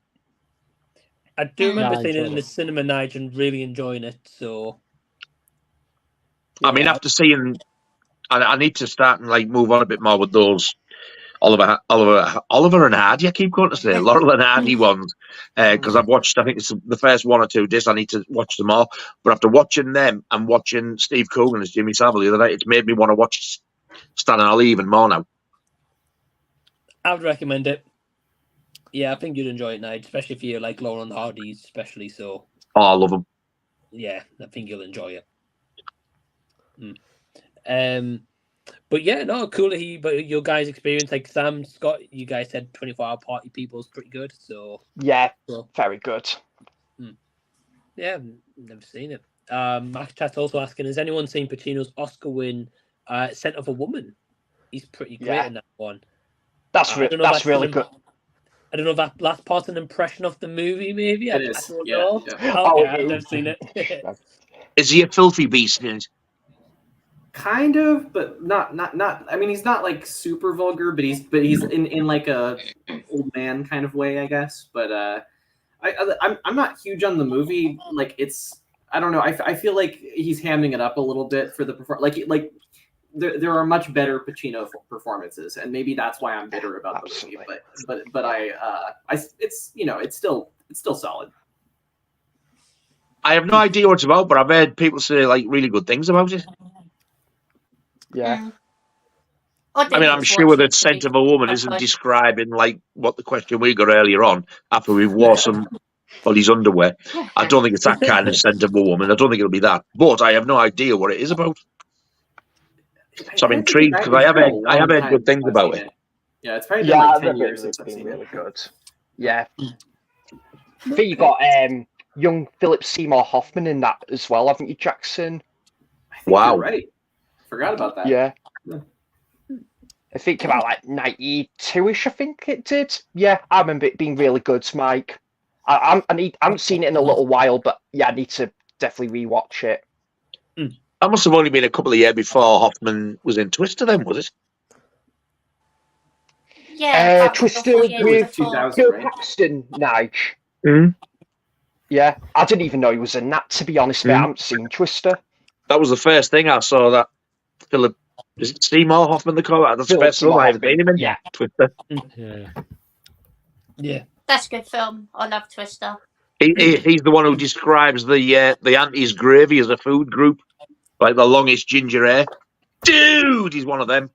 I do remember seeing it in the cinema night and really enjoying it. So, I mean, after seeing, I need to start and like move on a bit more with those Oliver and Hardy. I keep going to say Laurel and Hardy ones because I've watched. I think it's the first one or two discs. I need to watch them all. But after watching them and watching Steve Coogan as Jimmy Savile the other night, it's made me want to watch Stan and Ollie even more now. I would recommend it. Yeah, I think you'd enjoy it, Nige, especially if you like Laurel and Hardy, especially so. Oh, I love them. Yeah, I think you'll enjoy it. But yeah, no, cool. But your guys' experience, like Sam, Scott, you guys said 24-Hour Party People is pretty good. So yeah, very good. Yeah, I've never seen it. Max Chat's also asking, has anyone seen Pacino's Oscar win, Scent of a Woman? He's pretty great in that one. That's really good. I don't know if that last part's an impression of the movie, maybe. It is. I don't know. Yeah. Okay, I've never seen it. Is he a filthy beast in it? Kind of, but not. I mean, he's not like super vulgar, but he's in like a old man kind of way, I guess. But I'm not huge on the movie. Like I don't know. I feel like he's hamming it up a little bit for the performance. Like there are much better Pacino performances, and maybe that's why I'm bitter about the movie. But it's still solid. I have no idea what it's about, but I've heard people say like really good things about it. Yeah. I mean, I'm sure that Scent of a Woman isn't describing like what the question we got earlier on after we've wore some Ollie's underwear. I don't think it's that kind of Scent of a Woman. I don't think it'll be that. But I have no idea what it is about. So I'm intrigued because I have heard good things about it. Yeah, it's probably been like 10 years it's since I've been seen really it. good. Yeah. I think you got young Philip Seymour Hoffman in that as well, haven't you, Jackson? I think you're right. Forgot about that. Yeah. I think about like 92-ish, I think it did. Yeah, I remember it being really good, Mike. I haven't seen it in a little while, but yeah, I need to definitely rewatch it. That must have only been a couple of years before Hoffman was in Twister then, was it? Yeah, Twister with Bill Paxton, Nige. Yeah, I didn't even know he was in that, to be honest, but I haven't seen Twister. That was the first thing I saw that Philip, is it Seymour Hoffman they call it? That's the first film I ever seen him in. Yeah. Twister. Yeah. That's a good film. I love Twister. He's the one who describes the Antis gravy as a food group. Like the longest ginger hair. Dude, he's one of them.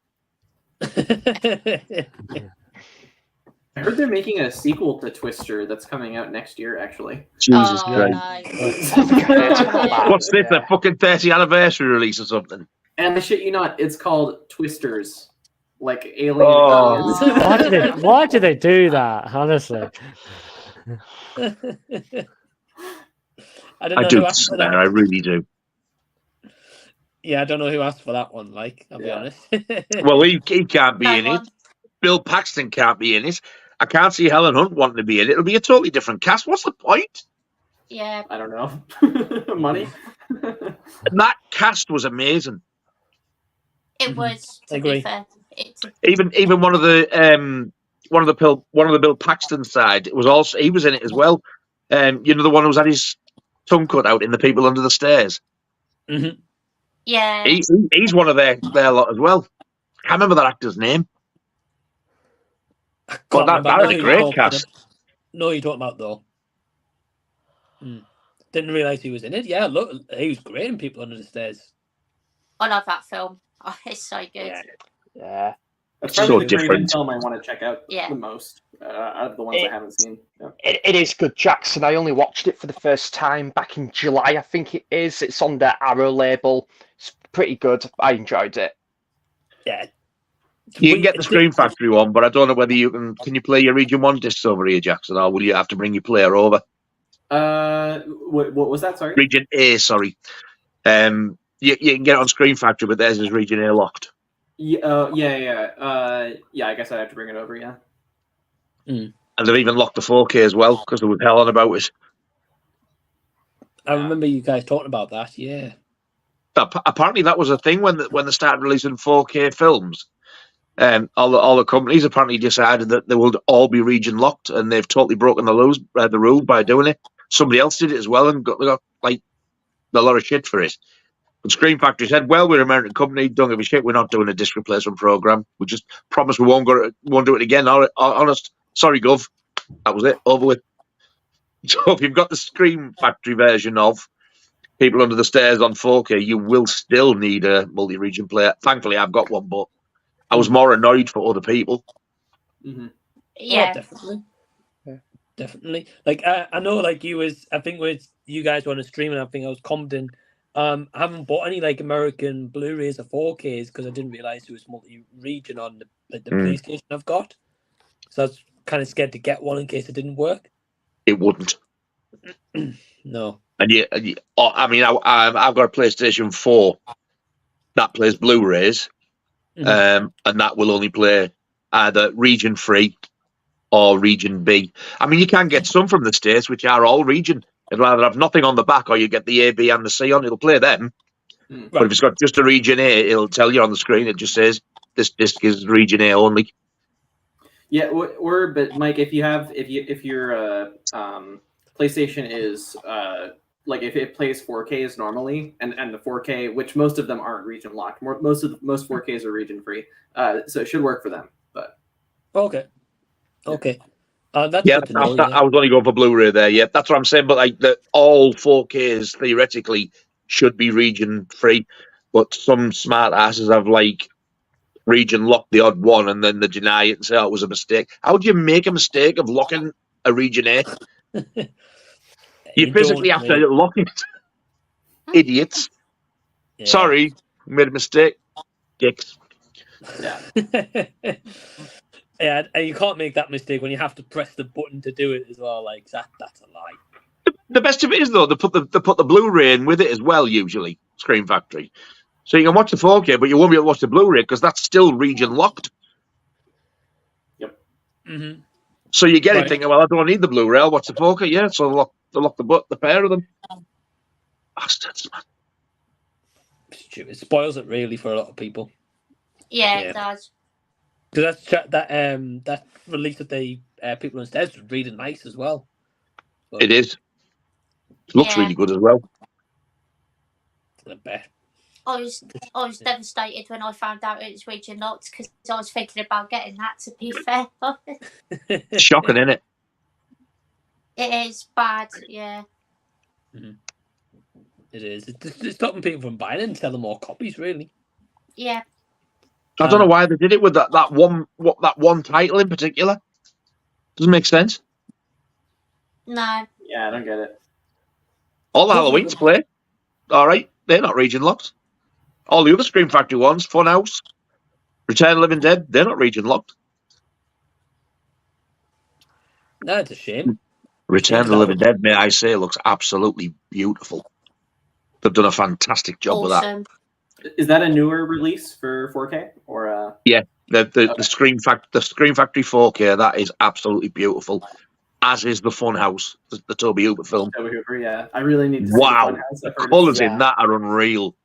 I heard they're making a sequel to Twister that's coming out next year, actually. Jesus Oh, Christ. no. What's this, a fucking 30th anniversary release or something? And I shit you not, it's called Twisters. Like alien Oh. aliens. Why do they do that? Honestly, I don't I know do who asked for despair, that. I really do. Yeah, I don't know who asked for that one. Like, I'll be honest. Well, he can't be No in it. one. Bill Paxton can't be in it. I can't see Helen Hunt wanting to be in it. It'll be a totally different cast. What's the point? Yeah. I don't know. Money? That cast was amazing. It was, I to agree. be fair. Even one of the Bill Paxton side, it was also, he was in it as well. You know, the one who's had his tongue cut out in The People Under the Stairs. Mhm. Yeah. He's one of their lot as well. Can't remember that actor's name. I But can't that remember is a who great you're talking cast. about. No, you're talking about though. Didn't realise he was in it. Yeah, look, he was great in People Under the Stairs. I love that film. Oh, it's so good. Yeah. That's So probably the different. Korean film I want to check out Yeah. the most out of the ones I haven't seen. Yeah. It is good, Jackson. I only watched it for the first time back in July, I think it is. It's on the Arrow label. It's pretty good. I enjoyed it. Yeah. You can get the Scream Factory one, but I don't know whether you can you play your Region 1 discs over here, Jackson, or will you have to bring your player over? What was that? Sorry. Region A, sorry. You can get it on Scream Factory, but theirs is Region A locked. Yeah. I guess I'd have to bring it over. Yeah. And they've even locked the 4K as well because there was hell on about it. I remember you guys talking about that. Yeah. Apparently, that was a thing when they started releasing 4K films. All the companies apparently decided that they will all be region locked, and they've totally broken the rule by doing it. Somebody else did it as well, and got like a lot of shit for it. But Scream Factory said, "Well, we're an American company. Don't give a shit. We're not doing a disc replacement program. We just promise we won't do it again. Honest, sorry, Gov. That was it. Over with." So if you've got the Scream Factory version of People Under the Stairs on 4K, you will still need a multi-region player. Thankfully, I've got one, but I was more annoyed for other people. Mm-hmm. Yeah. Oh, definitely. Yeah. Definitely. Like I know, like I think with you guys were on a stream, and I think I was commenting. I haven't bought any like American Blu-rays or 4Ks because I didn't realize it was multi-region on the PlayStation I've got. So I was kind of scared to get one in case it didn't work. It wouldn't. No. And I mean, I've got a PlayStation 4 that plays Blu-rays, and that will only play either region 3 or region B. I mean, you can get some from the States, which are all region. It'll either have nothing on the back, or you get the A, B, and the C on. It'll play them. Right. But if it's got just a region A, it'll tell you on the screen. It just says this disc is region A only. Yeah, but Mike, if your PlayStation is like if it plays 4Ks normally, and the 4K, which most of them aren't region locked, most 4Ks are region free, so it should work for them. But okay, that's Yeah, good to know. I was only going for Blu-ray there. Yeah, that's what I'm saying. But like all 4Ks theoretically should be region free, but some smart asses have like region locked the odd one, and then they deny it and say, "Oh, it was a mistake." How do you make a mistake of locking a region A? You physically have to lock it. Idiots. Yeah. Sorry, made a mistake. Dicks. Yeah. Yeah, and you can't make that mistake when you have to press the button to do it as well. Like that's a lie. The best of it is though, they put the Blu-ray in with it as well. Usually, Scream Factory, so you can watch the 4K, but you won't be able to watch the Blu-ray because that's still region locked. Yep. Mm-hmm. So you get it thinking, well, I don't need the Blu-ray. I'll watch the 4K. Yeah, so they lock the pair of them. Bastards, man. It spoils it really for a lot of people. Yeah, it does. Because that release of the People on Stairs was really nice as well. So, It is. Looks really good as well. I bet. I was devastated when I found out it was region locked because I was thinking about getting that. To be fair, Shocking, isn't it? it is bad. Yeah. Mm-hmm. It is. It's stopping people from buying it and selling more copies, really. Yeah. I don't know why they did it with that one title in particular. Doesn't make sense. No. Yeah, I don't get it. All the Halloween display, all right, they're not region locked. All the other Scream Factory ones, Funhouse, Return of the Living Dead, they're not region locked. No, it's a shame. Return of the Living Dead, may I say, looks absolutely beautiful. They've done a fantastic job with that. Is that a newer release for 4K or? Yeah, the Scream Factory 4K, that is absolutely beautiful. As is the Funhouse, the Toby Hooper film. Toby Hooper, yeah. I really need to wow, see the colours in that are unreal.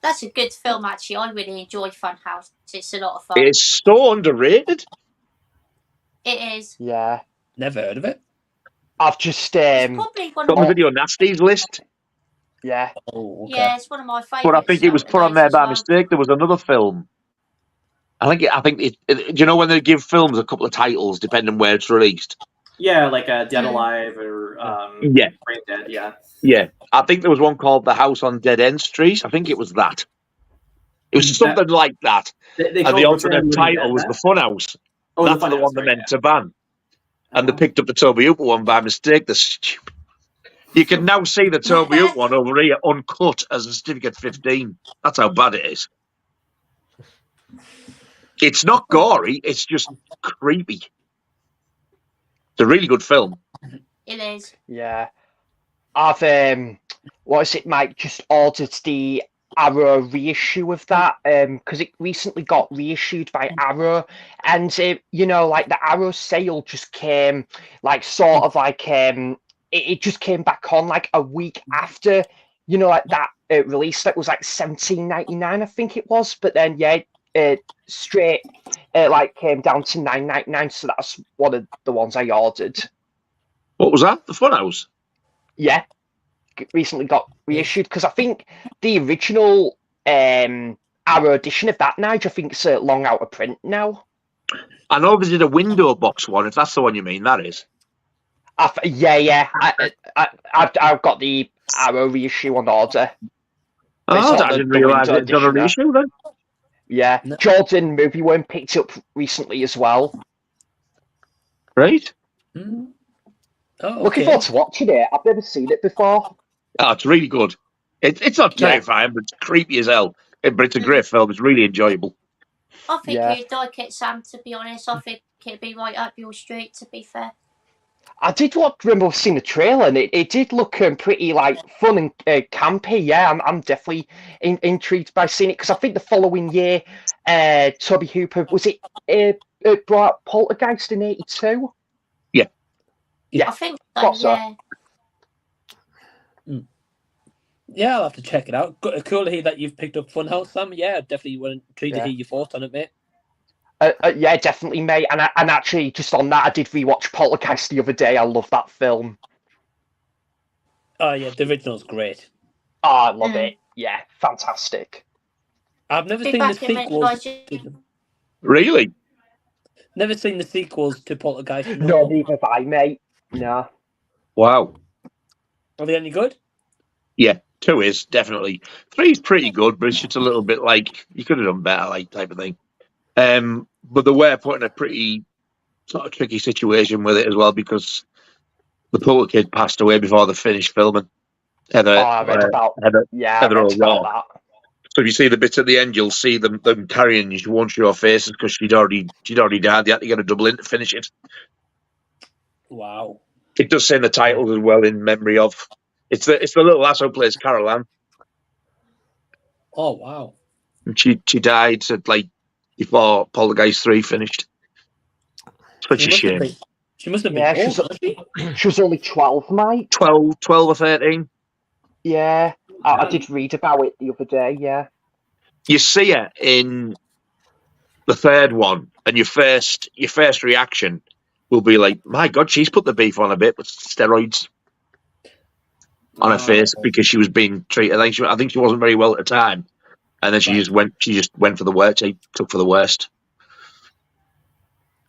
That's a good film, actually. I really enjoy Funhouse. It's a lot of fun. It's so underrated. It is. Yeah. Never heard of it. I've just probably one got of the Video Nasties list. Yeah. Oh, okay. Yeah, it's one of my favourites. But I think it was put on there by mistake. There was another film. I think it. Do you know when they give films a couple of titles depending where it's released? Yeah, like Dead Alive or yeah, Brain Dead. Yeah. Yeah, I think there was one called The House on Dead End Street. I think it was that. It was something like that. They and the alternate title was The Funhouse. Oh, that's the one they meant to ban. And they picked up the Toby Hooper one by mistake. The stupid. You can now see the Toby Hooper one over here uncut as a certificate 15. That's how bad it is. It's not gory. It's just creepy. It's a really good film. It is. Yeah. I've what is it, Mike? Just ordered the Arrow reissue of that because it recently got reissued by Arrow, and you know, like the Arrow sale just came, like sort of like it just came back on like a week after, you know, like that release that was like $17.99, I think it was, but then yeah, straight like came down to $9.99, so that's one of the ones I ordered. What was that? The Funhouse? Yeah, recently got reissued because I think the original Arrow edition of that, Nigel, I think it's long out of print now. I know they did a window box one, if that's the one you mean, that is. Yeah. I've got the Arrow reissue on order. Oh, I didn't realise it done a reissue then. Yeah, no. Jordan Movieman picked it up recently as well. Right. Mm. Oh, okay. Looking forward to watching it. I've never seen it before. Oh, it's really good. It's not terrifying, but it's creepy as hell. But it's a great film. It's really enjoyable. I think you'd like it, Sam, to be honest. I think it'd be right up your street, to be fair. I did remember seeing the trailer, and it did look pretty like fun and campy. Yeah, I'm definitely intrigued by seeing it because I think the following year, Toby Hooper was it brought out Poltergeist in '82. Yeah, I think so. Yeah. Yeah, I'll have to check it out. Cool to hear that you've picked up Funhouse, Sam. Yeah, definitely intrigued to hear your thoughts on it, mate. Yeah, definitely, mate. And actually, just on that, I did rewatch Poltergeist the other day. I love that film. Oh, yeah, the original's great. Oh, I love it. Yeah, fantastic. I've never seen the sequels. Really? Never seen the sequels to Poltergeist. No, neither have I, mate. No. Wow. Are they any good? Yeah, 2 is, definitely. 3 is pretty good, but it's just a little bit like, you could have done better, like, type of thing. But they were put in a pretty sort of tricky situation with it as well because the poor kid passed away before they finished filming. Heather O'Rourke. So if you see the bits at the end, you'll see them carrying. You won't show her faces because she'd already died. They had to get a double in to finish it. Wow. It does say in the titles as well, in memory of. It's the little lass who plays Carol Ann. Oh wow. And she died like before Poltergeist 3 finished. Such a shame. She must have been old, she was only 12, mate. 12 or 13. Yeah. I did read about it the other day, yeah. You see her in the third one, and your first reaction will be like, my God, she's put the beef on a bit with steroids on her face because she was being treated. I think she wasn't very well at the time. And then she just went for the worst. She took for the worst.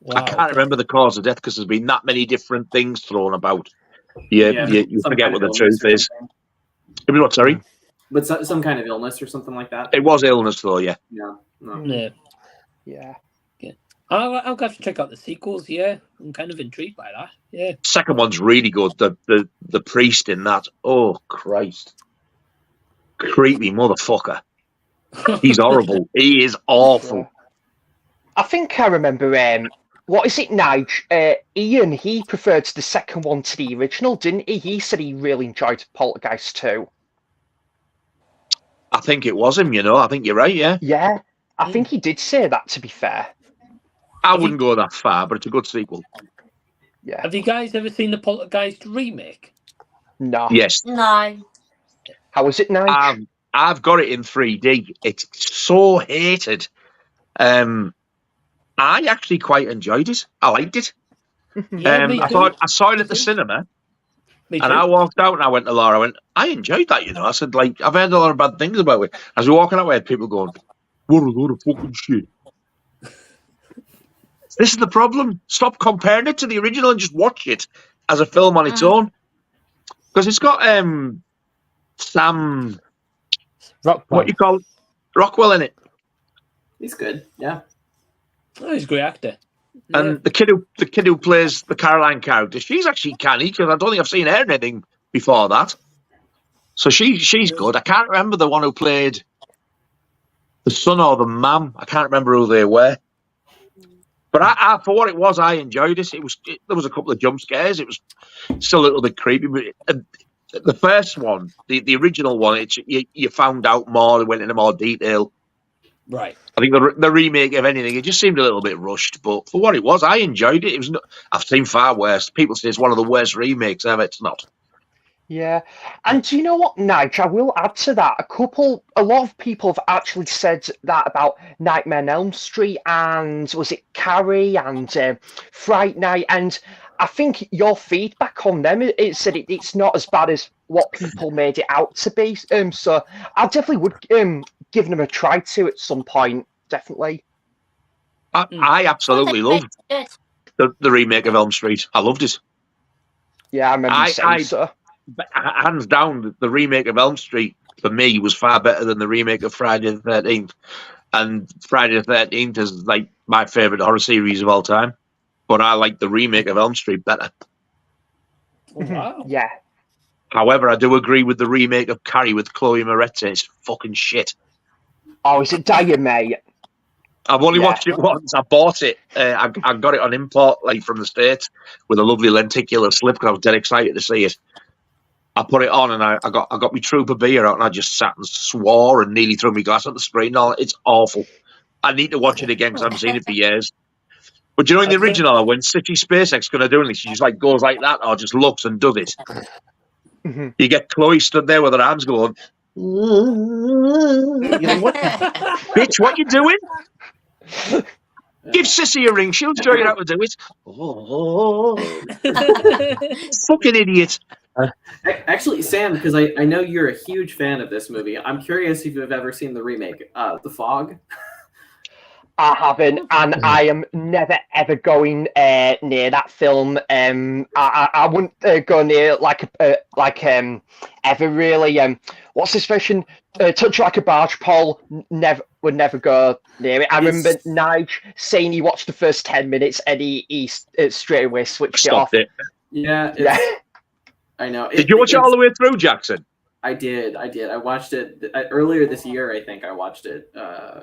Wow, I can't remember the cause of death because there's been that many different things thrown about. You forget what the truth is. It was what, sorry? But some kind of illness or something like that. It was illness, though, yeah. Yeah. No. Yeah. Yeah. I'll have to check out the sequels. Yeah, I'm kind of intrigued by that. Yeah. Second one's really good. The priest in that. Oh, Christ. Creepy motherfucker. He's horrible. He is awful. Yeah. I think I remember. What is it, Nige? Ian, he preferred the second one to the original, didn't he? He said he really enjoyed Poltergeist 2. I think it was him, you know. I think you're right, yeah. Yeah, I think he did say that, to be fair. I wouldn't go that far, but it's a good sequel. Yeah. Have you guys ever seen the Poltergeist remake? No. Yes. No. How was it, Nige? I've got it in 3D. It's so hated. I actually quite enjoyed it. I liked it. Yeah, me too. I saw it at the cinema, Me too. and I walked out and I went to Laura. I enjoyed that, you know. I said, like, I've heard a lot of bad things about it. As we're walking out, we had people going, "What a load of fucking shit." This is the problem. Stop comparing it to the original and just watch it as a film on its own. Because it's got Sam, what you call Rockwell in it. He's good. Yeah. Oh, he's a great actor. And the kid who plays the Caroline character, she's actually canny, because I don't think I've seen her in anything before that. So she's good. I can't remember the one who played the son or the mum. I can't remember who they were. But I for what it was, I enjoyed it. There was a couple of jump scares. It was still a little bit creepy. But the first one, the original one, you found out more. It went into more detail. Right. I think the remake, if anything, it just seemed a little bit rushed. But for what it was, I enjoyed it. I've seen far worse. People say it's one of the worst remakes ever. It's not. Yeah. And do you know what, Nige? I will add to that. A lot of people have actually said that about Nightmare on Elm Street and was it Carrie and Fright Night? And I think your feedback on them, it said it's not as bad as what people made it out to be. So I definitely would give them a try to at some point. Definitely. I absolutely loved the remake of Elm Street. I loved it. Yeah, I remember saying so. Hands down, the remake of Elm Street for me was far better than the remake of Friday the 13th. And Friday the 13th is like my favourite horror series of all time. But I like the remake of Elm Street better. Wow. Yeah. However, I do agree with the remake of Carrie with Chloe Moretz. It's fucking shit. Oh, is it dire, mate? I've only watched it once. I bought it. I got it on import, like from the States, with a lovely lenticular slip because I was dead excited to see it. I put it on and I got my Trooper beer out and I just sat and swore and nearly threw my glass at the screen. It's awful. I need to watch it again because I haven't seen it for years. But you know, in the original, when City SpaceX going to do anything, she just like goes like that or just looks and does it. Mm-hmm. You get Chloe stood there with her arms going, you think, what? Bitch, what you doing? Give Sissy a ring. She'll show you how to do it. Oh, fucking idiot. Actually, Sam, because I know you're a huge fan of this movie, I'm curious if you've ever seen the remake, The Fog. I haven't, and I am never ever going near that film. I wouldn't go near ever really. What's this expression? Touch like a barge pole. Would never go near it. I remember Nige saying he watched the first 10 minutes and he straight away switched Stopped it. Yeah. I know. Did you watch it all the way through, Jackson? I did. I watched it earlier this year. I think I watched it.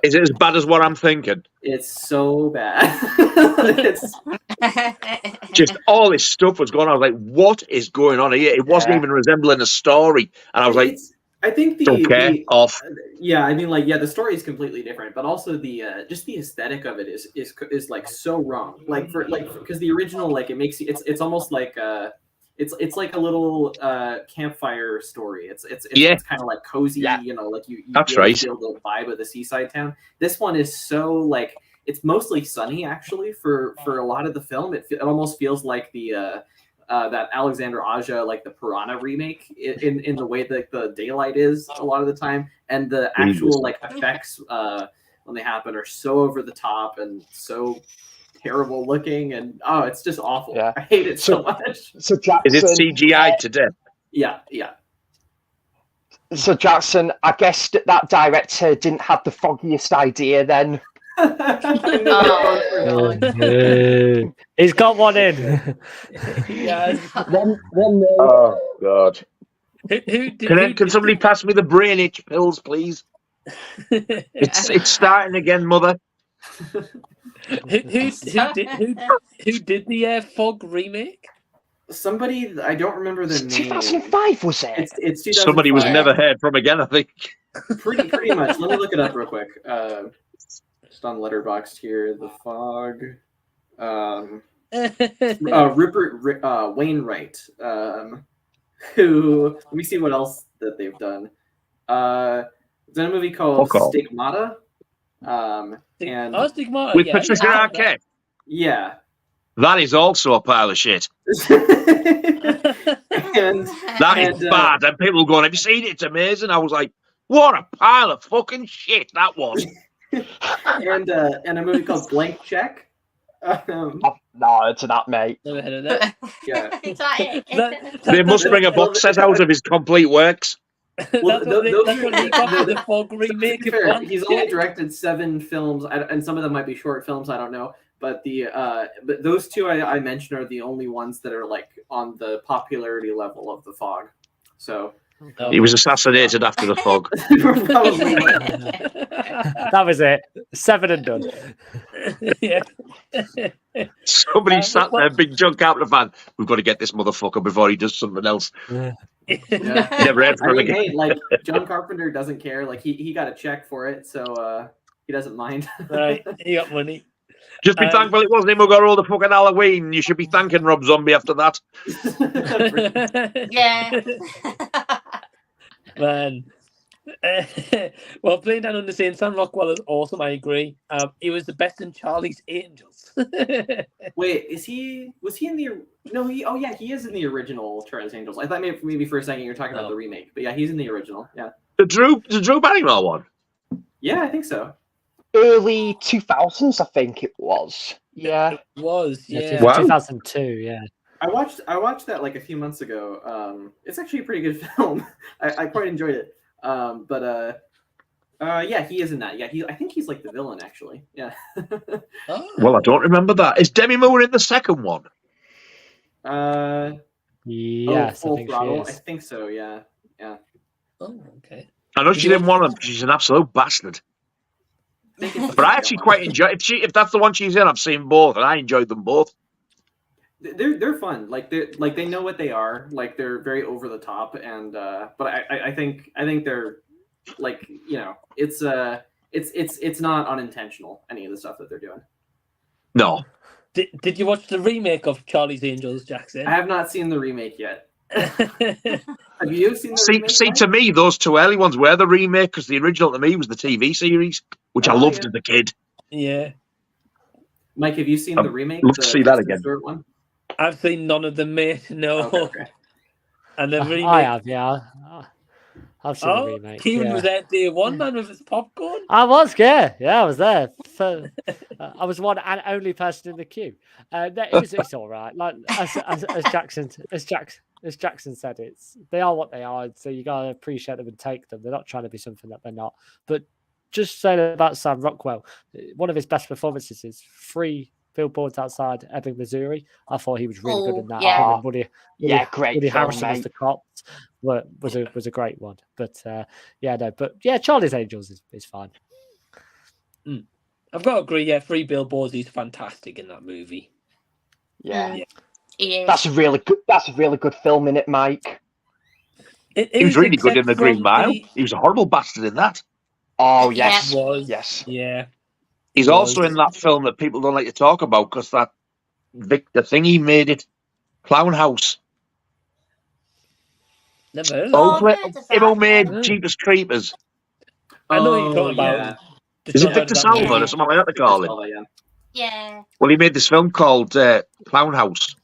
Is it as bad as what I'm thinking? It's so bad. It's just all this stuff was going on. I was like, what is going on here? It wasn't even resembling a story. And I was like, I think off. Yeah, I mean, like, the story is completely different, but also the just the aesthetic of it is like so wrong. Because the original, like, it makes you, it's almost like it's like a little campfire story. It's kind of like cozy, you know, like you that's right. Feel the vibe of the seaside town. This one is so like it's mostly sunny actually for a lot of the film. It almost feels like the that Alexander Aja, like the Piranha remake, in the way that the daylight is a lot of the time, and the actual like effects when they happen are so over the top and so terrible looking, and it's just awful. Yeah. I hate it so much. So Jackson, is it CGI to death? Yeah. So Jackson, I guess that director didn't have the foggiest idea then. Oh, God. He's got one in. Yeah. Oh God! Who did? Can somebody pass me the brain itch pills, please? It's starting again, mother. Who did the Fog remake? Somebody, I don't remember the name. 2005 was it? It's 2005. Somebody was never heard from again, I think. Pretty much. Let me look it up real quick. Just on Letterboxd here. The Fog. Rupert Wainwright. Who? Let me see what else that they've done. It's in a movie called Stigmata. Stigmata with Patricia Arquette. Yeah. That is also a pile of shit. and that is bad. And people going, "Have you seen it? It's amazing." I was like, "What a pile of fucking shit that was." and a movie called Blank Check. No, it's that, mate. Never heard of that. Yeah. Is that it? They must bring a box set out of his complete works. Well, that's what they got the Fog remake. He's only directed 7 films, and some of them might be short films. I don't know, but but those two I mentioned are the only ones that are like on the popularity level of The Fog. So he was assassinated after The Fog. That was it. 7 and done. Yeah. Somebody sat there, big John Carpenter fan. We've got to get this motherfucker before he does something else. Yeah. Never heard from him again. Hey, like John Carpenter doesn't care. Like he got a check for it, so he doesn't mind. Right, he got money. Just be thankful it wasn't him who got all the fucking Halloween. You should be thanking Rob Zombie after that. Yeah. Man. Well, playing down on the same, Sam Rockwell is awesome. I agree. He was the best in Charlie's Angels. Wait, was he in the? No, he is in the original Charlie's Angels. I thought maybe for a second you were talking about the remake, but yeah, he's in the original. Yeah. The Drew Barrymore one. Yeah, I think so. Early 2000s, I think it was. Yeah. It was. Yeah. Wow. 2002. Yeah. I watched that like a few months ago. It's actually a pretty good film. I quite enjoyed it. Yeah, he is in that. Yeah, I think he's like the villain actually. Yeah. Well, I don't remember that. Is Demi Moore in the second one? Yes, Full I think Throttle. she is. I think so. Yeah. Yeah. Oh, okay. I know she didn't want him. She's an absolute bastard. But I actually quite enjoy if that's the one she's in. I've seen both, and I enjoyed them both. They're fun. Like they know what they are. Like they're very over the top, and but I think they're like, you know, it's not unintentional, any of the stuff that they're doing. No. Did you watch the remake of Charlie's Angels, Jackson? I have not seen the remake yet. Have you seen the remake? See, to me, those two early ones were the remake, because the original to me was the TV series, which I loved as a kid. Yeah. Mike, have you seen the remake? Let's see that again. Short one? I've seen none of them, mate. No. Okay. And the remake. I have, yeah. I've seen the remake. Kieran was there day one, man, with his popcorn. I was, yeah, I was there. So, I was one and only person in the queue. It's all right. Like as Jackson said, they are what they are. So you gotta appreciate them and take them. They're not trying to be something that they're not. But just saying about Sam Rockwell, one of his best performances is 3 billboards outside Ebbing, Missouri. I thought he was really good in that. Yeah. Great. Woody film, Harrelson mate. as the cops was a great one. But Charlie's Angels is fine. I've got to agree. Yeah, 3 billboards. He's fantastic in that movie. Yeah. He is. That's a really good film, innit, Mike? He was really good in The Green from Mile. He was a horrible bastard in that. Oh yes, Was. yes. Yeah. He's also in that film that people don't like to talk about because that Victor thing he made it, Clown House. Never heard of Oh, that. I've heard of Him who that, made yeah. Jeepers Creepers. I know what you're talking about. Yeah. Just Is it not heard Victor of that Salva movie. or something like that they call him? Yeah. Well, he made this film called Clown House,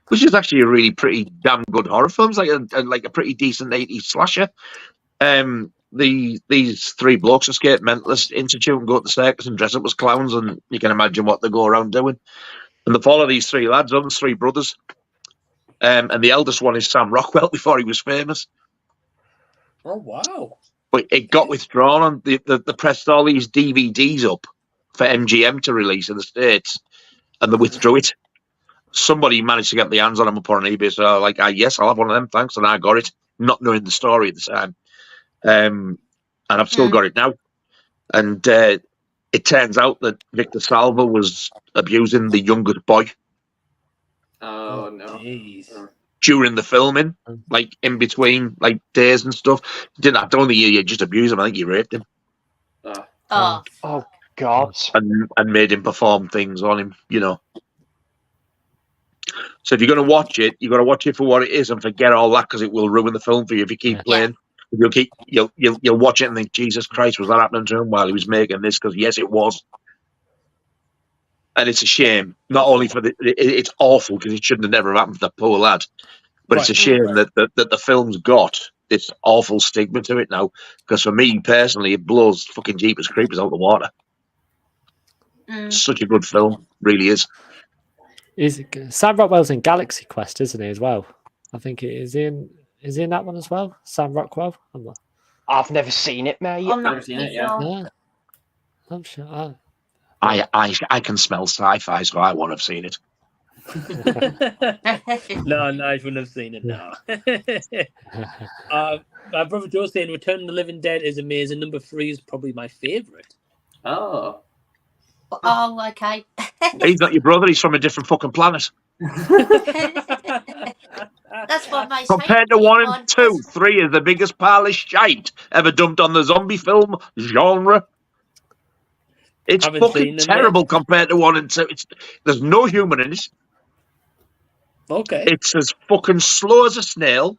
which is actually a really pretty damn good horror film. It's like a pretty decent 80s slasher. These 3 blokes escape mentalist institute and go to the circus and dress up as clowns, and you can imagine what they go around doing. And they follow these 3 lads, there's 3 brothers. And the eldest one is Sam Rockwell before he was famous. Oh wow! But it got withdrawn on the pressed all these DVDs up for MGM to release in the States, and they withdrew it. Somebody managed to get their hands on them up on eBay, so I was like, yes, I'll have one of them, thanks, and I got it, not knowing the story at the time. And I've still got it now. And it turns out that Victor Salva was abusing the youngest boy. Oh no! Jeez. During the filming, like in between, like days and stuff. I don't think you just abused him. I think you raped him Oh, Oh God. and made him perform things on him. You know. So if you're going to watch it, you've got to watch it for what it is and forget all that because it will ruin the film for you if you keep playing. You'll watch it and think, Jesus Christ, was that happening to him while he was making this? Because yes, it was. And it's a shame, not only for it's awful because it shouldn't have never happened to that poor lad, but it's a shame that the film's got this awful stigma to it now. Because for me personally, it blows fucking Jeepers Creepers out the water. Such a good film, really is. Sam Rockwell's in Galaxy Quest, isn't he, as well? I think it is in. Is he in that one as well? Sam Rockwell? I've never seen it, mate. I'm not Never seen it, Yeah. I'm sure. I can smell sci-fi, so I won't have seen it. No, I wouldn't have seen it. No. My brother Joe's saying Return of the Living Dead is amazing. Number 3 is probably my favourite. Oh. Oh, okay. He's not your brother. He's from a different fucking planet. That's what my Compared to 1 and 2, 3 is the biggest pile of shite ever dumped on the zombie film genre. It's fucking terrible compared to 1 and 2. There's no humour in it. Okay. It's as fucking slow as a snail.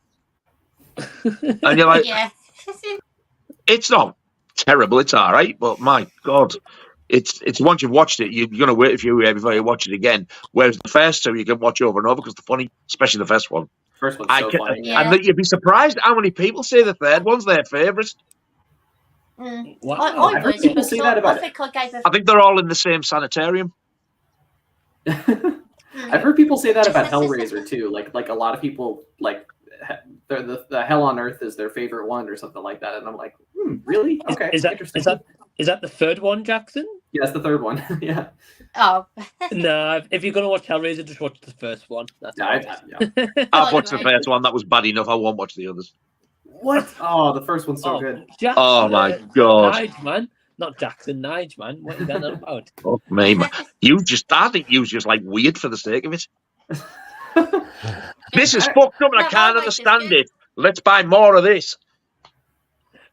And you're like, it's not terrible, it's all right, but my God, it's once you've watched it, you're going to wait a few years before you watch it again. Whereas the first 2 you can watch over and over because they're funny, especially the first one. First one's so funny. And you'd be surprised how many people say the third one's their favourite. Wow. I heard people say that about it. I think they're all in the same sanitarium. I've heard people say that about Hellraiser too. Like a lot of people like the Hell on Earth is their favorite one or something like that. And I'm like, really? Okay. Is that interesting. Is that the third one, Jackson? Yeah, it's the third one. Yeah. Oh. No, if you're gonna watch Hellraiser, just watch the first one. That's I've watched the first one. That was bad enough. I won't watch the others. What? Oh, the first one's so good. Jackson, oh my God. Nige, man. Not Jackson, Nige, man. What are you going on about? Oh, me, man. I think you just like weird for the sake of it. This is fucked up and I can't understand it. Let's buy more of this.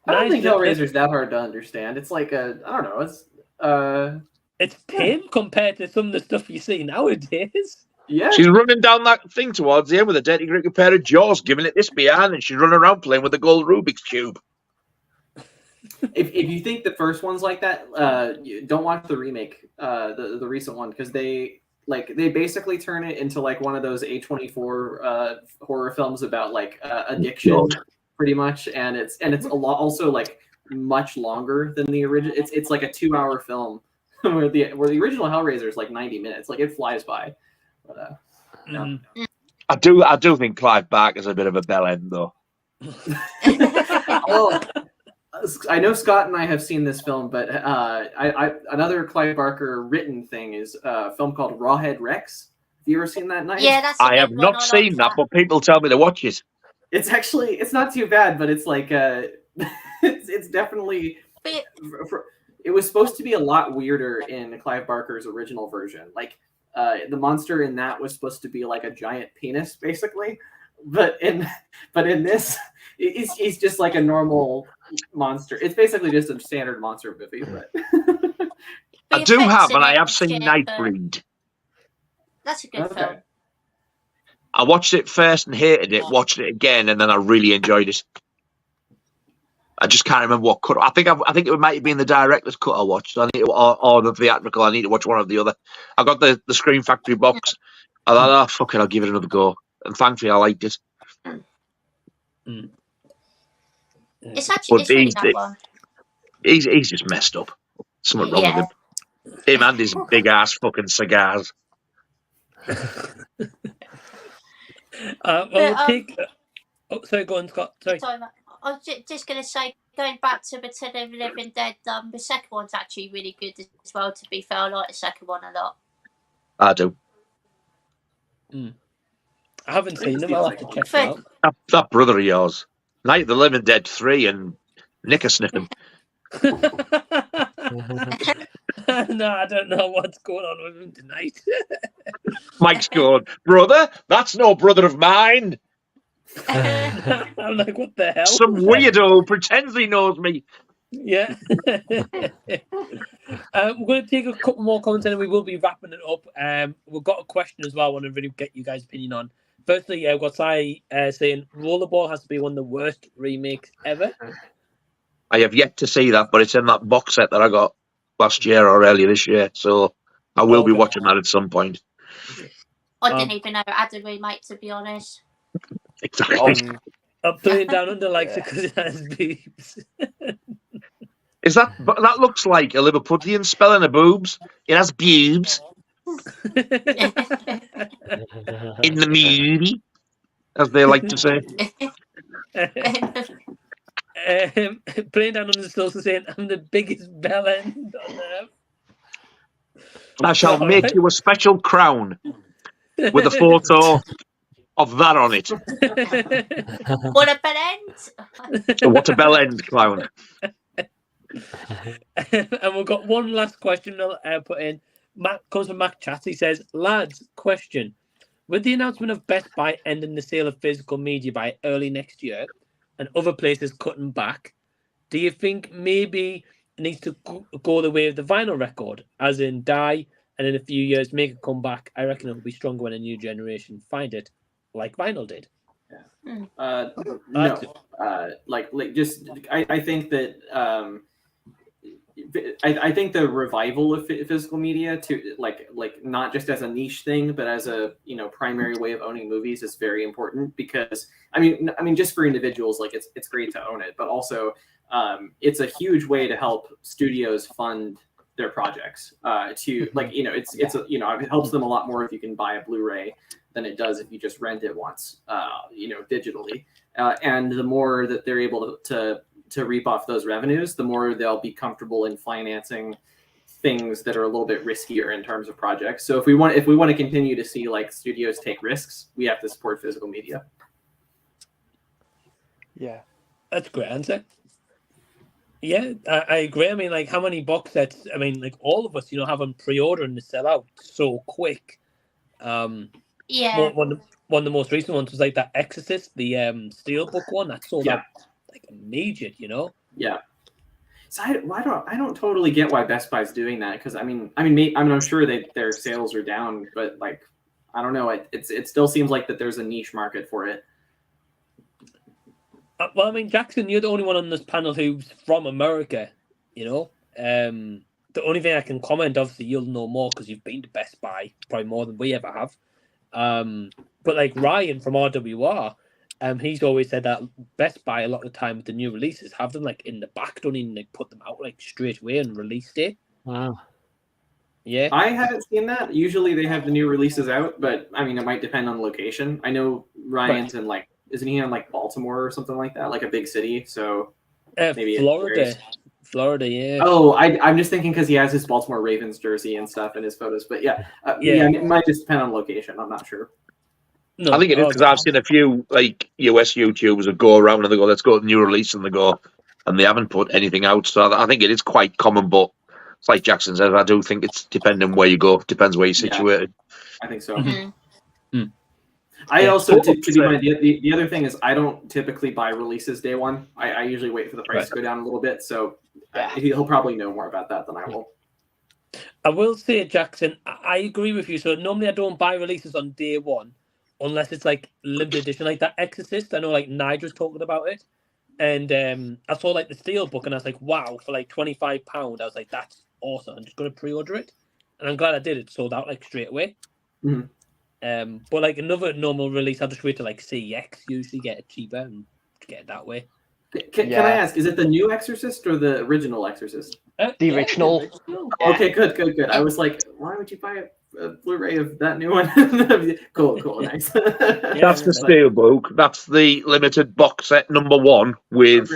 I don't think Hellraiser's that hard to understand. It's like I don't know. It's tame compared to some of the stuff you see nowadays. Yeah. She's running down that thing towards the end with a dirty gritty pair of jaws, giving it this behind, and she's running around playing with the gold Rubik's Cube. If you think the first one's like that, don't watch the remake, the recent one, because they basically turn it into like one of those A24 horror films about like addiction, pretty much, and it's a lot also like much longer than the original. It's like a 2-hour film where the original Hellraiser is like 90 minutes. Like it flies by. But, no. I do think Clive Barker's a bit of a bell end though. Well, I know Scott and I have seen this film, but another Clive Barker written thing is a film called Rawhead Rex. Have you ever seen that? Night? Yeah, that's. I have not seen that, but people tell me to watch it. It's not too bad, but it's like it's definitely. It was supposed to be a lot weirder in Clive Barker's original version. Like the monster in that was supposed to be like a giant penis, basically. But in this, he's just like a normal monster. It's basically just a standard monster movie. But I do have, and I have seen Nightbreed. That's a good film. I watched it first and hated it. Watched it again, and then I really enjoyed it. I just can't remember what cut. I think it might have been the director's cut I watched. I need to, or the theatrical. I need to watch one or the other. I got the Scream Factory box. I thought, oh fuck it, I'll give it another go. And thankfully, I liked it. It's actually that one. He's just messed up. Something wrong with him. Him and his big ass fucking cigars. We'll take. Oh, sorry, go on, Scott. Sorry. I was just going to say, going back to Return of the Living Dead, the second one's actually really good as well, to be fair. I like the second one a lot. I do. I haven't seen them. I'll have to check them out. That brother of yours, Night of the Living Dead 3 and Nicker sniffing. No, I don't know what's going on with him tonight. Mike's going, brother? That's no brother of mine. I'm like, what the hell? Some weirdo who pretends he knows me. Yeah. We're going to take a couple more comments and we will be wrapping it up. We've got a question as well I want to really get you guys' opinion on. Firstly, we've got Sai saying Rollerball has to be one of the worst remakes ever. I have yet to see that, but it's in that box set that I got last year or earlier this year, so I will be watching that at some point. I didn't even know it had a remake, to be honest. Exactly. I'm putting it down under likes because it has beeps. Is that? But that looks like a Liverpudlian spelling of boobs. It has boobs in the movie, as they like to say. Playing down under the also saying I'm the biggest bell end on earth. I shall make you a special crown with a photo of that on it. What a bell end! What a bell end clown. And we've got one last question I'll put in. Matt comes from Mac Chat. He says, lads, question. With the announcement of Best Buy ending the sale of physical media by early next year and other places cutting back, do you think maybe it needs to go the way of the vinyl record, as in die and in a few years make a comeback? I reckon it'll be stronger when a new generation find it, like vinyl did. No, I think that I think the revival of physical media to like not just as a niche thing, but as a primary way of owning movies is very important, because I mean just for individuals, like it's great to own it, but also it's a huge way to help studios fund their projects. To like it helps them a lot more if you can buy a Blu-ray than it does if you just rent it once, digitally. And the more that they're able to reap off those revenues, the more they'll be comfortable in financing things that are a little bit riskier in terms of projects. So if we want to continue to see like studios take risks, we have to support physical media. Yeah, that's a great answer. Yeah, I agree. I mean, like, how many box sets? I mean, like, all of us, have them pre-order and they sell out so quick. Yeah. One of the most recent ones was like that Exorcist, the Steelbook one that sold out like immediate. Yeah. So I don't totally get why Best Buy's doing that, because I'm sure their sales are down, but like I don't know, it still seems like that there's a niche market for it. Well, I mean, Jackson, you're the only one on this panel who's from America. The only thing I can comment, obviously, you'll know more because you've been to Best Buy probably more than we ever have. But like Ryan from RWR, he's always said that Best Buy a lot of the time with the new releases have them like in the back, don't even like put them out like straight away and release it. Wow. Yeah. I haven't seen that. Usually they have the new releases out, but I mean it might depend on location. I know Ryan's in like, isn't he in like Baltimore or something like that, like a big city? So maybe Florida, yeah. Oh, I'm just thinking because he has his Baltimore Ravens jersey and stuff in his photos. But it might just depend on location. I'm not sure. No, I think it is, because I've seen a few like US YouTubers that go around and they go, let's go to the new release, and they haven't put anything out. So I think it is quite common, but it's like Jackson says, I do think it's depending where you go, depends where you're situated. I think so. Mm-hmm. I also, to be honest, the other thing is I don't typically buy releases day one. I usually wait for the price to go down a little bit. So he'll probably know more about that than I will. I will say, Jackson, I agree with you. So normally I don't buy releases on day one unless it's like limited edition, like that Exorcist. I know like Nigel's talking about it. And I saw like the Steelbook and I was like, wow, for like £25. I was like, that's awesome. I'm just going to pre-order it. And I'm glad I did. It sold out like straight away. Mm-hmm. But like another normal release, I'll just wait to like CEX, usually get it cheaper and get it that way. Can I ask, is it the new Exorcist or the original Exorcist? The original. Okay, good. I was like, why would you buy it Blu-ray of that new one. Cool, nice. That's the Steelbook. That's the limited box set #1 with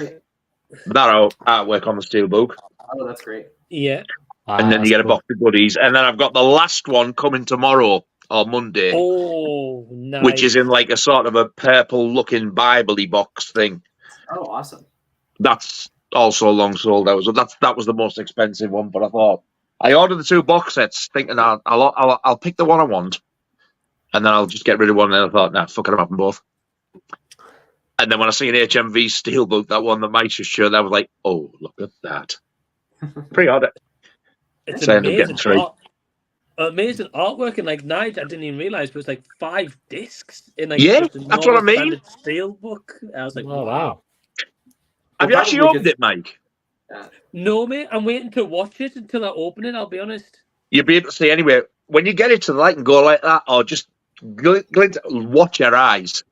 that artwork on the Steelbook. Oh, that's great. Yeah. And then you get a box of goodies. And then I've got the last one coming tomorrow or Monday. Oh, nice. Which is in like a sort of a purple-looking Bible-y box thing. Oh, awesome. That's also long sold out. So that was the most expensive one, but I thought I ordered the 2 box sets thinking I'll pick the one I want and then I'll just get rid of one. And I thought, nah, fuck it, I'm having both. And then when I see an HMV Steelbook, that one that Mike just showed, I was like, oh, look at that. Pre-order. It's so amazing. Amazing artwork, and like Nige, I didn't even realize it was like 5 discs in like that's what I mean. Steelbook. I was like, oh wow. Have you actually opened it, Mike? No, mate. I'm waiting to watch it until I open it. I'll be honest. You'll be able to see anyway when you get it to the light and go like that, or just glint, watch your eyes.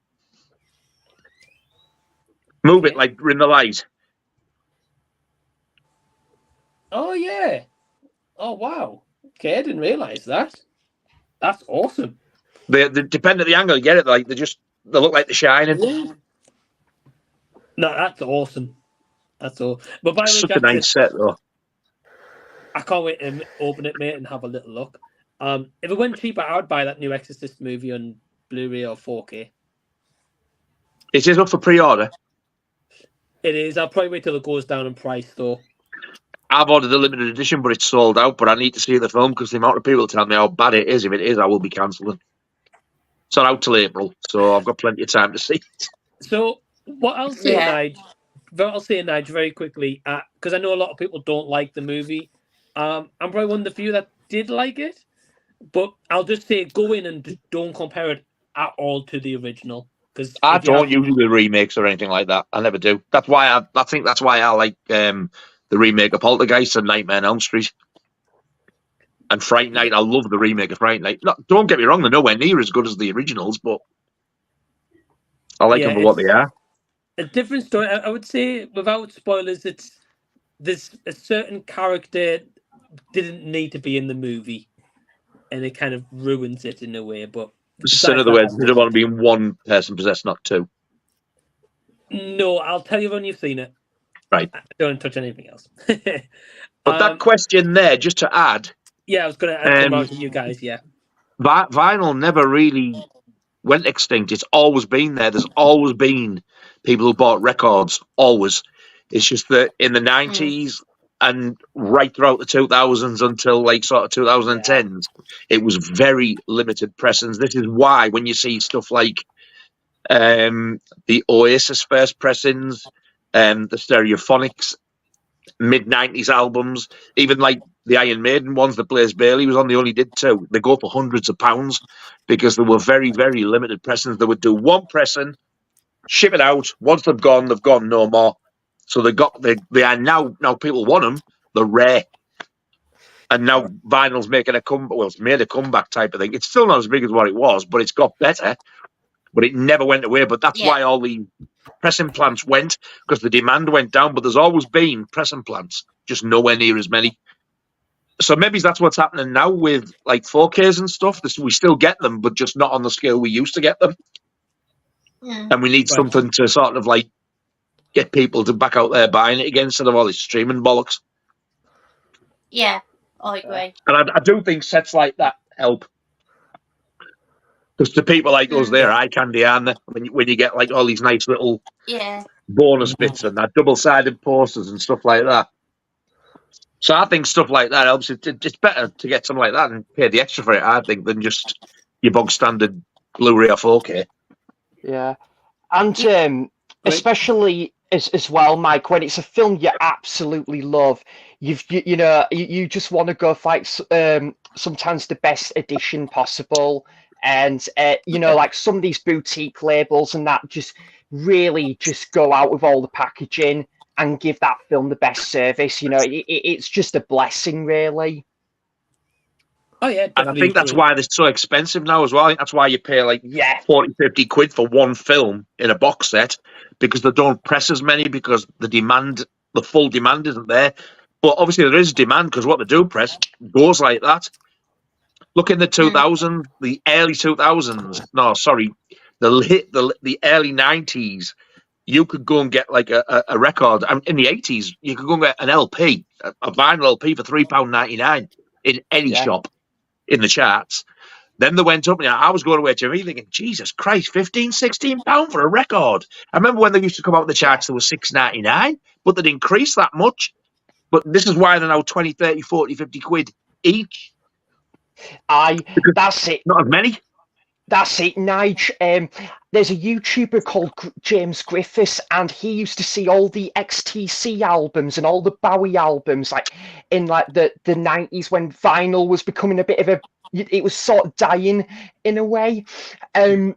Move it like in the light. Oh yeah. Oh wow. Okay, I didn't realize that. That's awesome. They depend on the angle you get it. Like they look like they're shining. Yeah. No, that's awesome. That's all. But by the way, such a nice set though. I can't wait to open it, mate, and have a little look. If it went cheaper, I would buy that new Exorcist movie on Blu-ray or 4K. It is up for pre-order. It is. I'll probably wait till it goes down in price, though. I've ordered the limited edition, but it's sold out. But I need to see the film because the amount of people tell me how bad it is. If it is, I will be cancelling. It's not out till April, so I've got plenty of time to see it. So what I'll say, Nige, very quickly, because I know a lot of people don't like the movie. I'm probably one of the few that did like it, but I'll just say go in and don't compare it at all to the original. Because I don't usually do remakes or anything like that. I never do. That's why I think that's why I like the remake of Poltergeist and Nightmare on Elm Street. And Fright Night, I love the remake of Fright Night. No, don't get me wrong, they're nowhere near as good as the originals, but I like them for what they are. A different story. I would say, without spoilers, there's a certain character didn't need to be in the movie, and it kind of ruins it in a way. But in other words, they don't want to be one person possessed, not 2. No, I'll tell you when you've seen it. Right. Don't touch anything else. But that question there, just to add. Yeah, I was going to add them out to you guys, yeah. Vinyl never really went extinct. It's always been there. There's always been people who bought records, always. It's just that in the 90s and right throughout the 2000s until like sort of 2010s, it was very limited pressings. This is why when you see stuff like the Oasis first pressings, the Stereophonics, mid-90s albums, even like the Iron Maiden ones that Blaze Bayley was on, they only did 2. They go for hundreds of pounds because they were very, very limited pressings. They would do one pressing, ship it out. Once they've gone no more. So they are now people want them. They're rare. And now vinyl's making a comeback. Well, it's made a comeback type of thing. It's still not as big as what it was, but it's got better. But it never went away. But that's why all the pressing plants went, because the demand went down. But there's always been pressing plants, just nowhere near as many. So maybe that's what's happening now with like 4Ks and stuff. We still get them, but just not on the scale we used to get them. And we need something to sort of like get people to back out there buying it again instead of all this streaming bollocks. Yeah, I agree. And I do think sets like that help. Because to people like us, they're eye candy, aren't they? When you get like all these nice little bonus bits and that double-sided posters and stuff like that. So I think stuff like that helps. It's better to get something like that and pay the extra for it, I think, than just your bog standard Blu-ray or 4K. Yeah, and especially as well, Mike, when it's a film you absolutely love, you just want to go for like sometimes the best edition possible, and like some of these boutique labels and that just really just go out with all the packaging and give that film the best service. It's just a blessing, really. Oh, yeah. And I think that's why they're so expensive now as well. I think that's why you pay like 40, 50 quid for one film in a box set, because they don't press as many, because the full demand isn't there. But obviously there is demand, because what they do press goes like that. Look in the 2000s, the early 2000s. No, sorry, the early 90s. You could go and get like a record. In the 80s, you could go and get an LP, a vinyl LP for £3.99 in any shop in the charts. Then they went up, and I was going away to me thinking, Jesus Christ, £15-16 for a record. I remember when they used to come out in the charts, they were £6.99, but they'd increased that much. But this is why they're now 20, 30, 40, 50 quid each. That's it. Not as many. That's it, Nige. There's a YouTuber called James Griffiths, and he used to see all the XTC albums and all the Bowie albums, like in like the 90s when vinyl was becoming a bit of a, it was sort of dying in a way, and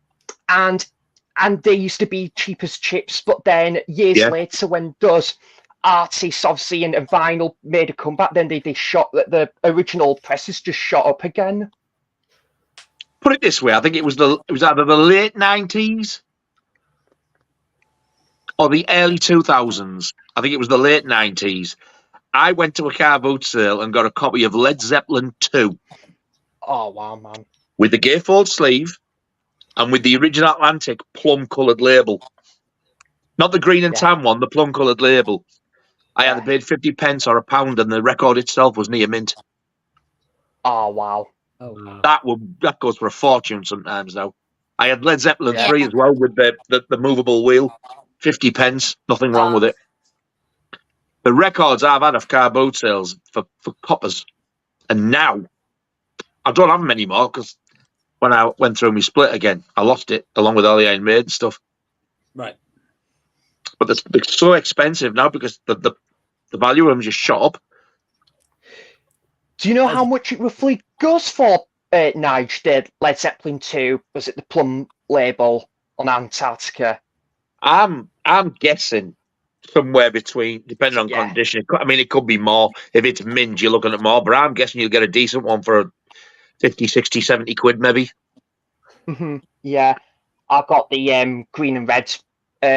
they used to be cheap as chips. But then years later, when those artists obviously and vinyl made a comeback, then they shot the original presses just shot up again. Put it this way, I think it was either the late 90s or the early 2000s. I think it was the late 90s. I went to a car boot sale and got a copy of Led Zeppelin 2. Oh, wow, man. With the gatefold sleeve and with the original Atlantic plum-coloured label. Not the green and tan one, the plum-coloured label. I either paid 50 pence or £1, and the record itself was near mint. Oh, wow. Oh, wow. That goes for a fortune sometimes now. I had Led Zeppelin 3 as well with the movable wheel. 50 pence, nothing wrong with it. The records I've had of car boot sales for coppers, and now I don't have them anymore because when I went through my split again, I lost it along with all the Iron Maiden stuff. Right. But they're so expensive now because the value of them just shot up. Do you know how much it roughly goes for, Nige, the Led Zeppelin 2? Was it the plum label on Antarctica? I'm guessing somewhere between, depending on condition. I mean, it could be more. If it's mint, you're looking at more, but I'm guessing you'll get a decent one for 50, 60, 70 quid maybe. Mm-hmm. Yeah. I got the green and red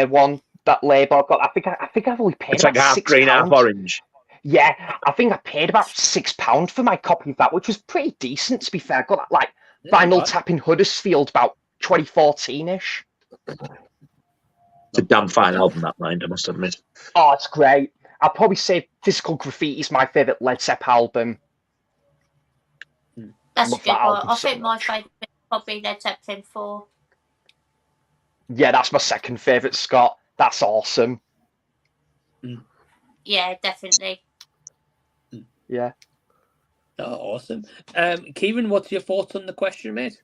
one, that label. I think I've only paid it's about like half £6. green, half orange. Yeah, I think I paid about £6 for my copy of that, which was pretty decent, to be fair. I got that, like, vinyl tap in Huddersfield about 2014-ish. It's a damn fine album, that mind, I must admit. Oh, it's great. I'll probably say Physical Graffiti is my favourite Led Zepp album. That's a good one. I think my favourite is probably Led Zeppelin 4. Yeah, that's my second favourite, Scott. That's awesome. Yeah, definitely. Yeah. Oh, awesome. Kieran, what's your thoughts on the question, mate?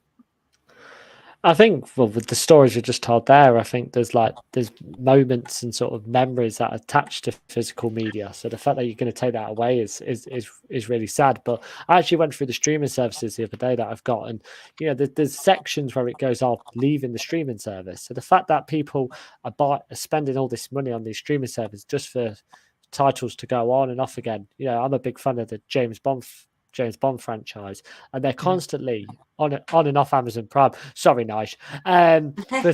I think, well, with the stories you just told there, I think there's moments and sort of memories that are attached to physical media. So the fact that you're going to take that away is really sad. But I actually went through the streaming services the other day that I've got, and there's sections where it goes off leaving the streaming service. So the fact that people are spending all this money on these streaming services just for titles to go on and off again. I'm a big fan of the James Bond franchise, and they're constantly on and off Amazon Prime. Sorry, Nige. But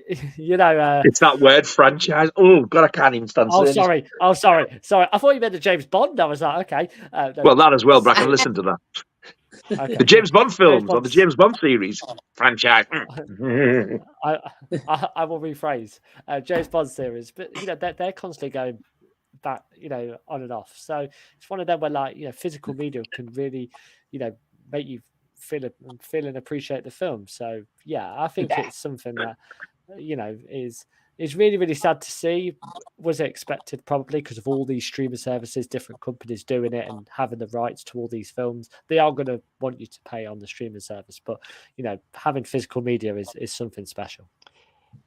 it's that word, franchise. Oh God, I can't even stand. Sorry. I thought you meant the James Bond. I was like, okay. No. Well, that as well, but I can listen to that. Okay. The James Bond films or the James Bond series franchise. I will rephrase James Bond series, but they're constantly going back, on and off. So it's one of them where physical media can really, make you feel and appreciate the film. So yeah, I think it's something that is really, really sad to see. Was it expected? Probably, because of all these streaming services, different companies doing it and having the rights to all these films. They are going to want you to pay on the streaming service, but having physical media is something special.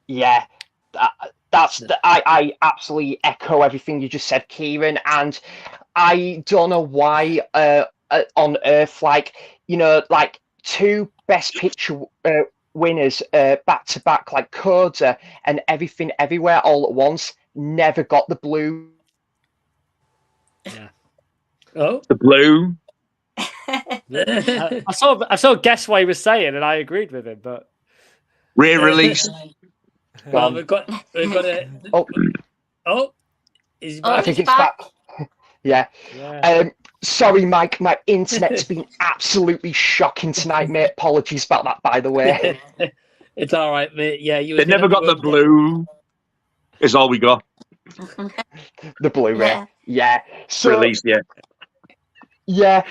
Yeah, I absolutely echo everything you just said, Kieran, and I don't know why on earth, two Best Picture winners back to back, like Coda and Everything Everywhere All at Once, never got the blue. Yeah. Oh, the blue. I saw guess what he was saying, and I agreed with him, but re-release. Well, we've got a. Oh, is I think it's back. Yeah. Yeah. Sorry, Mike, my internet's been absolutely shocking tonight, mate. Apologies about that, by the way. It's all right, mate. Yeah, you. They never got the blue. Is all we got The Blu-ray. Yeah. So, released. Yeah. yeah.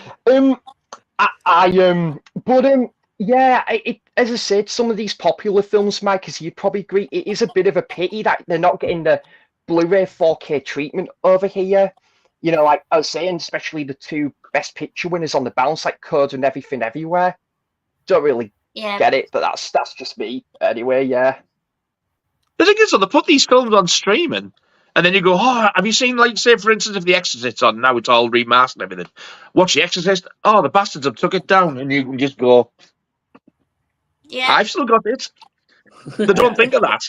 As I said, some of these popular films, Mike, as you'd probably agree, it is a bit of a pity that they're not getting the Blu-ray 4K treatment over here. You know, like I was saying, especially the two Best Picture winners on the bounce, like Code and Everything Everywhere. Don't really get it, but that's just me anyway. Yeah. The thing is, though, they put these films on streaming, and then you go, "Oh, have you seen, like, say, for instance, if The Exorcist's on now, it's all remastered and everything. Watch The Exorcist. Oh, the bastards have took it down," and you can just go, Yeah. "I've still got it." They don't think of that.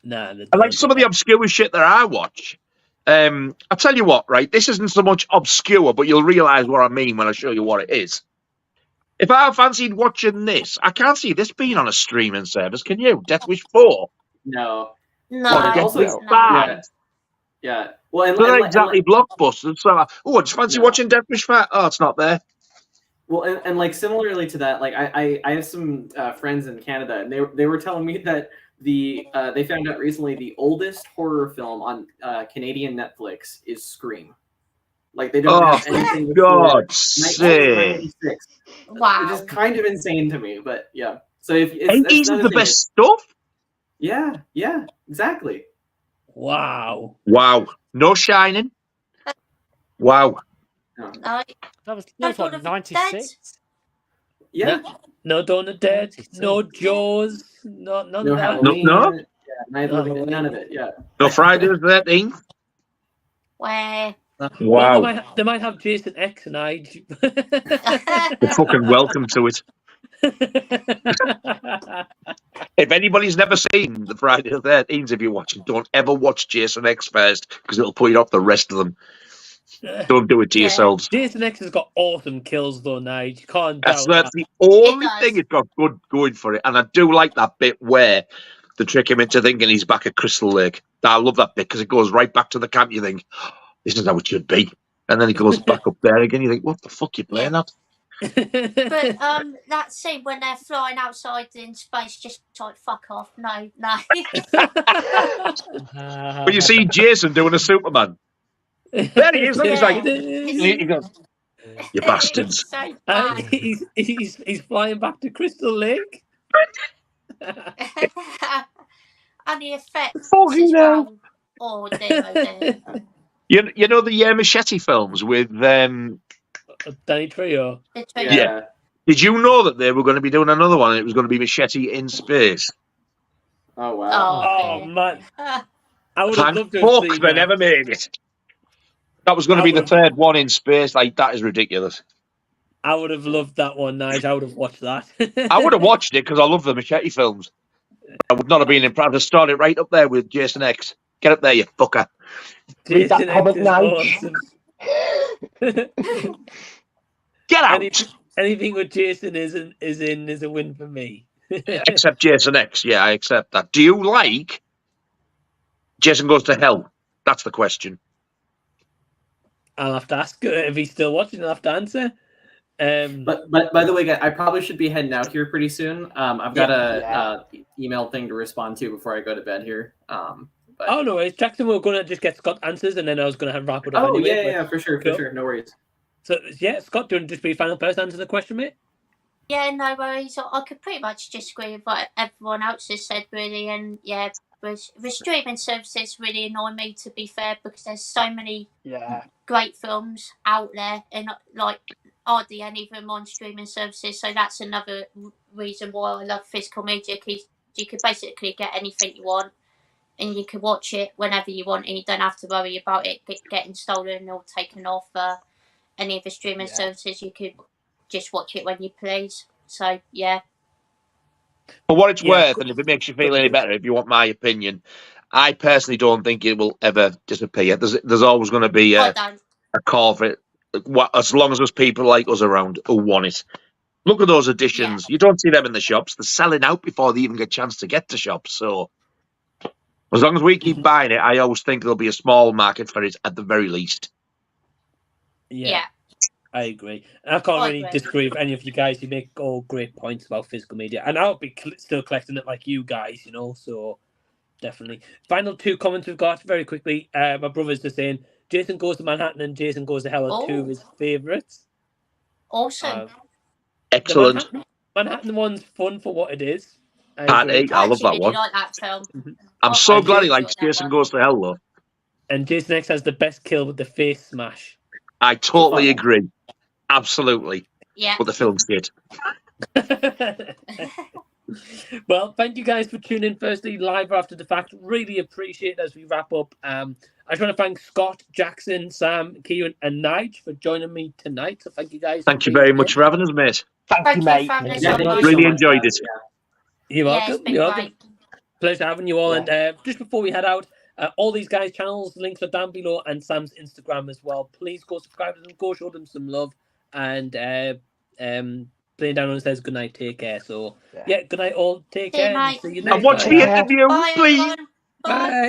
Nah, And like some of the obscure shit that I watch. I'll tell you what, right? This isn't so much obscure, but you'll realise what I mean when I show you what it is. If I fancied watching this, I can't see this being on a streaming service. Can you? Death Wish 4. No. No, Well, it's also, not. yeah. Well, and, They're not and exactly blockbusters. So, I just fancy watching Death Wish 4. Oh, it's not there. Well, and like similarly to that, like I have some friends in Canada, and they were telling me that they found out recently the oldest horror film on Canadian Netflix is Scream. Like they don't have anything before God's sake. 1996. Wow. Which is kind of insane to me, but yeah. So if it's 80s is the best stuff. Yeah, exactly. Wow. No Shining. Wow. That was Dawn what, of the 96? Yeah. No Dawn of the Dead. No Jaws. None of that. Halloween. No. Yeah, Night of the Living Dead, none of it. Yeah. No Friday the 13th. Where? Wow. Well, they might have Jason X and I. You're fucking welcome to it. If anybody's never seen the Friday the 13th, if you're watching, don't ever watch Jason X first because it'll put you off the rest of them. Don't do it to yourselves. Jason X has got awesome kills though, Nige. You can't doubt That's the only thing it's got good going for it. And I do like that bit where they trick him into thinking he's back at Crystal Lake. I love that bit because it goes right back to the camp. You think, this is how it should be. And then he goes back up there again. You think, what the fuck you playing at? But that scene when they're flying outside in space, just like fuck off. No. But you see Jason doing a Superman. There he is. He's like, he goes, you bastards. So bad. He's flying back to Crystal Lake. And the effects Fucking as hell. well. Oh dear. You know the Machete films with Danny Trejo. Yeah. Did you know that they were going to be doing another one and it was going to be Machete in space? Oh wow. Oh man. I would have Thank loved to have fuck seen they that. never made it. That was going to be the third one in space. Like, that is ridiculous. I would have loved that one, Nige. I would have watched that. I would have watched it because I love the Machete films. I would not have been impressed to start it right up there with Jason X. Get up there, you fucker. Read that Jason comment, X is Nige. awesome. Get out. Anything with Jason is a win for me. Except Jason X. Yeah, I accept that. Do you like Jason Goes to Hell? That's the question. I'll have to ask if he's still watching. I'll have to answer. But by the way, guys, I probably should be heading out here pretty soon. I've got a email thing to respond to before I go to bed here. Oh no worries, Jackson. We're gonna just get Scott answers, and then I was gonna wrap it up. Oh anyway, yeah, for sure, no worries. So yeah, Scott, do you want to just be the final person to answer the question, mate? Yeah, no worries. I could pretty much just agree with what everyone else has said, really. And yeah, the streaming services really annoy me, to be fair, because there's so many great films out there, and like hardly any of them on streaming services. So that's another reason why I love physical media, because you could basically get anything you want, and you can watch it whenever you want, and you don't have to worry about it getting stolen or taken off any of the streaming services. You could just watch it when you please. So yeah. For what it's worth, and if it makes you feel any better, if you want my opinion, I personally don't think it will ever disappear. There's always going to be a call for it, as long as there's people like us around who want it. Look at those editions. You don't see them in the shops. They're selling out before they even get a chance to get to shops. So as long as we keep buying it, I always think there'll be a small market for it at the very least. Yeah. I agree. And I can't I really agree. disagree with any of you guys. You make all great points about physical media, and I'll be still collecting it like you guys, you know. So definitely. Final 2 comments we've got very quickly. My brother's just saying Jason Goes to Manhattan and Jason Goes to Hell are 2 of his favourites. Awesome. Excellent. The Manhattan one's fun for what it is. Can't eat. I love actually that really one. like that film. I'm so And glad he Jason- likes Jason Goes to Hell, though. And Jason X has the best kill with the face smash. I totally agree. Absolutely. Yeah. But the film's good. Well, thank you guys for tuning in. Firstly, live or after the fact. Really appreciate it as we wrap up. I just want to thank Scott, Jackson, Sam, Kieran, and Nige for joining me tonight. So thank you guys. Thank you very much for having us, mate. Thank you, mate. for having us Yeah, on, thank you guys. so Really much, enjoyed guys. it. You're Yeah, welcome. it's been You're welcome. great. Pleasure having you all. Yeah. And just before we head out, all these guys' channels, links are down below, and Sam's Instagram as well. Please go subscribe to them, go show them some love. And Playing Down on says good night, take care. So yeah, good night all, take See you, care. mate. See you And next watch time. the interview, Bye, please. everyone. Bye. Bye.